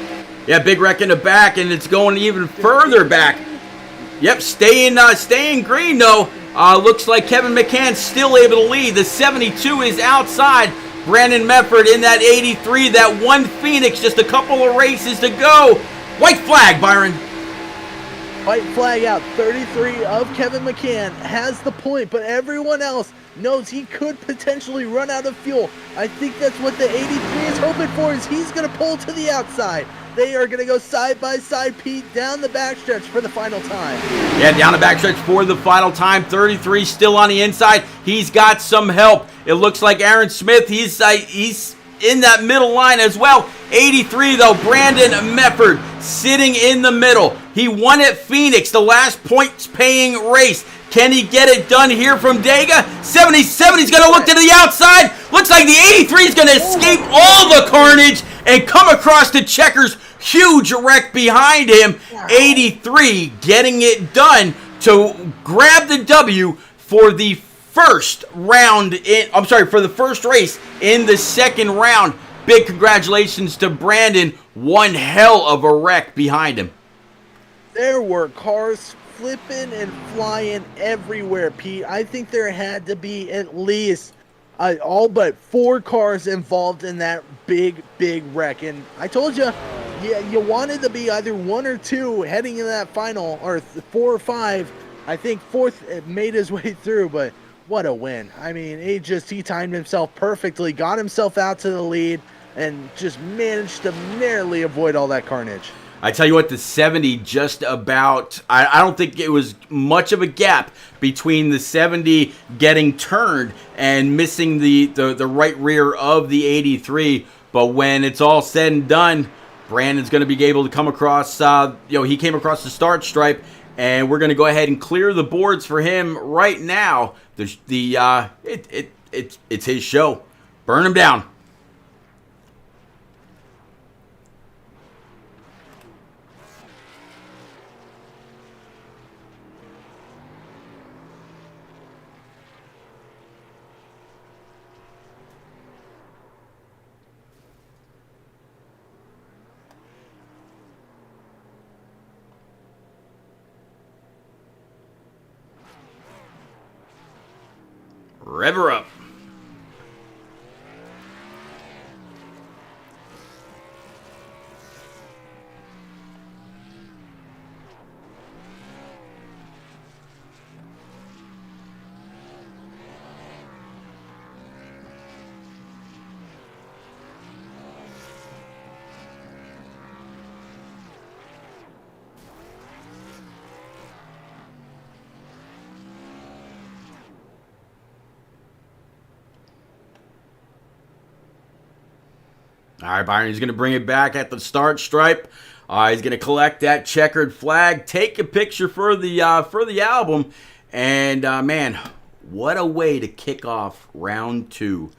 Yeah, big wreck in the back, and it's going even further back. Yep, staying green, though. Looks like Kevin McCann's still able to lead. The 72 is outside. Brandon Mefford in that 83. That one Phoenix, just a couple of races to go. White flag, Byron. White flag out. 33 of Kevin McCann has the point, but everyone else knows he could potentially run out of fuel. I think that's what the 83 is hoping for, is he's going to pull to the outside. They are going to go side by side, Pete, down the backstretch for the final time. Yeah, down the backstretch for the final time. 33 still on the inside. He's got some help. It looks like Aaron Smith, he's in that middle line as well. 83, though, Brandon Mefford sitting in the middle. He won at Phoenix, the last points-paying race. Can he get it done here from Dega? 77, he's going to look to the outside. Looks like the 83 is going to escape all the carnage and come across the checkers. Huge wreck behind him. 83 getting it done to grab the W for the first round for the first race in the second round. Big congratulations to Brandon. One hell of a wreck behind him. There were cars flipping and flying everywhere, Pete. I think there had to be at least all but 4 cars involved in that big wreck. And I told you, you wanted to be either 1 or 2 heading into that final, or 4 or 5. I think 4th made his way through, but what a win. I mean, he timed himself perfectly, got himself out to the lead, and just managed to narrowly avoid all that carnage. I tell you what, the 70 just about, I don't think it was much of a gap between the 70 getting turned and missing the right rear of the 83. But when it's all said and done, Brandon's going to be able to come across, he came across the start stripe, and we're going to go ahead and clear the boards for him right now. It's his show. Burn him down. Rev her up. All right, Byron, he's going to bring it back at the start stripe. He's going to collect that checkered flag, take a picture for the album, and man, what a way to kick off round 2.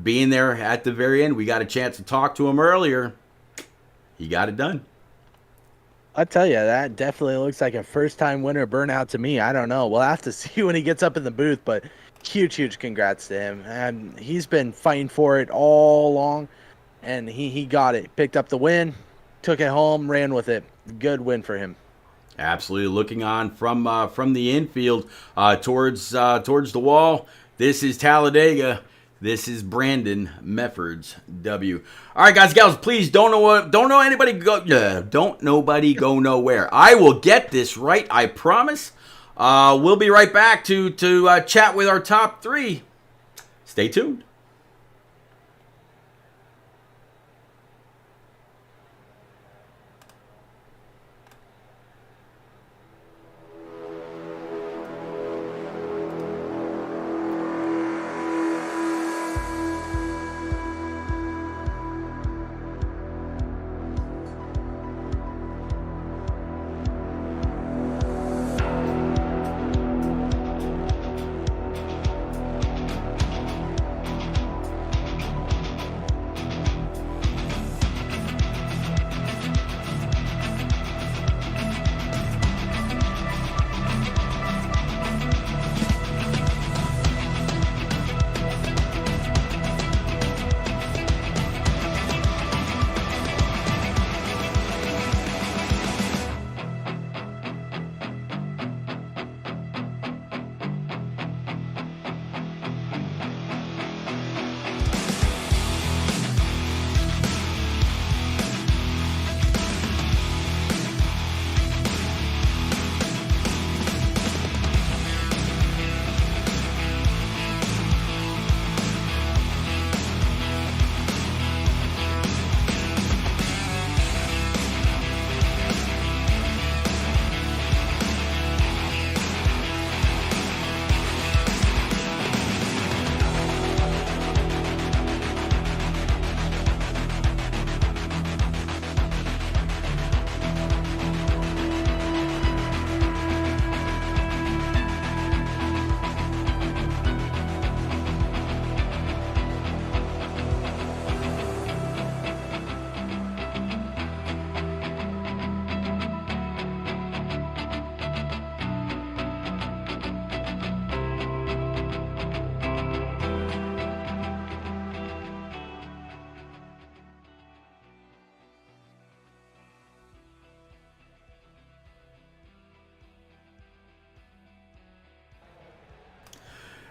Being there at the very end, we got a chance to talk to him earlier. He got it done. I tell you, that definitely looks like a first-time winner burnout to me. I don't know. We'll have to see when he gets up in the booth, but huge congrats to him. And he's been fighting for it all along, and he got it. Picked up the win, took it home, ran with it. Good win for him. Absolutely. Looking on from the infield towards the wall. This is Talladega. This is Brandon Mefford's W. All right, guys, gals, please don't nobody go nowhere. I will get this right, I promise. We'll be right back to chat with our top 3. Stay tuned.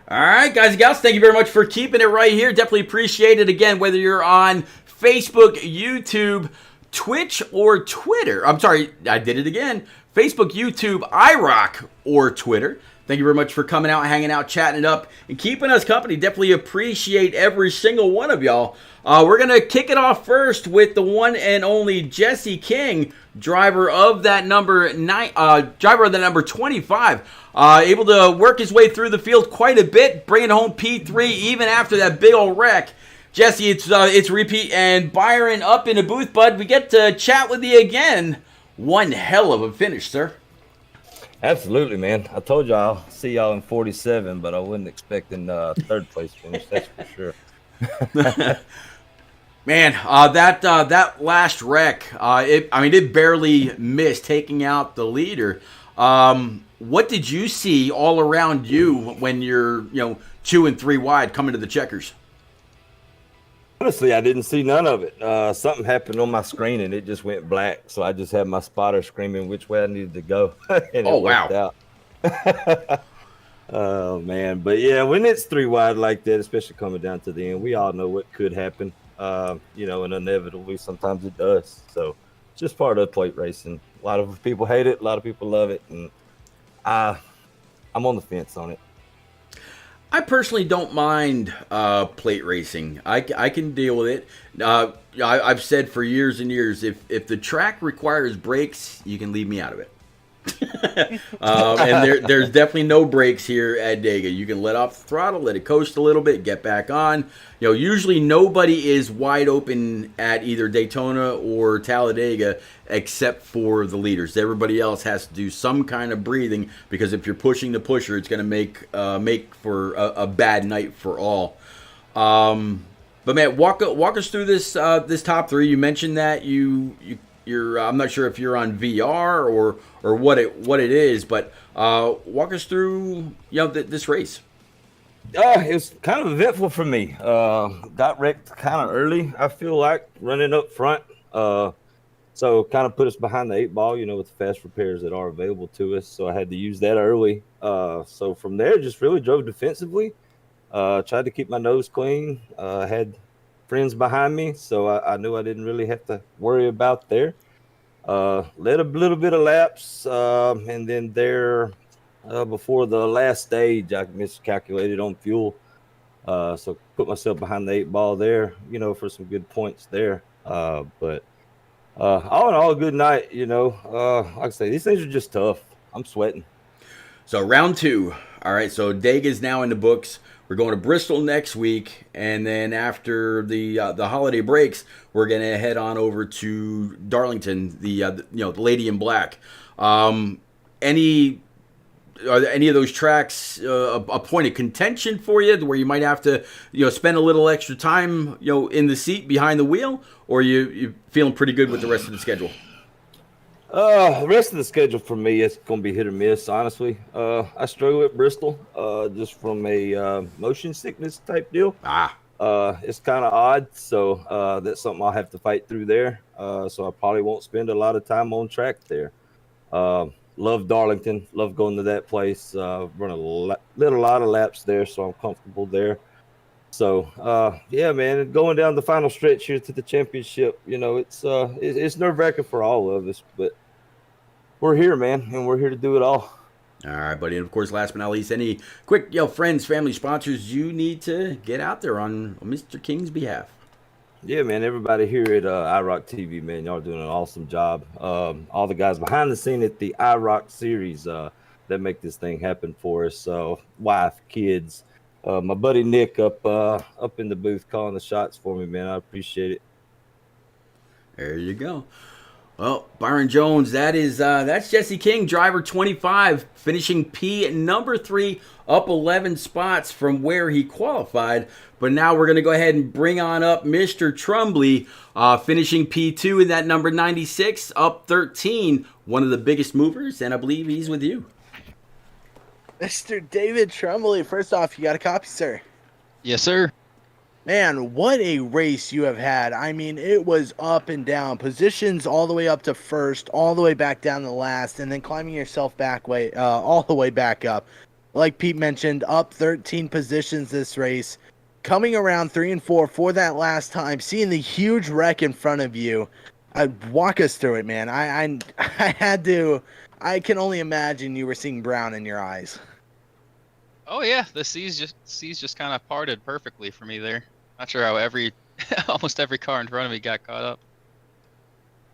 All right, guys and gals, thank you very much for keeping it right here. Definitely appreciate it. Again, whether you're on Facebook, YouTube, Twitch, or Twitter. I'm sorry, I did it again. Facebook, YouTube, IROC, or Twitter. Thank you very much for coming out, hanging out, chatting it up, and keeping us company. Definitely appreciate every single one of y'all. We're going to kick it off first with the one and only Jesse King, driver of that number 25. Able to work his way through the field quite a bit, bringing home P3 even after that big old wreck. Jesse, it's repeat, and Byron up in the booth, bud. We get to chat with you again. One hell of a finish, sir. Absolutely, man. I told y'all I'll see y'all in 47, but I wasn't expecting third place finish. That's for sure. Man, that last wreck, it barely missed taking out the leader. What did you see all around you when you're 2 and 3 wide coming to the checkers? Honestly, I didn't see none of it. Something happened on my screen and it just went black. So I just had my spotter screaming which way I needed to go. And it worked out. Oh, man. But yeah, when it's 3 wide like that, especially coming down to the end, we all know what could happen. And inevitably sometimes it does. So just part of plate racing. A lot of people hate it. A lot of people love it. And I'm on the fence on it. I personally don't mind plate racing. I can deal with it. I've said for years and years, if the track requires brakes, you can leave me out of it. And there's definitely no brakes here at Dega. You can let off the throttle, let it coast a little bit, get back on. Usually nobody is wide open at either Daytona or Talladega except for the leaders. Everybody else has to do some kind of breathing because if you're pushing the pusher, it's going to make for a bad night for all. But man, walk us through this top 3. You mentioned that you're I'm not sure if you're on VR or what it is, but walk us through this race. It was kind of eventful for me. Got wrecked kind of early, I feel like, running up front. So kind of put us behind the 8 ball, with the fast repairs that are available to us. So I had to use that early. So from there, just really drove defensively. Tried to keep my nose clean. Had friends behind me, so I knew I didn't really have to worry about there. Led a little bit of laps, and then there before the last stage, I miscalculated on fuel. So put myself behind the 8 ball there, for some good points there. But all in all, a good night, like I say, these things are just tough. I'm sweating. So round 2. All right, so Dega is now in the books. We're going to Bristol next week, and then after the holiday breaks, we're going to head on over to Darlington, the Lady in Black. Are there any of those tracks a point of contention for you, where you might have to spend a little extra time in the seat behind the wheel, or you feeling pretty good with the rest of the schedule? The rest of the schedule for me is going to be hit or miss, honestly. I struggle at Bristol just from a motion sickness type deal. It's kind of odd, so that's something I'll have to fight through there. So I probably won't spend a lot of time on track there. Love Darlington, love going to that place. Run a lot of laps there, so I'm comfortable there. So, yeah, man, going down the final stretch here to the championship, it's nerve-wracking for all of us, but we're here, man, and we're here to do it all. All right, buddy. And, of course, last but not least, any quick friends, family, sponsors you need to get out there on Mr. King's behalf? Yeah, man, everybody here at IROC TV, man, y'all are doing an awesome job. All the guys behind the scene at the IROC series that make this thing happen for us. Wife, kids, my buddy Nick up in the booth calling the shots for me, man. I appreciate it. There you go. Well, Byron Jones, that's Jesse King, driver 25, finishing P number 3, up 11 spots from where he qualified. But now we're going to go ahead and bring on up Mr. Trumbley, finishing P2 in that number 96, up 13, one of the biggest movers, and I believe he's with you. Mr. David Trumbley, first off, you got a copy, sir? Yes, sir. Man, what a race you have had. I mean, it was up and down. Positions all the way up to first, all the way back down to last, and then climbing yourself back all the way back up. like Pete mentioned, up 13 positions this race, coming around 3 and 4 for that last time, seeing the huge wreck in front of you. Walk us through it, man. I had to. I can only imagine you were seeing brown in your eyes. Oh yeah, the seas just kind of parted perfectly for me there. Not sure how almost every car in front of me got caught up.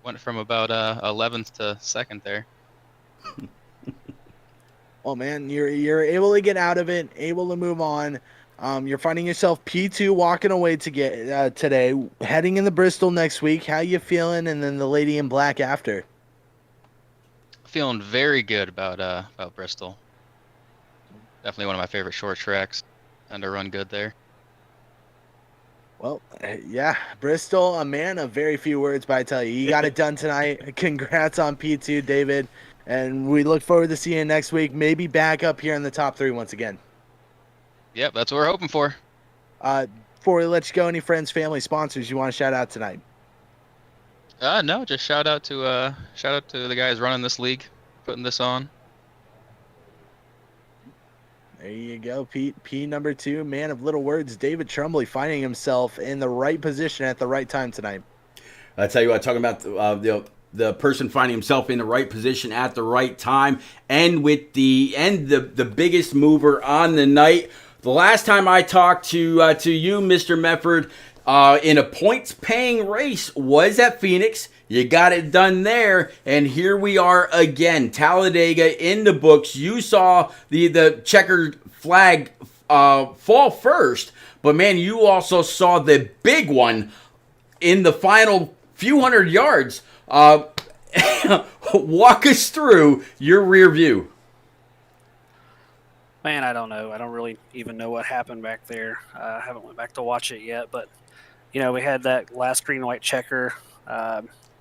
Went from about 11th to 2nd there. Oh man, you're able to get out of it, able to move on. You're finding yourself P2 walking away to get today, heading in the Bristol next week. How you feeling? And then the lady in black after. Feeling very good about Bristol. Definitely one of my favorite short tracks, and to run good there. Well, yeah, Bristol, a man of very few words, but I tell you, you got it done tonight. Congrats on P2, David. And we look forward to seeing you next week, maybe back up here in the top 3 once again. Yep, that's what we're hoping for. Before we let you go, any friends, family, sponsors you want to shout out tonight? No, just shout out to the guys running this league, putting this on. There you go, Pete. P number 2, man of little words, David Trumbley, finding himself in the right position at the right time tonight. I tell you what, talking about the person finding himself in the right position at the right time, and with the biggest mover on the night. The last time I talked to you, Mr. Mefford, in a points-paying race was at Phoenix. You got it done there, and here we are again. Talladega in the books. You saw the checkered flag fall first, but man, you also saw the big one in the final few hundred yards. Walk us through your rear view. Man, I don't know. I don't really even know what happened back there. I haven't went back to watch it yet, but we had that last green white checker.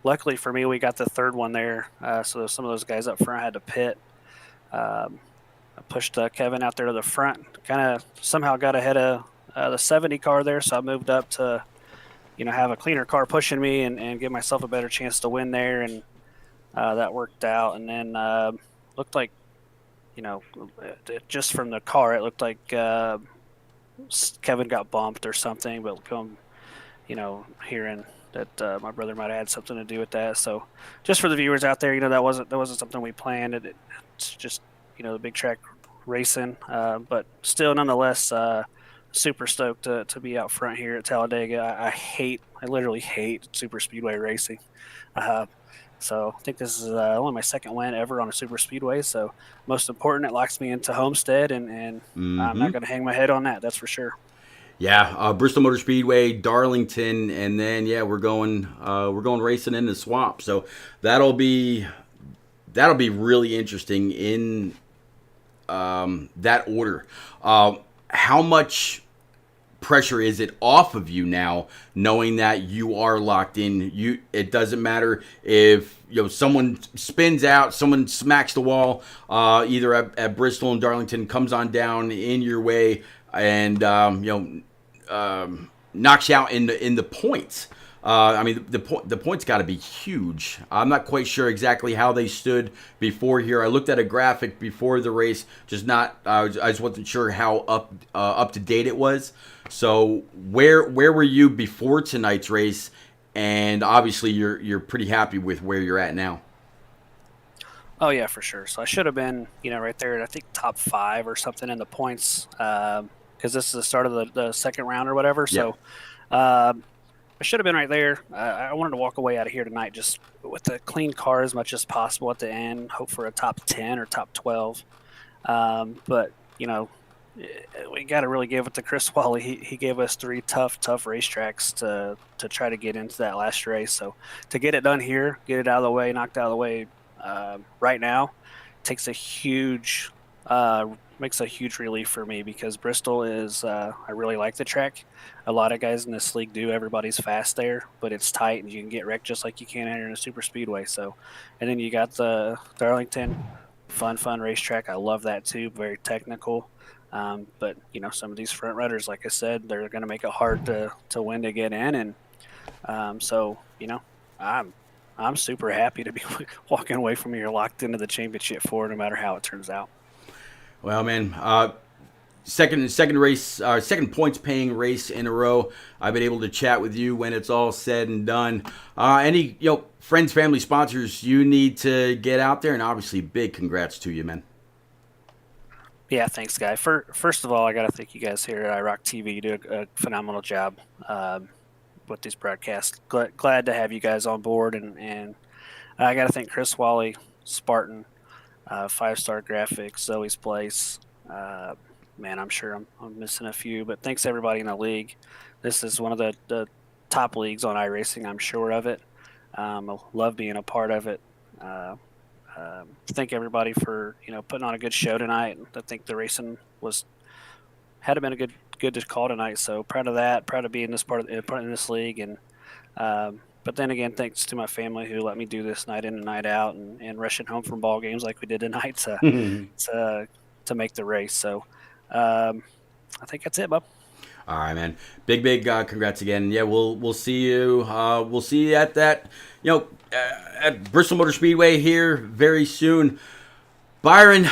Luckily for me, we got the third one there, so some of those guys up front had to pit. I pushed Kevin out there to the front, kind of somehow got ahead of the 70 car there, so I moved up to have a cleaner car pushing me and give myself a better chance to win there, and that worked out. And then looked like, just from the car, it looked like Kevin got bumped or something, but hearing that my brother might have had something to do with that. So just for the viewers out there, that wasn't something we planned. It's just, the big track racing, but still nonetheless, super stoked to be out front here at Talladega. I literally hate super speedway racing. So I think this is only my second win ever on a super speedway. So most important, it locks me into Homestead, and I'm not going to hang my head on that. That's for sure. Yeah, Bristol Motor Speedway, Darlington, and then we're going racing in the swamp. So that'll be really interesting in that order. How much pressure is it off of you now, knowing that you are locked in? It doesn't matter if someone spins out, someone smacks the wall, either at Bristol and Darlington, comes on down in your way, and knocks you out in the points. The points got to be huge. I'm not quite sure exactly how they stood before here. I looked at a graphic before the race, I just wasn't sure how up to date it was. So where were you before tonight's race? And obviously you're pretty happy with where you're at now. Oh yeah, for sure. So I should have been, right there at, I think, top 5 or something in the points, because this is the start of the second round or whatever. So I should have been right there. I wanted to walk away out of here tonight just with a clean car as much as possible at the end, hope for a top 10 or top 12. But, we got to really give it to Chris Wally. He gave us 3 tough racetracks to try to get into that last race. So to get it done here, get it out of the way, knocked out of the way right now, makes a huge relief for me, because Bristol is, I really like the track. A lot of guys in this league do. Everybody's fast there, but it's tight and you can get wrecked just like you can here in a super speedway. So, and then you got the Darlington, fun racetrack. I love that too. Very technical. But some of these front runners, like I said, they're going to make it hard to win to get in. And so, I'm super happy to be walking away from here locked into the championship 4, no matter how it turns out. Well, man, second race, second points paying race in a row. I've been able to chat with you when it's all said and done. Any friends, family, sponsors you need to get out there, and obviously big congrats to you, man. Yeah, thanks, Guy. First of all, I got to thank you guys here at IROC TV. You do a phenomenal job with these broadcasts. Glad to have you guys on board, and I got to thank Chris Wally, Spartan, 5-Star Graphics, Zoe's Place. Man, I'm sure I'm missing a few, but thanks everybody in the league. This is one of the top leagues on iRacing. I'm sure of it. I love being a part of it. Thank everybody for putting on a good show tonight. I think the racing had been a good to call tonight. So proud of that. Proud of being part in this league. And but then again, thanks to my family who let me do this night in and night out, and rushing home from ball games like we did tonight to make the race. So I think that's it, bub. All right, man. Big congrats again. Yeah, we'll see you. We'll see you at that. At Bristol Motor Speedway here very soon. Byron,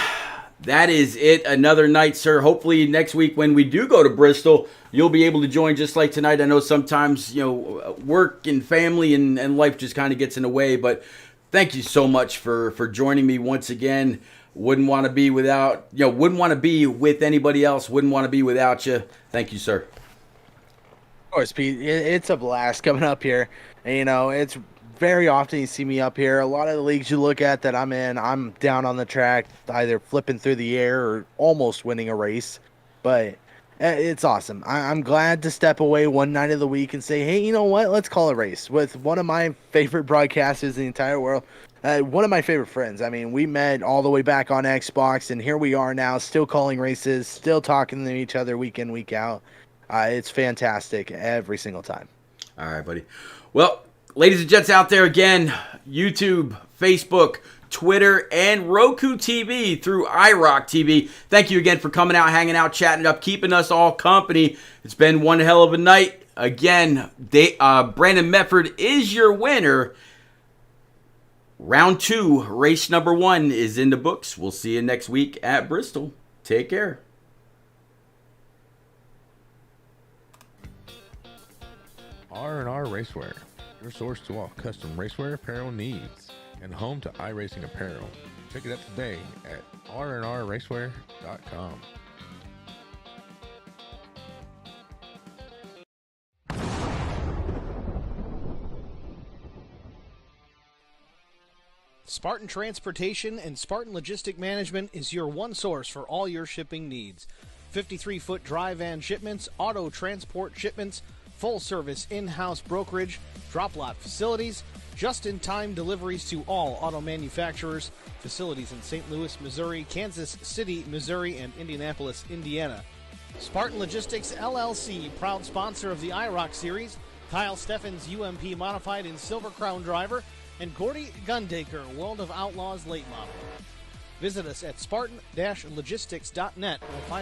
that is it. Another night, sir. Hopefully next week when we do go to Bristol, you'll be able to join just like tonight. I know sometimes, work and family and life just kind of gets in the way, but thank you so much for joining me once again. Wouldn't want to be without, wouldn't want to be with anybody else. Wouldn't want to be without you. Thank you, sir. Of course, Pete. It's a blast coming up here. And, it's very often you see me up here. A lot of the leagues you look at that I'm in, I'm down on the track, either flipping through the air or almost winning a race. But it's awesome. I'm glad to step away one night of the week and say, hey, you know what? Let's call a race with one of my favorite broadcasters in the entire world. One of my favorite friends. I mean, we met all the way back on Xbox, and here we are now, still calling races, still talking to each other week in, week out. It's fantastic every single time. All right, buddy. Well, ladies and gents out there, again, YouTube, Facebook, Twitter, and Roku TV through IROC TV. Thank you again for coming out, hanging out, chatting up, keeping us all company. It's been one hell of a night. Again, Brandon Medford is your winner. Round 2, race number 1 is in the books. We'll see you next week at Bristol. Take care. R&R Racewear, your source to all custom racewear apparel needs, and home to iRacing apparel. Check it out today at rnrracewear.com. Spartan Transportation and Spartan Logistic Management is your one source for all your shipping needs. 53-foot dry van shipments, auto transport shipments, full-service in-house brokerage, drop lot facilities, just-in-time deliveries to all auto manufacturers, facilities in St. Louis, Missouri, Kansas City, Missouri, and Indianapolis, Indiana. Spartan Logistics, LLC, proud sponsor of the IROC Series, Kyle Steffens UMP Modified and Silver Crown Driver, and Gordy Gundaker, World of Outlaws late model. Visit us at spartan-logistics.net or find